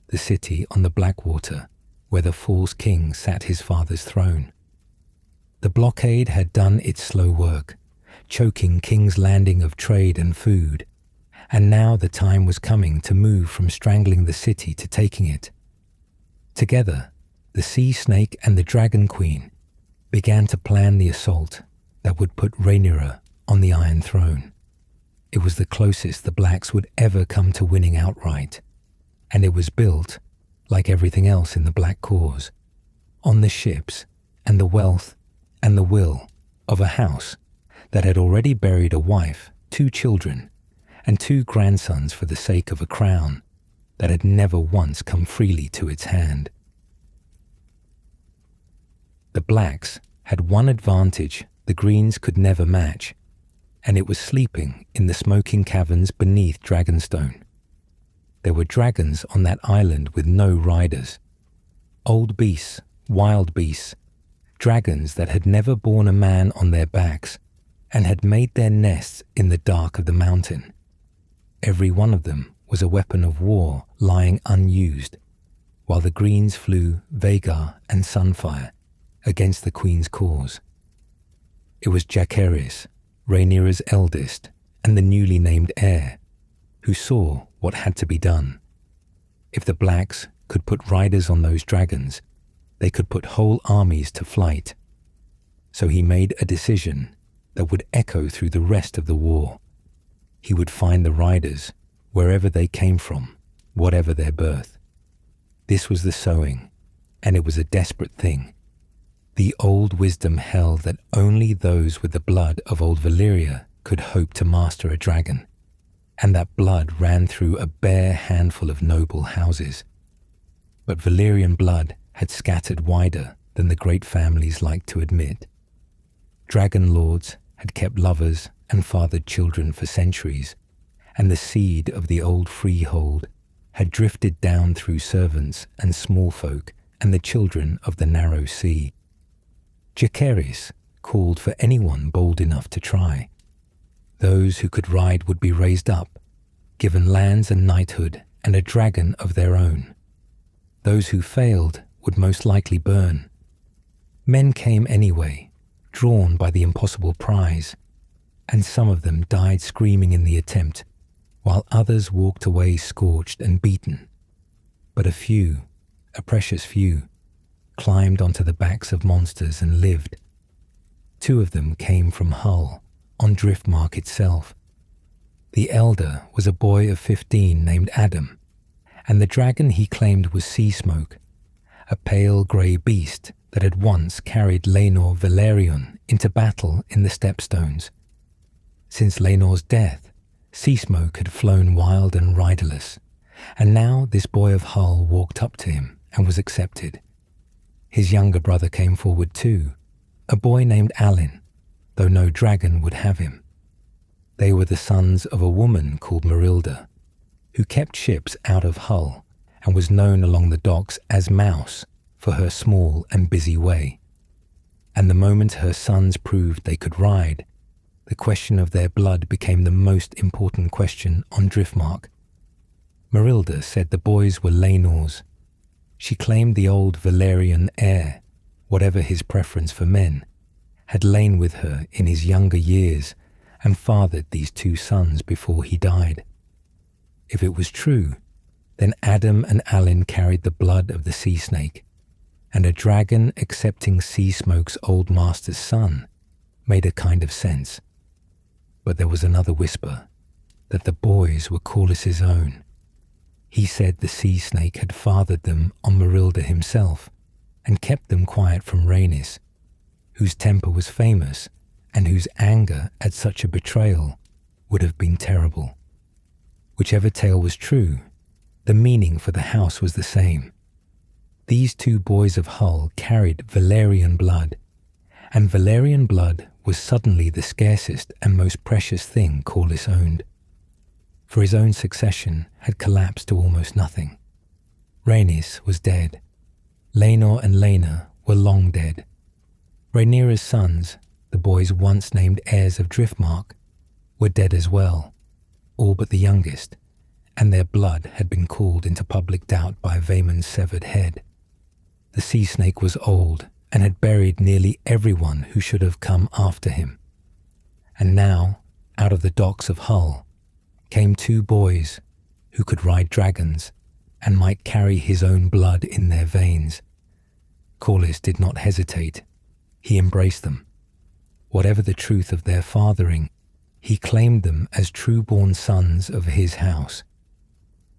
the city on the Blackwater where the false king sat his father's throne. The blockade had done its slow work, choking King's Landing of trade and food, and now the time was coming to move from strangling the city to taking it. Together, the Sea Snake and the Dragon Queen began to plan the assault that would put Rhaenyra on the Iron Throne. It was the closest the Blacks would ever come to winning outright, and it was built, like everything else in the Black cause, on the ships and the wealth and the will of a house that had already buried a wife, 2 children, and 2 grandsons for the sake of a crown that had never once come freely to its hand. The Blacks had one advantage the Greens could never match, and it was sleeping in the smoking caverns beneath Dragonstone. There were dragons on that island with no riders. Old beasts, wild beasts, dragons that had never borne a man on their backs and had made their nests in the dark of the mountain, every one of them was a weapon of war lying unused, while the Greens flew Vhagar and Sunfire against the Queen's cause. It was Jacaerys, Rhaenyra's eldest and the newly named heir, who saw what had to be done. If the Blacks could put riders on those dragons, they could put whole armies to flight. So he made a decision that would echo through the rest of the war. He would find the riders wherever they came from, whatever their birth. This was the Sowing, and it was a desperate thing. The old wisdom held that only those with the blood of old Valyria could hope to master a dragon, and that blood ran through a bare handful of noble houses. But Valyrian blood had scattered wider than the great families liked to admit. Dragon lords had kept lovers and fathered children for centuries, and the seed of the old freehold had drifted down through servants and small folk and the children of the narrow sea. Jacaerys called for anyone bold enough to try. Those who could ride would be raised up, given lands and knighthood and a dragon of their own. Those who failed would most likely burn. Men came anyway, drawn by the impossible prize, and some of them died screaming in the attempt, while others walked away scorched and beaten. But a few, a precious few, climbed onto the backs of monsters and lived. 2 of them came from Hull, on Driftmark itself. The elder was a boy of 15 named Addam, and the dragon he claimed was Sea Smoke, a pale grey beast that had once carried Laenor Velaryon into battle in the Stepstones. Since Laenor's death, Sea Smoke had flown wild and riderless, and now this boy of Hull walked up to him and was accepted. His younger brother came forward too, a boy named Alyn, though no dragon would have him. They were the sons of a woman called Marilda, who kept ships out of Hull and was known along the docks as Mouse for her small and busy way. And the moment her sons proved they could ride, the question of their blood became the most important question on Driftmark. Marilda said the boys were Laenor's. She claimed the old Valyrian heir, whatever his preference for men, had lain with her in his younger years and fathered these 2 sons before he died. If it was true, then Addam and Alyn carried the blood of the sea snake, and a dragon accepting Sea Smoke's old master's son made a kind of sense. But there was another whisper, that the boys were Corlys's own. He said the sea snake had fathered them on Marilda himself and kept them quiet from Rhaenys, whose temper was famous and whose anger at such a betrayal would have been terrible. Whichever tale was true, the meaning for the house was the same. These 2 boys of Hull carried Valyrian blood, and Valyrian blood was suddenly the scarcest and most precious thing Corlys owned. For his own succession had collapsed to almost nothing. Rhaenys was dead. Laenor and Laena were long dead. Rhaenyra's sons, the boys once named heirs of Driftmark, were dead as well, all but the youngest, and their blood had been called into public doubt by Vaemon's severed head. The sea snake was old and had buried nearly everyone who should have come after him. And now, out of the docks of Hull, came 2 boys who could ride dragons and might carry his own blood in their veins. Corlys did not hesitate. He embraced them. Whatever the truth of their fathering, he claimed them as true-born sons of his house.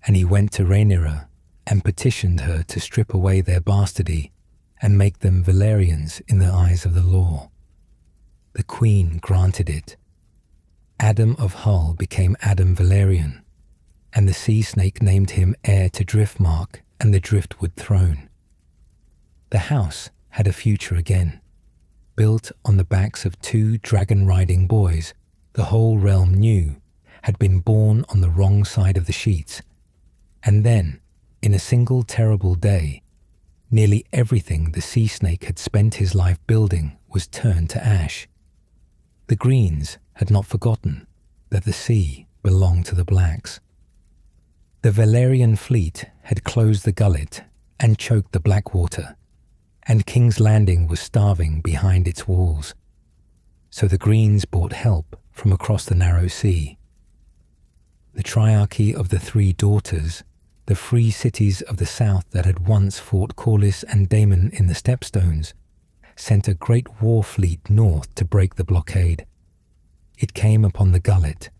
And he went to Rhaenyra and petitioned her to strip away their bastardy and make them Valyrians in the eyes of the law. The Queen granted it. Addam of Hull became Addam Velaryon, and the sea snake named him heir to Driftmark and the Driftwood throne. The house had a future again. Built on the backs of 2 dragon-riding boys, the whole realm knew had been born on the wrong side of the sheets. And then, in a single terrible day, nearly everything the sea snake had spent his life building was turned to ash. The Greens had not forgotten that the sea belonged to the Blacks. The Velaryon fleet had closed the Gullet and choked the Blackwater, and King's Landing was starving behind its walls. So the Greens brought help from across the narrow sea. The triarchy of the Three Daughters, the free cities of the south that had once fought Corlys and Daemon in the Stepstones, sent a great war fleet north to break the blockade. It came upon the Gullet,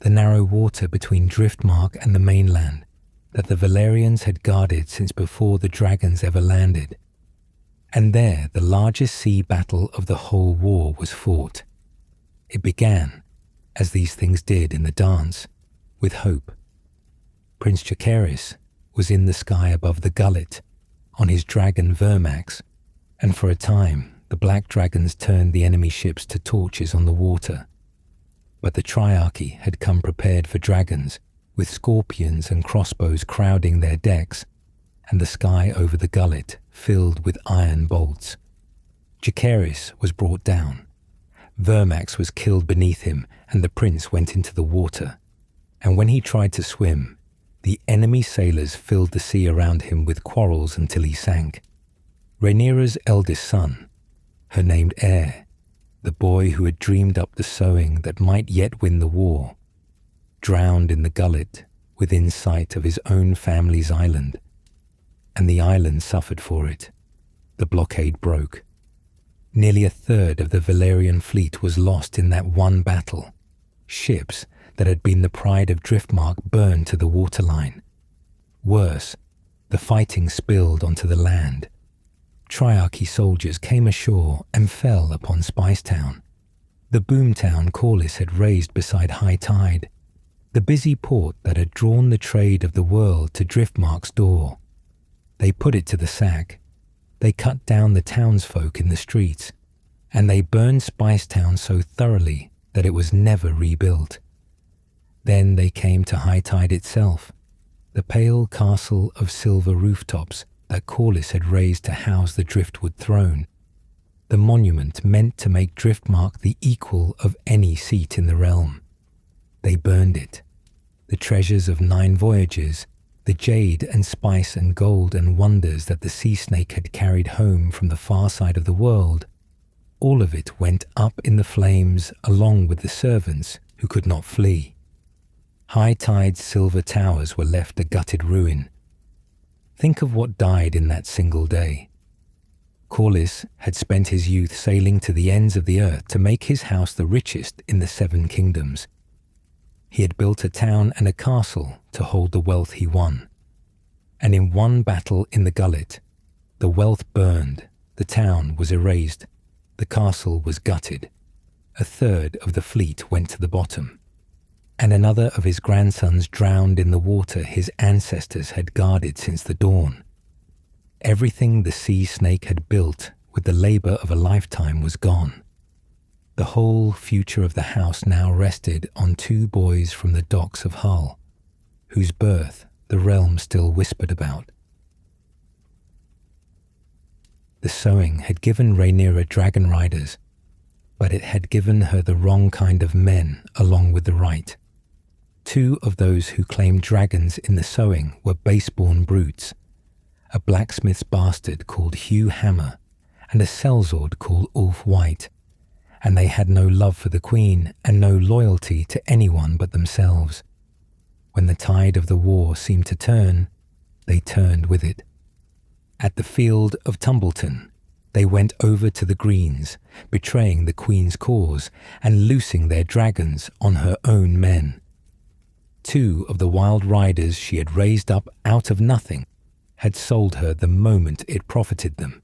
the narrow water between Driftmark and the mainland that the Velaryons had guarded since before the dragons ever landed. And there the largest sea battle of the whole war was fought. It began, as these things did in the dance, with hope. Prince Jacaerys was in the sky above the Gullet, on his dragon Vermax, and for a time the black dragons turned the enemy ships to torches on the water. But the triarchy had come prepared for dragons, with scorpions and crossbows crowding their decks, and the sky over the Gullet filled with iron bolts. Jacaerys was brought down. Vermax was killed beneath him, and the prince went into the water. And when he tried to swim, the enemy sailors filled the sea around him with quarrels until he sank. Rhaenyra's eldest son, her named heir, the boy who had dreamed up the sowing that might yet win the war, drowned in the Gullet within sight of his own family's island. And the island suffered for it. The blockade broke. Nearly a third of the Velaryon fleet was lost in that one battle. Ships that had been the pride of Driftmark burned to the waterline. Worse, the fighting spilled onto the land. Triarchy soldiers came ashore and fell upon Spicetown, the boomtown Corlys had raised beside high tide, the busy port that had drawn the trade of the world to Driftmark's door. They put it to the sack. They cut down the townsfolk in the streets, and they burned Spicetown so thoroughly that it was never rebuilt. Then they came to high tide itself, the pale castle of silver rooftops that Corlys had raised to house the Driftwood throne, the monument meant to make Driftmark the equal of any seat in the realm. They burned it. The treasures of 9 voyages, the jade and spice and gold and wonders that the sea snake had carried home from the far side of the world, all of it went up in the flames along with the servants who could not flee. High tide's silver towers were left a gutted ruin. Think of what died in that single day. Corlys had spent his youth sailing to the ends of the earth to make his house the richest in the 7 kingdoms. He had built a town and a castle to hold the wealth he won. And in one battle in the Gullet, the wealth burned, the town was erased, the castle was gutted. A third of the fleet went to the bottom. And another of his grandsons drowned in the water his ancestors had guarded since the dawn. Everything the sea snake had built with the labor of a lifetime was gone. The whole future of the house now rested on 2 boys from the docks of Hull, whose birth the realm still whispered about. The sowing had given Rhaenyra dragon riders, but it had given her the wrong kind of men along with the right. 2 of those who claimed dragons in the sowing were baseborn brutes, a blacksmith's bastard called Hugh Hammer and a sellsword called Ulf White, and they had no love for the queen and no loyalty to anyone but themselves. When the tide of the war seemed to turn, they turned with it. At the field of Tumbleton, they went over to the Greens, betraying the queen's cause and loosing their dragons on her own men. 2 of the wild riders she had raised up out of nothing had sold her the moment it profited them.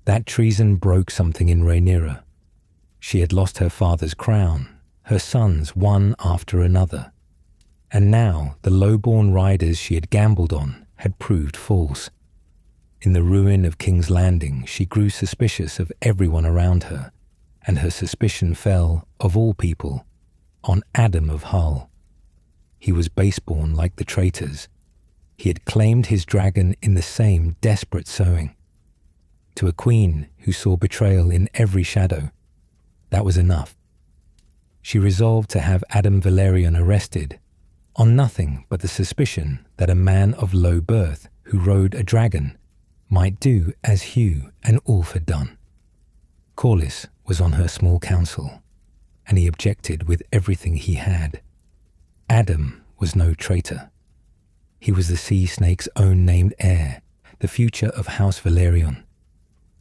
That treason broke something in Rhaenyra. She had lost her father's crown, her sons one after another. And now the low-born riders she had gambled on had proved false. In the ruin of King's Landing, she grew suspicious of everyone around her, and her suspicion fell, of all people, on Addam of Hull. He was baseborn like the traitors. He had claimed his dragon in the same desperate sowing. To a queen who saw betrayal in every shadow, that was enough. she resolved to have Addam Velaryon arrested, on nothing but the suspicion that a man of low birth who rode a dragon might do as Hugh and Ulf had done. Corlys was on her small council, and he objected with everything he had. Addam was no traitor. He was the sea snake's own named heir, the future of House Velaryon,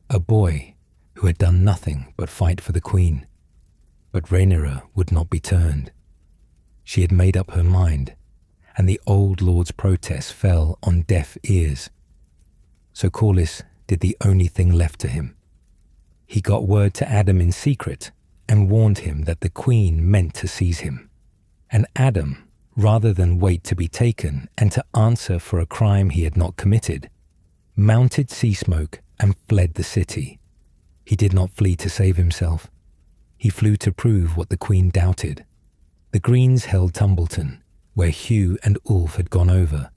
a boy who had done nothing but fight for the queen. But Rhaenyra would not be turned. She had made up her mind, and the old lord's protests fell on deaf ears. So Corlys did the only thing left to him. He got word to Addam in secret and warned him that the queen meant to seize him. And Addam, rather than wait to be taken and to answer for a crime he had not committed, mounted sea smoke and fled the city. He did not flee to save himself. He flew to prove what the queen doubted. The Greens held Tumbleton, where Hugh and Ulf had gone over,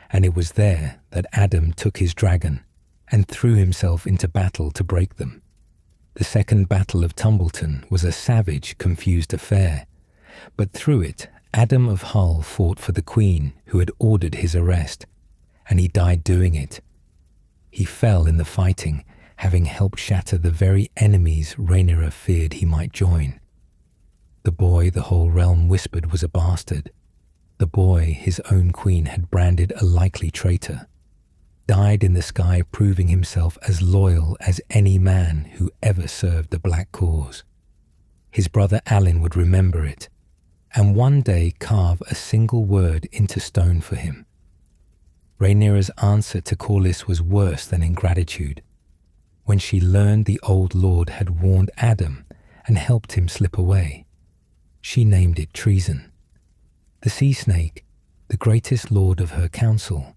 and it was there that Addam took his dragon and threw himself into battle to break them. The Second Battle of Tumbleton was a savage, confused affair, but through it, Addam of Hull fought for the queen who had ordered his arrest, and he died doing it. He fell in the fighting, having helped shatter the very enemies Rhaenyra feared he might join. The boy the whole realm whispered was a bastard. The boy his own queen had branded a likely traitor, died in the sky proving himself as loyal as any man who ever served the Black Cause. His brother Alyn would remember it, and one day carve a single word into stone for him. Rhaenyra's answer to Corlys was worse than ingratitude. When she learned the old lord had warned Addam and helped him slip away, she named it treason. The sea snake, the greatest lord of her council,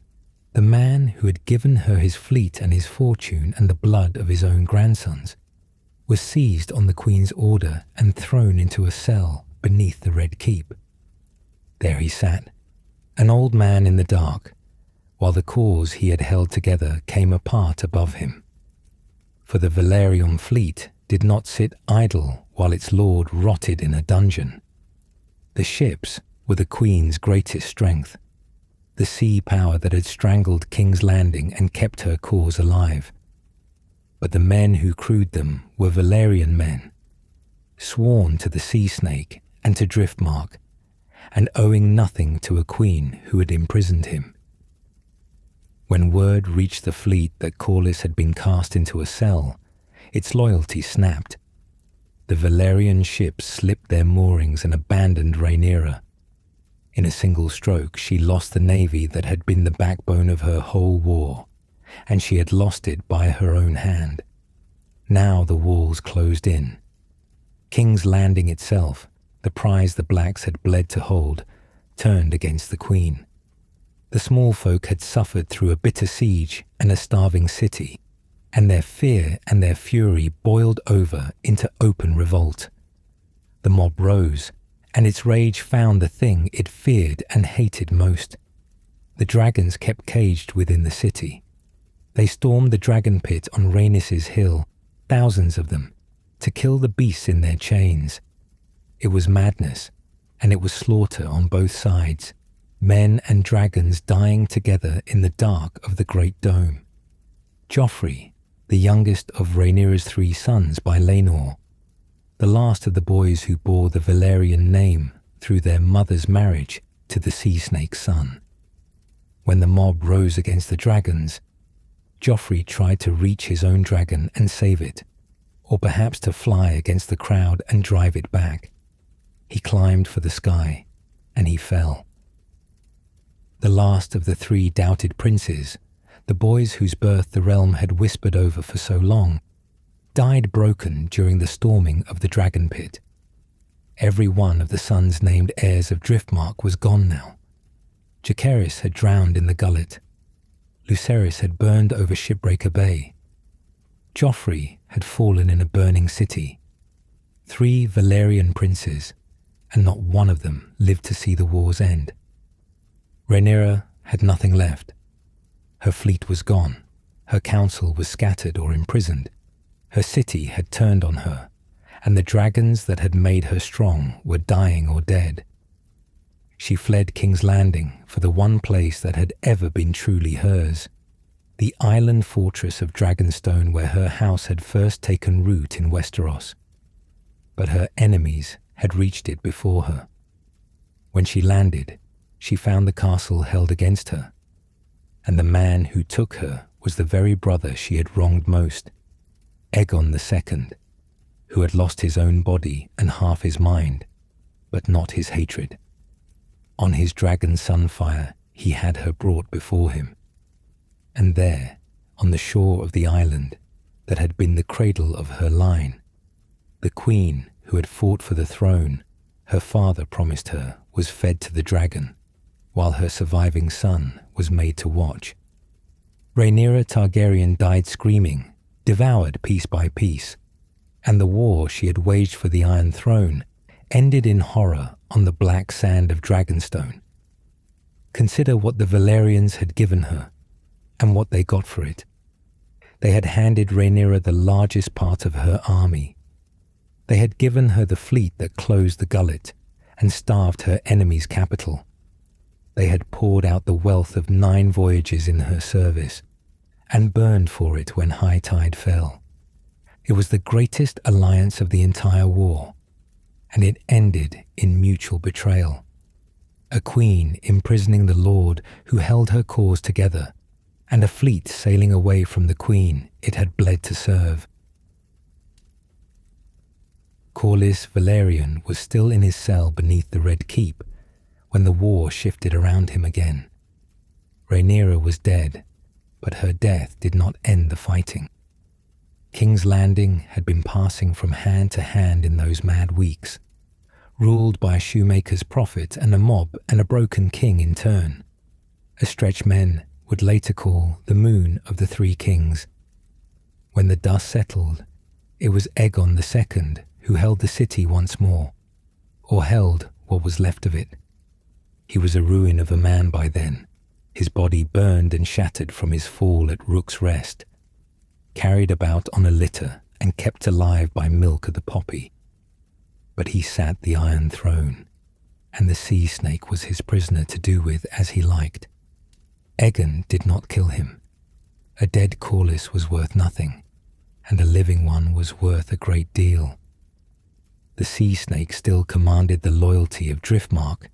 the man who had given her his fleet and his fortune and the blood of his own grandsons, was seized on the queen's order and thrown into a cell beneath the Red Keep. There he sat, an old man in the dark, while the cause he had held together came apart above him. For the Velaryon fleet did not sit idle while its lord rotted in a dungeon. The ships were the queen's greatest strength, the sea power that had strangled King's Landing and kept her cause alive. But the men who crewed them were Velaryon men, sworn to the sea snake and to Driftmark, and owing nothing to a queen who had imprisoned him. When word reached the fleet that Corlys had been cast into a cell, its loyalty snapped. The Velaryon ships slipped their moorings and abandoned Rhaenyra. In a single stroke, she lost the navy that had been the backbone of her whole war, and she had lost it by her own hand. Now the walls closed in. King's Landing itself, the prize the Blacks had bled to hold, turned against the queen. The small folk had suffered through a bitter siege and a starving city, and their fear and their fury boiled over into open revolt. The mob rose, and its rage found the thing it feared and hated most. The dragons kept caged within the city. They stormed the dragon pit on Rhaenys' hill, thousands of them, to kill the beasts in their chains. It was madness, and it was slaughter on both sides, men and dragons dying together in the dark of the Great Dome. Joffrey, the youngest of Rhaenyra's 3 sons by Laenor, the last of the boys who bore the Velaryon name through their mother's marriage to the sea snake's son. When the mob rose against the dragons, Joffrey tried to reach his own dragon and save it, or perhaps to fly against the crowd and drive it back. He climbed for the sky, and he fell. The last of the 3 doubted princes, the boys whose birth the realm had whispered over for so long, died broken during the storming of the dragon pit. Every one of the sons named heirs of Driftmark was gone now. Jacaerys had drowned in the Gullet. Lucerys had burned over Shipbreaker Bay. Joffrey had fallen in a burning city. 3 Velaryon princes, and not one of them lived to see the war's end. Rhaenyra had nothing left. Her fleet was gone. Her council was scattered or imprisoned. Her city had turned on her, and the dragons that had made her strong were dying or dead. She fled King's Landing for the one place that had ever been truly hers, the island fortress of Dragonstone where her house had first taken root in Westeros. But her enemies had reached it before her. When she landed, she found the castle held against her, and the man who took her was the very brother she had wronged most, Aegon II, who had lost his own body and half his mind, but not his hatred. On his dragon sunfire he had her brought before him, and there, on the shore of the island that had been the cradle of her line, the queen who had fought for the throne her father promised her was fed to the dragon, while her surviving son was made to watch. Rhaenyra Targaryen died screaming, devoured piece by piece, and the war she had waged for the Iron Throne ended in horror on the black sand of Dragonstone. Consider what the Velaryons had given her, and what they got for it. They had handed Rhaenyra the largest part of her army. They had given her the fleet that closed the Gullet and starved her enemy's capital. They had poured out the wealth of 9 voyages in her service, and burned for it when high tide fell. It was the greatest alliance of the entire war, and it ended in mutual betrayal. A queen imprisoning the lord who held her cause together, and a fleet sailing away from the queen it had bled to serve. Corlys Velaryon was still in his cell beneath the Red Keep when the war shifted around him again. Rhaenyra was dead, but her death did not end the fighting. King's Landing had been passing from hand to hand in those mad weeks, ruled by a shoemaker's prophet and a mob and a broken king in turn, a stretch men would later call the Moon of the Three Kings. When the dust settled, it was Aegon II who held the city once more, or held what was left of it. He was a ruin of a man by then, his body burned and shattered from his fall at Rook's Rest, carried about on a litter and kept alive by milk of the poppy. But he sat the Iron Throne, and the sea snake was his prisoner to do with as he liked. Aegon did not kill him. A dead Corlys was worth nothing, and a living one was worth a great deal. The sea snake still commanded the loyalty of Driftmark,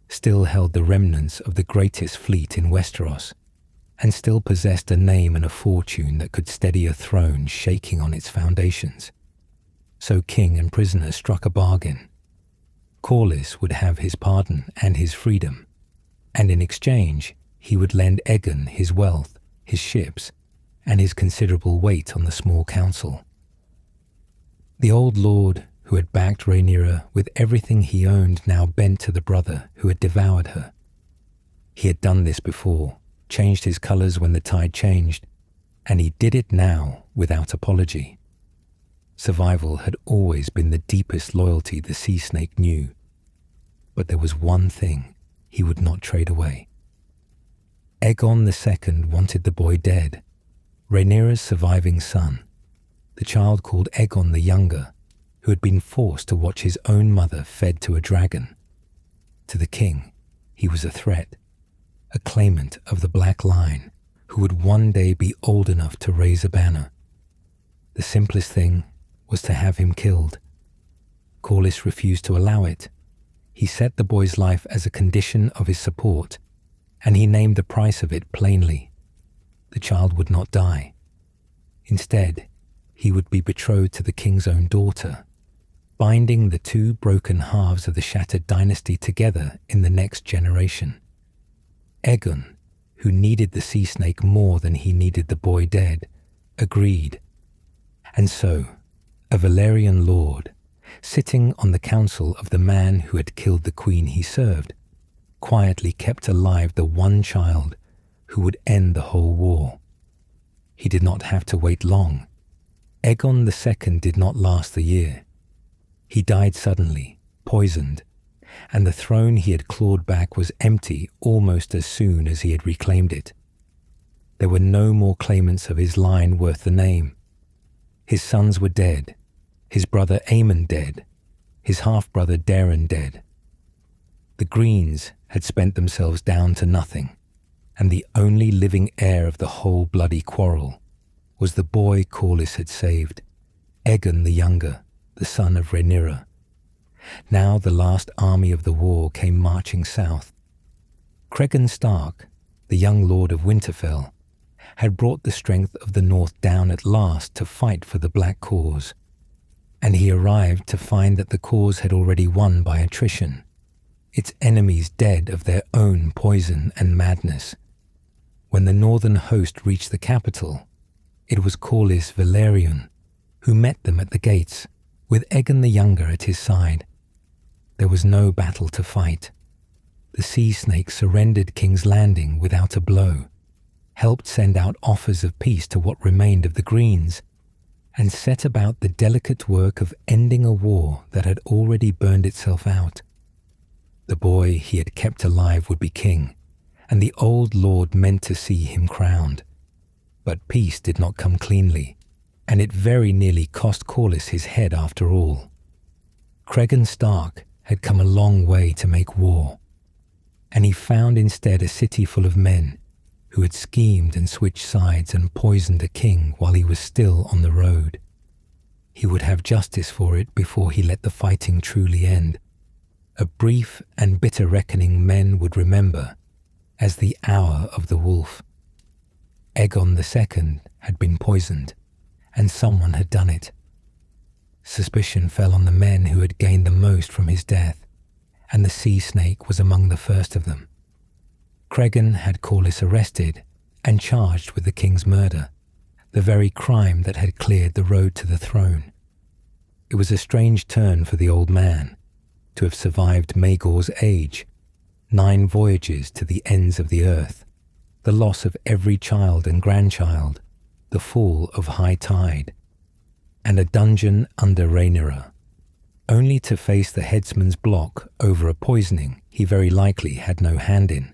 still held the remnants of the greatest fleet in Westeros, and still possessed a name and a fortune that could steady a throne shaking on its foundations. So king and prisoner struck a bargain. Corlys would have his pardon and his freedom, and in exchange he would lend Aegon his wealth, his ships, and his considerable weight on the small council. The old lord who had backed Rhaenyra with everything he owned now bent to the brother who had devoured her. He had done this before, changed his colours when the tide changed, and he did it now without apology. Survival had always been the deepest loyalty the sea snake knew, but there was one thing he would not trade away. Aegon II wanted the boy dead, Rhaenyra's surviving son, the child called Aegon the Younger, who had been forced to watch his own mother fed to a dragon. To the king, he was a threat, a claimant of the Black Line who would one day be old enough to raise a banner. The simplest thing was to have him killed. Corlys refused to allow it. He set the boy's life as a condition of his support, and he named the price of it plainly. The child would not die. Instead, he would be betrothed to the king's own daughter, binding the 2 broken halves of the shattered dynasty together in the next generation. Aegon, who needed the sea snake more than he needed the boy dead, agreed. And so, a Velaryon lord, sitting on the council of the man who had killed the queen he served, quietly kept alive the one child who would end the whole war. He did not have to wait long. Aegon II did not last the year. He died suddenly, poisoned, and the throne he had clawed back was empty almost as soon as he had reclaimed it. There were no more claimants of his line worth the name. His sons were dead, his brother Aemon dead, his half-brother Daeron dead. The Greens had spent themselves down to nothing, and the only living heir of the whole bloody quarrel was the boy Corlys had saved, Aegon the Younger, the son of Rhaenyra. Now the last army of the war came marching south. Cregan Stark, the young lord of Winterfell, had brought the strength of the North down at last to fight for the Black Cause, and he arrived to find that the cause had already won by attrition, its enemies dead of their own poison and madness. When the northern host reached the capital, it was Corlys Velaryon who met them at the gates, with Aegon the Younger at his side. There was no battle to fight. The sea snake surrendered King's Landing without a blow, helped send out offers of peace to what remained of the Greens, and set about the delicate work of ending a war that had already burned itself out. The boy he had kept alive would be king, and the old lord meant to see him crowned. But peace did not come cleanly, and it very nearly cost Corlys his head after all. Cregan Stark had come a long way to make war, and he found instead a city full of men who had schemed and switched sides and poisoned a king while he was still on the road. He would have justice for it before he let the fighting truly end, a brief and bitter reckoning men would remember as the hour of the wolf. Aegon II had been poisoned, and someone had done it. Suspicion fell on the men who had gained the most from his death, and the sea snake was among the first of them. Cregan had Corlys arrested and charged with the king's murder, the very crime that had cleared the road to the throne. It was a strange turn for the old man to have survived Maegor's age, 9 voyages to the ends of the earth, the loss of every child and grandchild, the fall of high tide, and a dungeon under Rhaenyra, only to face the headsman's block over a poisoning he very likely had no hand in.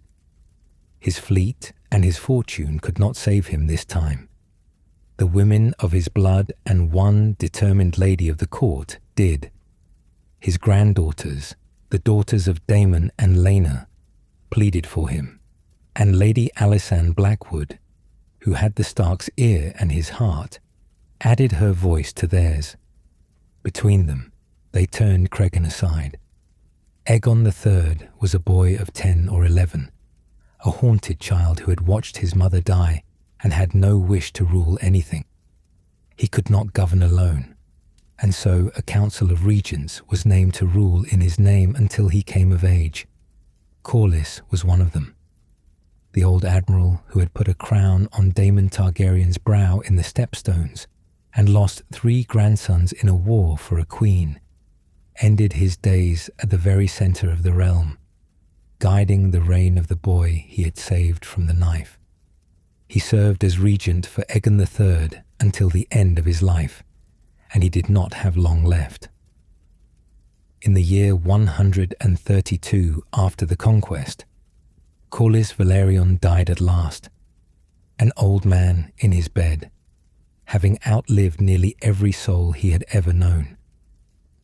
His fleet and his fortune could not save him this time. The women of his blood and one determined lady of the court did. His granddaughters, the daughters of Daemon and Laena, pleaded for him, and Lady Alyssa Blackwood, who had the Stark's ear and his heart, added her voice to theirs. Between them, they turned Cregan aside. Aegon III was a boy of 10 or 11, a haunted child who had watched his mother die and had no wish to rule anything. He could not govern alone, and so a council of regents was named to rule in his name until he came of age. Corlys was one of them. The old admiral who had put a crown on Daemon Targaryen's brow in the Stepstones and lost 3 grandsons in a war for a queen, ended his days at the very center of the realm, guiding the reign of the boy he had saved from the knife. He served as regent for Aegon III until the end of his life, and he did not have long left. In the year 132 after the conquest, Corlys Velaryon died at last, an old man in his bed, having outlived nearly every soul he had ever known.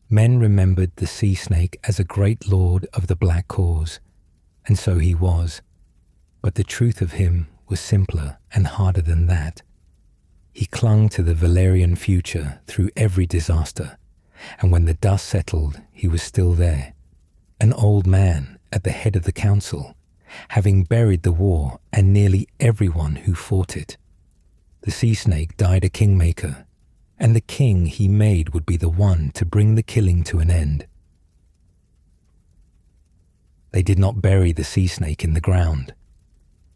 Men remembered the sea snake as a great lord of the Black Cause, and so he was, but the truth of him was simpler and harder than that. He clung to the Valyrian future through every disaster, and when the dust settled, he was still there, an old man at the head of the council, having buried the war and nearly everyone who fought it. The sea snake died a kingmaker, and the king he made would be the one to bring the killing to an end. They did not bury the sea snake in the ground.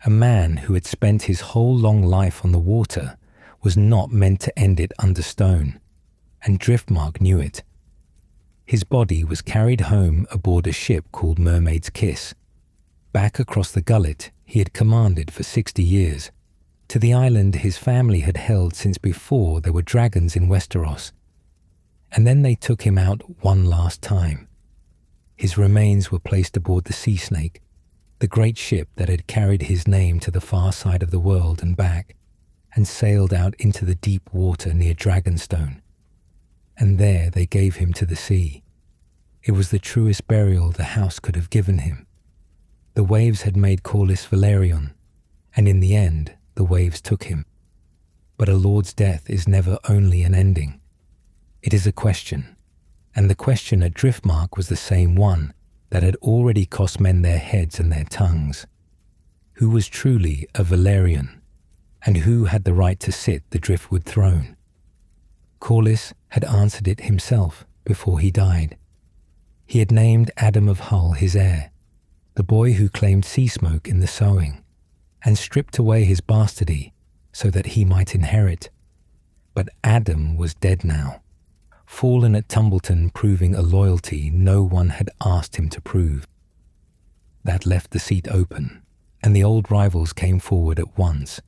A man who had spent his whole long life on the water was not meant to end it under stone, and Driftmark knew it. His body was carried home aboard a ship called Mermaid's Kiss, back across the Gullet he had commanded for 60 years, to the island his family had held since before there were dragons in Westeros. And then they took him out one last time. His remains were placed aboard the Sea Snake, the great ship that had carried his name to the far side of the world and back, and sailed out into the deep water near Dragonstone. and there they gave him to the sea. It was the truest burial the house could have given him. The waves had made Corlys Velaryon, and in the end the waves took him. But a lord's death is never only an ending. It is a question, and the question at Driftmark was the same one that had already cost men their heads and their tongues. Who was truly a Velaryon, and who had the right to sit the driftwood throne? Corlys had answered it himself before he died. He had named Addam of Hull his heir, the boy who claimed sea smoke in the Sowing, and stripped away his bastardy so that he might inherit. But Addam was dead now, fallen at Tumbleton, proving a loyalty no one had asked him to prove. That left the seat open, and the old rivals came forward at once.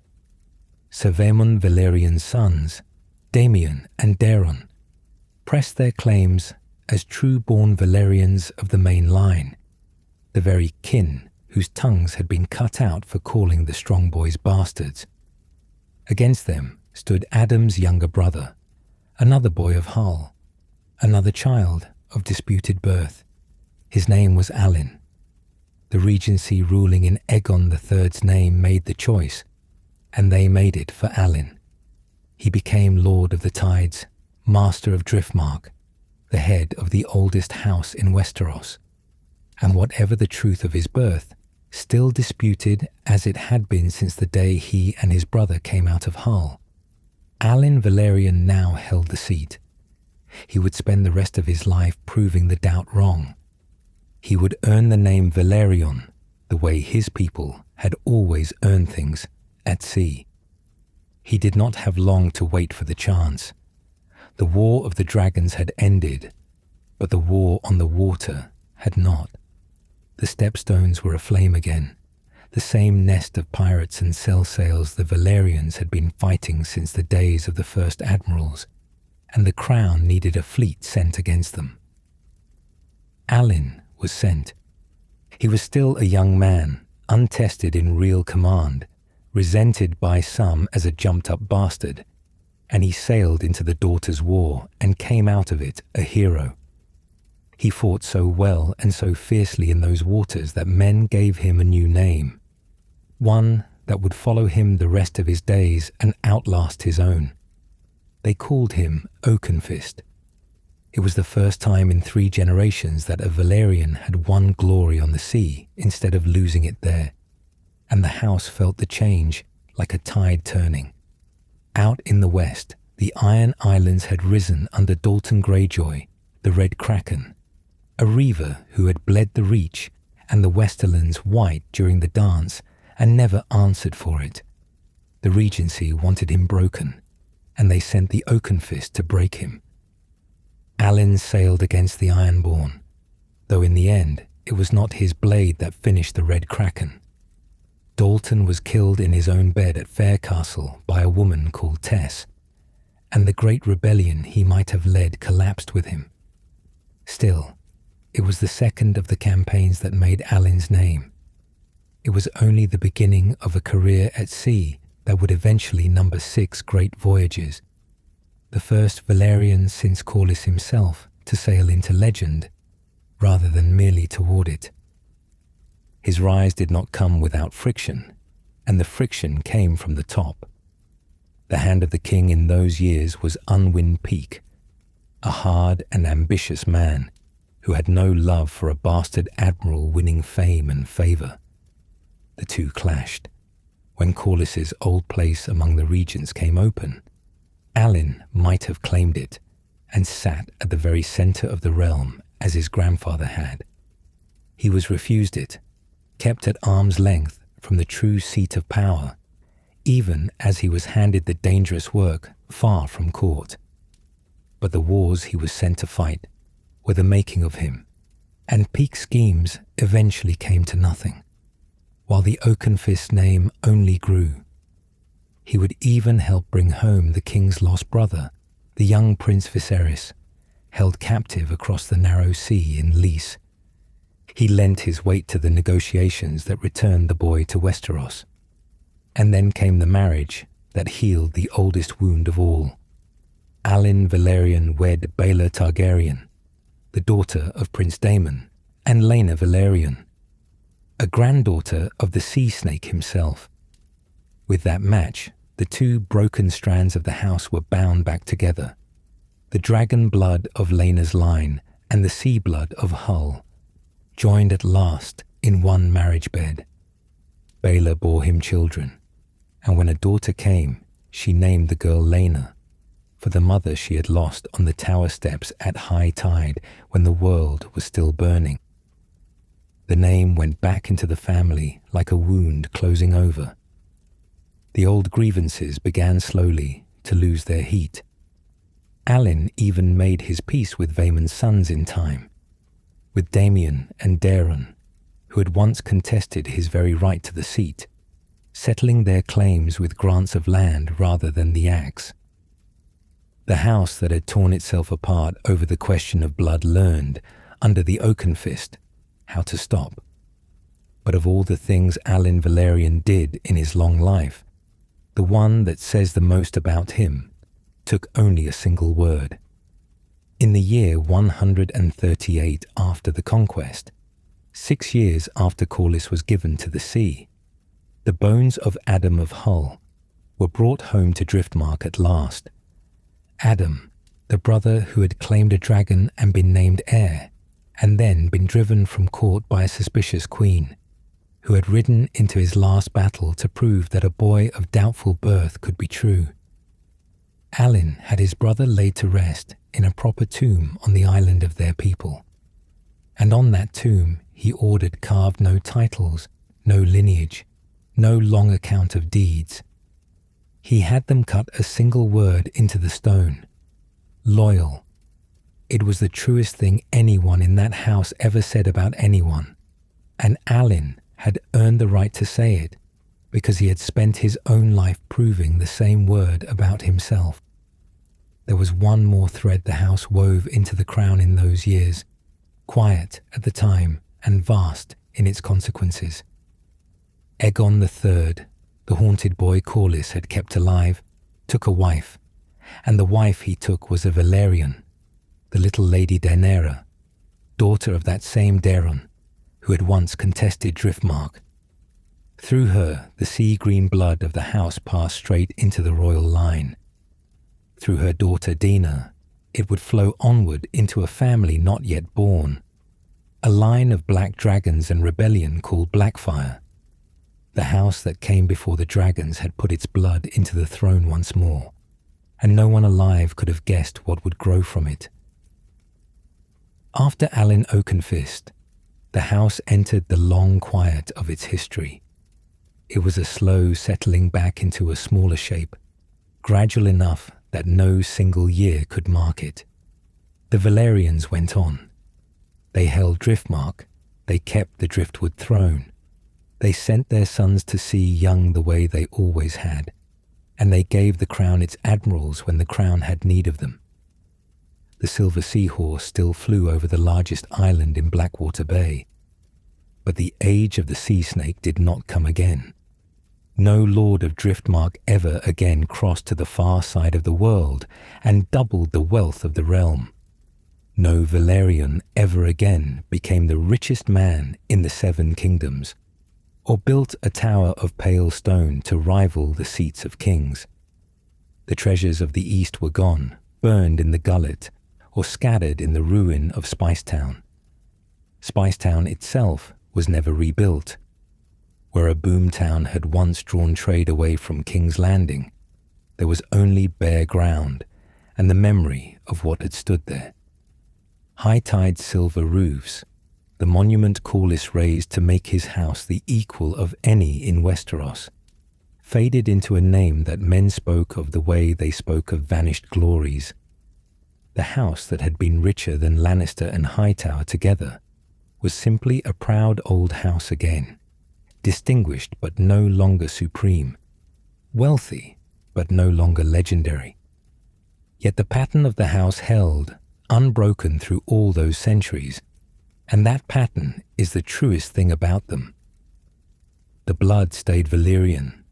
Sir Vaemon Velaryon's sons, Damian and Daeron, pressed their claims as true-born Velaryons of the main line, the very kin whose tongues had been cut out for calling the strong boys bastards. Against them stood Addam's younger brother, another boy of Hull, another child of disputed birth. His name was Alyn. The regency ruling in Aegon III's name made the choice, and they made it for Alyn. He became Lord of the Tides, Master of Driftmark, the head of the oldest house in Westeros, and whatever the truth of his birth, still disputed as it had been since the day he and his brother came out of Hull, Alyn Velaryon now held the seat. He would spend the rest of his life proving the doubt wrong. He would earn the name Velaryon the way his people had always earned things, at sea. He did not have long to wait for the chance. The War of the Dragons had ended, but the war on the water had not. The Stepstones were aflame again, the same nest of pirates and sell sails the Velaryons had been fighting since the days of the first Admirals, and the crown needed a fleet sent against them. Alyn was sent. He was still a young man, untested in real command, resented by some as a jumped-up bastard, and he sailed into the Daughters' War and came out of it a hero. He fought so well and so fiercely in those waters that men gave him a new name, one that would follow him the rest of his days and outlast his own. They called him Oakenfist. It was the first time in 3 generations that a Velaryon had won glory on the sea instead of losing it there, and the house felt the change like a tide turning. Out in the west, the Iron Islands had risen under Dalton Greyjoy, the Red Kraken, a reaver who had bled the Reach and the Westerlands white during the dance and never answered for it. The Regency wanted him broken, and they sent the Oakenfist to break him. Alyn sailed against the Ironborn, though in the end it was not his blade that finished the Red Kraken. Dalton was killed in his own bed at Faircastle by a woman called Tess, and the great rebellion he might have led collapsed with him. Still, it was the second of the campaigns that made Alyn's name. It was only the beginning of a career at sea that would eventually number 6 great voyages, the first Velaryon since Corlys himself to sail into legend, rather than merely toward it. His rise did not come without friction, and the friction came from the top. The hand of the king in those years was Unwin Peake, a hard and ambitious man who had no love for a bastard admiral winning fame and favour. The two clashed. When Corlys's old place among the regents came open, Alyn might have claimed it and sat at the very centre of the realm as his grandfather had. He was refused it, kept at arm's length from the true seat of power, even as he was handed the dangerous work far from court. But the wars he was sent to fight were the making of him, and Peake's schemes eventually came to nothing, while the Oakenfist name only grew. He would even help bring home the king's lost brother, the young Prince Viserys, held captive across the narrow sea in Lys. He lent his weight to the negotiations that returned the boy to Westeros. And then came the marriage that healed the oldest wound of all. Alyn Velaryon wed Baela Targaryen, the daughter of Prince Daemon, and Laena Velaryon, a granddaughter of the sea snake himself. With that match, the two broken strands of the house were bound back together. The dragon blood of Laena's line and the sea blood of Hull joined at last in one marriage bed. Baela bore him children, and when a daughter came, she named the girl Laena, for the mother she had lost on the tower steps at high tide when the world was still burning. The name went back into the family like a wound closing over. The old grievances began slowly to lose their heat. Alyn even made his peace with Vaemon's sons in time, with Damian and Daeron, who had once contested his very right to the seat, settling their claims with grants of land rather than the axe. The house that had torn itself apart over the question of blood learned, under the Oakenfist, how to stop. But of all the things Alyn Velaryon did in his long life, the one that says the most about him took only a single word. In the year 138 after the conquest, 6 years after Corlys was given to the sea, the bones of Addam of Hull were brought home to Driftmark at last. Addam, the brother who had claimed a dragon and been named heir, and then been driven from court by a suspicious queen, who had ridden into his last battle to prove that a boy of doubtful birth could be true. Alyn had his brother laid to rest in a proper tomb on the island of their people, and on that tomb he ordered carved no titles, no lineage, no long account of deeds. He had them cut a single word into the stone: loyal. It was the truest thing anyone in that house ever said about anyone, and Alyn had earned the right to say it because he had spent his own life proving the same word about himself. There was one more thread the house wove into the crown in those years, quiet at the time and vast in its consequences. Aegon III, the haunted boy Corlys had kept alive, took a wife, and the wife he took was a Velaryon, the little lady Rhaenyra, daughter of that same Daeron who had once contested Driftmark. Through her, the sea-green blood of the house passed straight into the royal line. Through her daughter Dina, it would flow onward into a family not yet born, a line of black dragons and rebellion called Blackfire. The house that came before the dragons had put its blood into the throne once more, and no one alive could have guessed what would grow from it. After Alyn Oakenfist, the house entered the long quiet of its history. It was a slow settling back into a smaller shape, gradual enough that no single year could mark it. The Velaryons went on. They held Driftmark, they kept the Driftwood throne. They sent their sons to sea young the way they always had, and they gave the crown its admirals when the crown had need of them. The Silver Seahorse still flew over the largest island in Blackwater Bay, but the age of the sea snake did not come again. No lord of Driftmark ever again crossed to the far side of the world and doubled the wealth of the realm. No Velaryon ever again became the richest man in the Seven Kingdoms, or built a tower of pale stone to rival the seats of kings. The treasures of the East were gone, burned in the Gullet, or scattered in the ruin of Spicetown. Spicetown itself was never rebuilt. Where a boomtown had once drawn trade away from King's Landing, there was only bare ground and the memory of what had stood there. High-tide silver roofs, the monument Corlys raised to make his house the equal of any in Westeros, faded into a name that men spoke of the way they spoke of vanished glories. The house that had been richer than Lannister and Hightower together was simply a proud old house again, distinguished but no longer supreme, wealthy but no longer legendary. Yet the pattern of the house held, unbroken through all those centuries, and that pattern is the truest thing about them. The blood stayed Valyrian,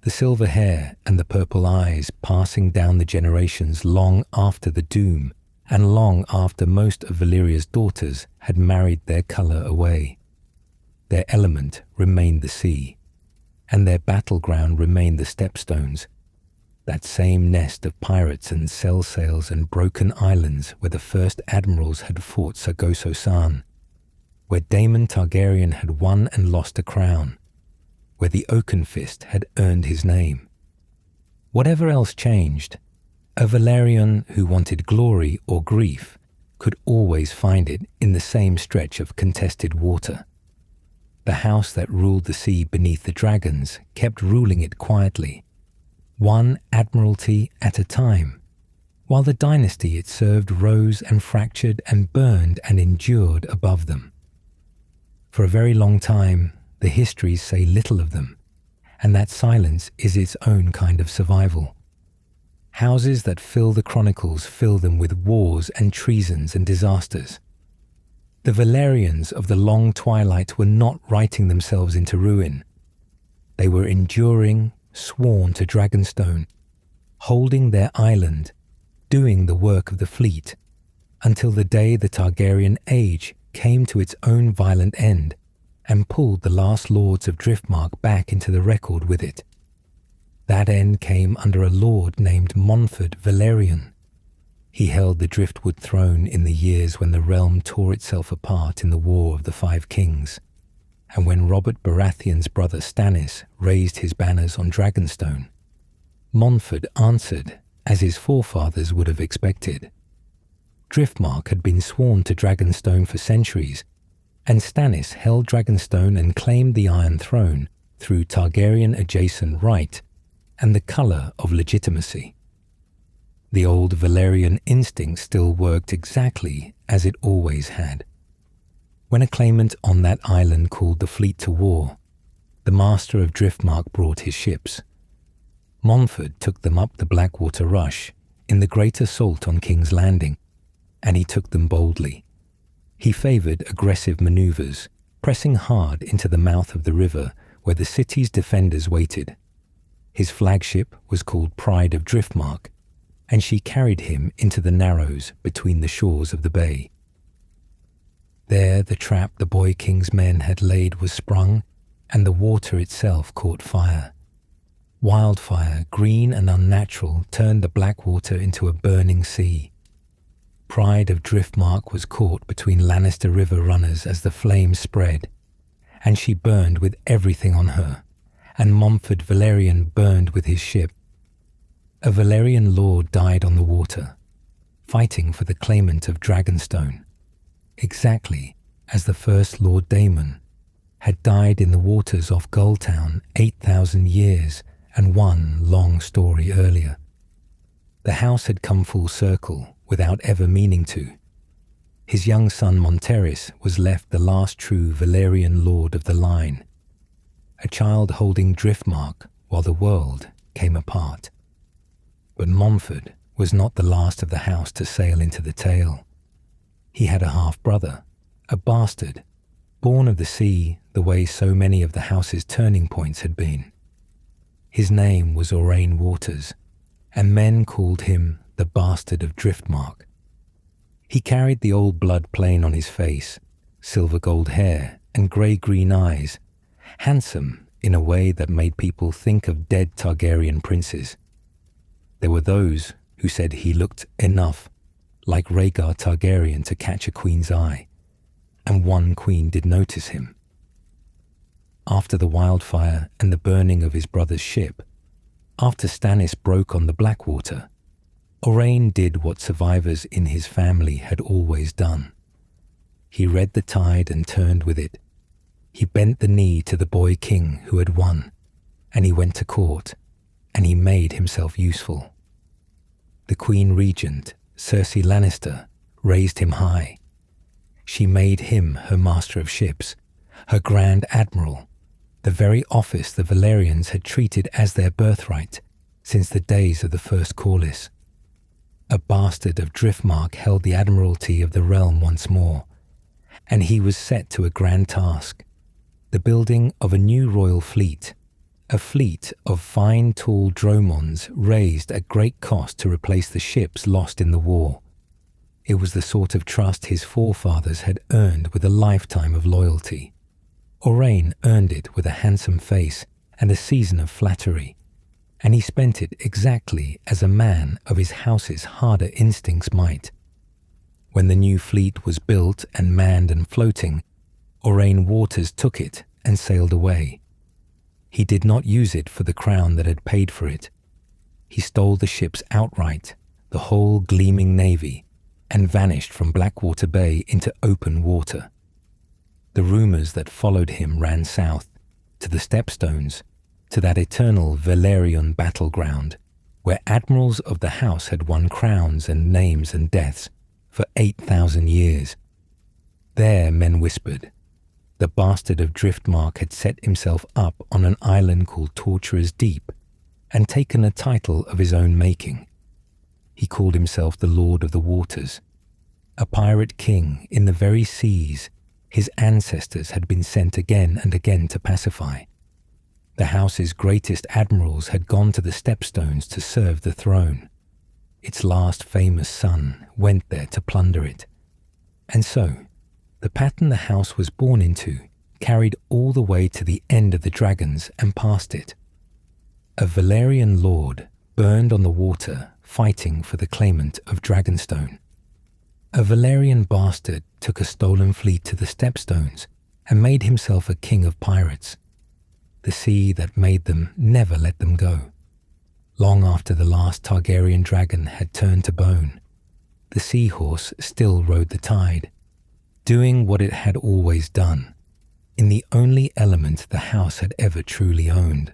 the silver hair and the purple eyes passing down the generations long after the doom and long after most of Valyria's daughters had married their colour away. Their element remained the sea, and their battleground remained the Stepstones, that same nest of pirates and cell sails and broken islands where the first Admirals had fought Sargoso San, where Daemon Targaryen had won and lost a crown, where the Oakenfist had earned his name. Whatever else changed, a Velaryon who wanted glory or grief could always find it in the same stretch of contested water. The house that ruled the sea beneath the dragons kept ruling it quietly, one admiralty at a time, while the dynasty it served rose and fractured and burned and endured above them. For a very long time, the histories say little of them, and that silence is its own kind of survival. Houses that fill the chronicles fill them with wars and treasons and disasters. The Velaryons of the long twilight were not writing themselves into ruin. They were enduring, sworn to Dragonstone, holding their island, doing the work of the fleet, until the day the Targaryen age came to its own violent end and pulled the last lords of Driftmark back into the record with it. That end came under a lord named Montford Velaryon. He held the Driftwood throne in the years when the realm tore itself apart in the War of the Five Kings, and when Robert Baratheon's brother Stannis raised his banners on Dragonstone. Montford answered as his forefathers would have expected. Driftmark had been sworn to Dragonstone for centuries, and Stannis held Dragonstone and claimed the Iron Throne through Targaryen-adjacent right and the colour of legitimacy. The old Valyrian instinct still worked exactly as it always had. When a claimant on that island called the fleet to war, the master of Driftmark brought his ships. Montford took them up the Blackwater Rush in the great assault on King's Landing, and he took them boldly. He favoured aggressive manoeuvres, pressing hard into the mouth of the river where the city's defenders waited. His flagship was called Pride of Driftmark, and she carried him into the narrows between the shores of the bay. There the trap the boy king's men had laid was sprung, and the water itself caught fire. Wildfire, green and unnatural, turned the Blackwater into a burning sea. Pride of Driftmark was caught between Lannister river runners as the flames spread, and she burned with everything on her, and Montford Velaryon burned with his ship. A Valyrian lord died on the water, fighting for the claimant of Dragonstone, exactly as the first Lord Daemon had died in the waters off Gulltown 8,000 years and one long story earlier. The house had come full circle without ever meaning to. His young son Monteris was left the last true Valyrian lord of the line, a child holding Driftmark while the world came apart. But Montford was not the last of the house to sail into the tale. He had a half-brother, a bastard, born of the sea the way so many of the house's turning points had been. His name was Aurain Waters, and men called him the Bastard of Driftmark. He carried the old blood plain on his face, silver gold hair and grey-green eyes, handsome in a way that made people think of dead Targaryen princes. There were those who said he looked enough like Rhaegar Targaryen to catch a queen's eye, and one queen did notice him. After the wildfire and the burning of his brother's ship, after Stannis broke on the Blackwater, Aurain did what survivors in his family had always done. He read the tide and turned with it. He bent the knee to the boy king who had won, and he went to court, and he made himself useful. The Queen Regent, Cersei Lannister, raised him high. She made him her master of ships, her Grand Admiral, the very office the Velaryons had treated as their birthright since the days of the First Corlys. A bastard of Driftmark held the admiralty of the realm once more, and he was set to a grand task, the building of a new royal fleet, A fleet of fine, tall dromons raised at great cost to replace the ships lost in the war. It was the sort of trust his forefathers had earned with a lifetime of loyalty. Owain earned it with a handsome face and a season of flattery, and he spent it exactly as a man of his house's harder instincts might. When the new fleet was built and manned and floating, Owain Waters took it and sailed away. He did not use it for the crown that had paid for it. He stole the ships outright, the whole gleaming navy, and vanished from Blackwater Bay into open water. The rumours that followed him ran south, to the Stepstones, to that eternal Velaryon battleground, where admirals of the house had won crowns and names and deaths for 8,000 years. There, men whispered, the bastard of Driftmark had set himself up on an island called Torturer's Deep and taken a title of his own making. He called himself the Lord of the Waters, a pirate king in the very seas his ancestors had been sent again and again to pacify. The house's greatest admirals had gone to the Stepstones to serve the throne. Its last famous son went there to plunder it. And so, the pattern the house was born into carried all the way to the end of the dragons and past it. A Velaryon lord burned on the water fighting for the claimant of Dragonstone. A Velaryon bastard took a stolen fleet to the Stepstones and made himself a king of pirates. The sea that made them never let them go. Long after the last Targaryen dragon had turned to bone, the seahorse still rode the tide, doing what it had always done, in the only element the house had ever truly owned.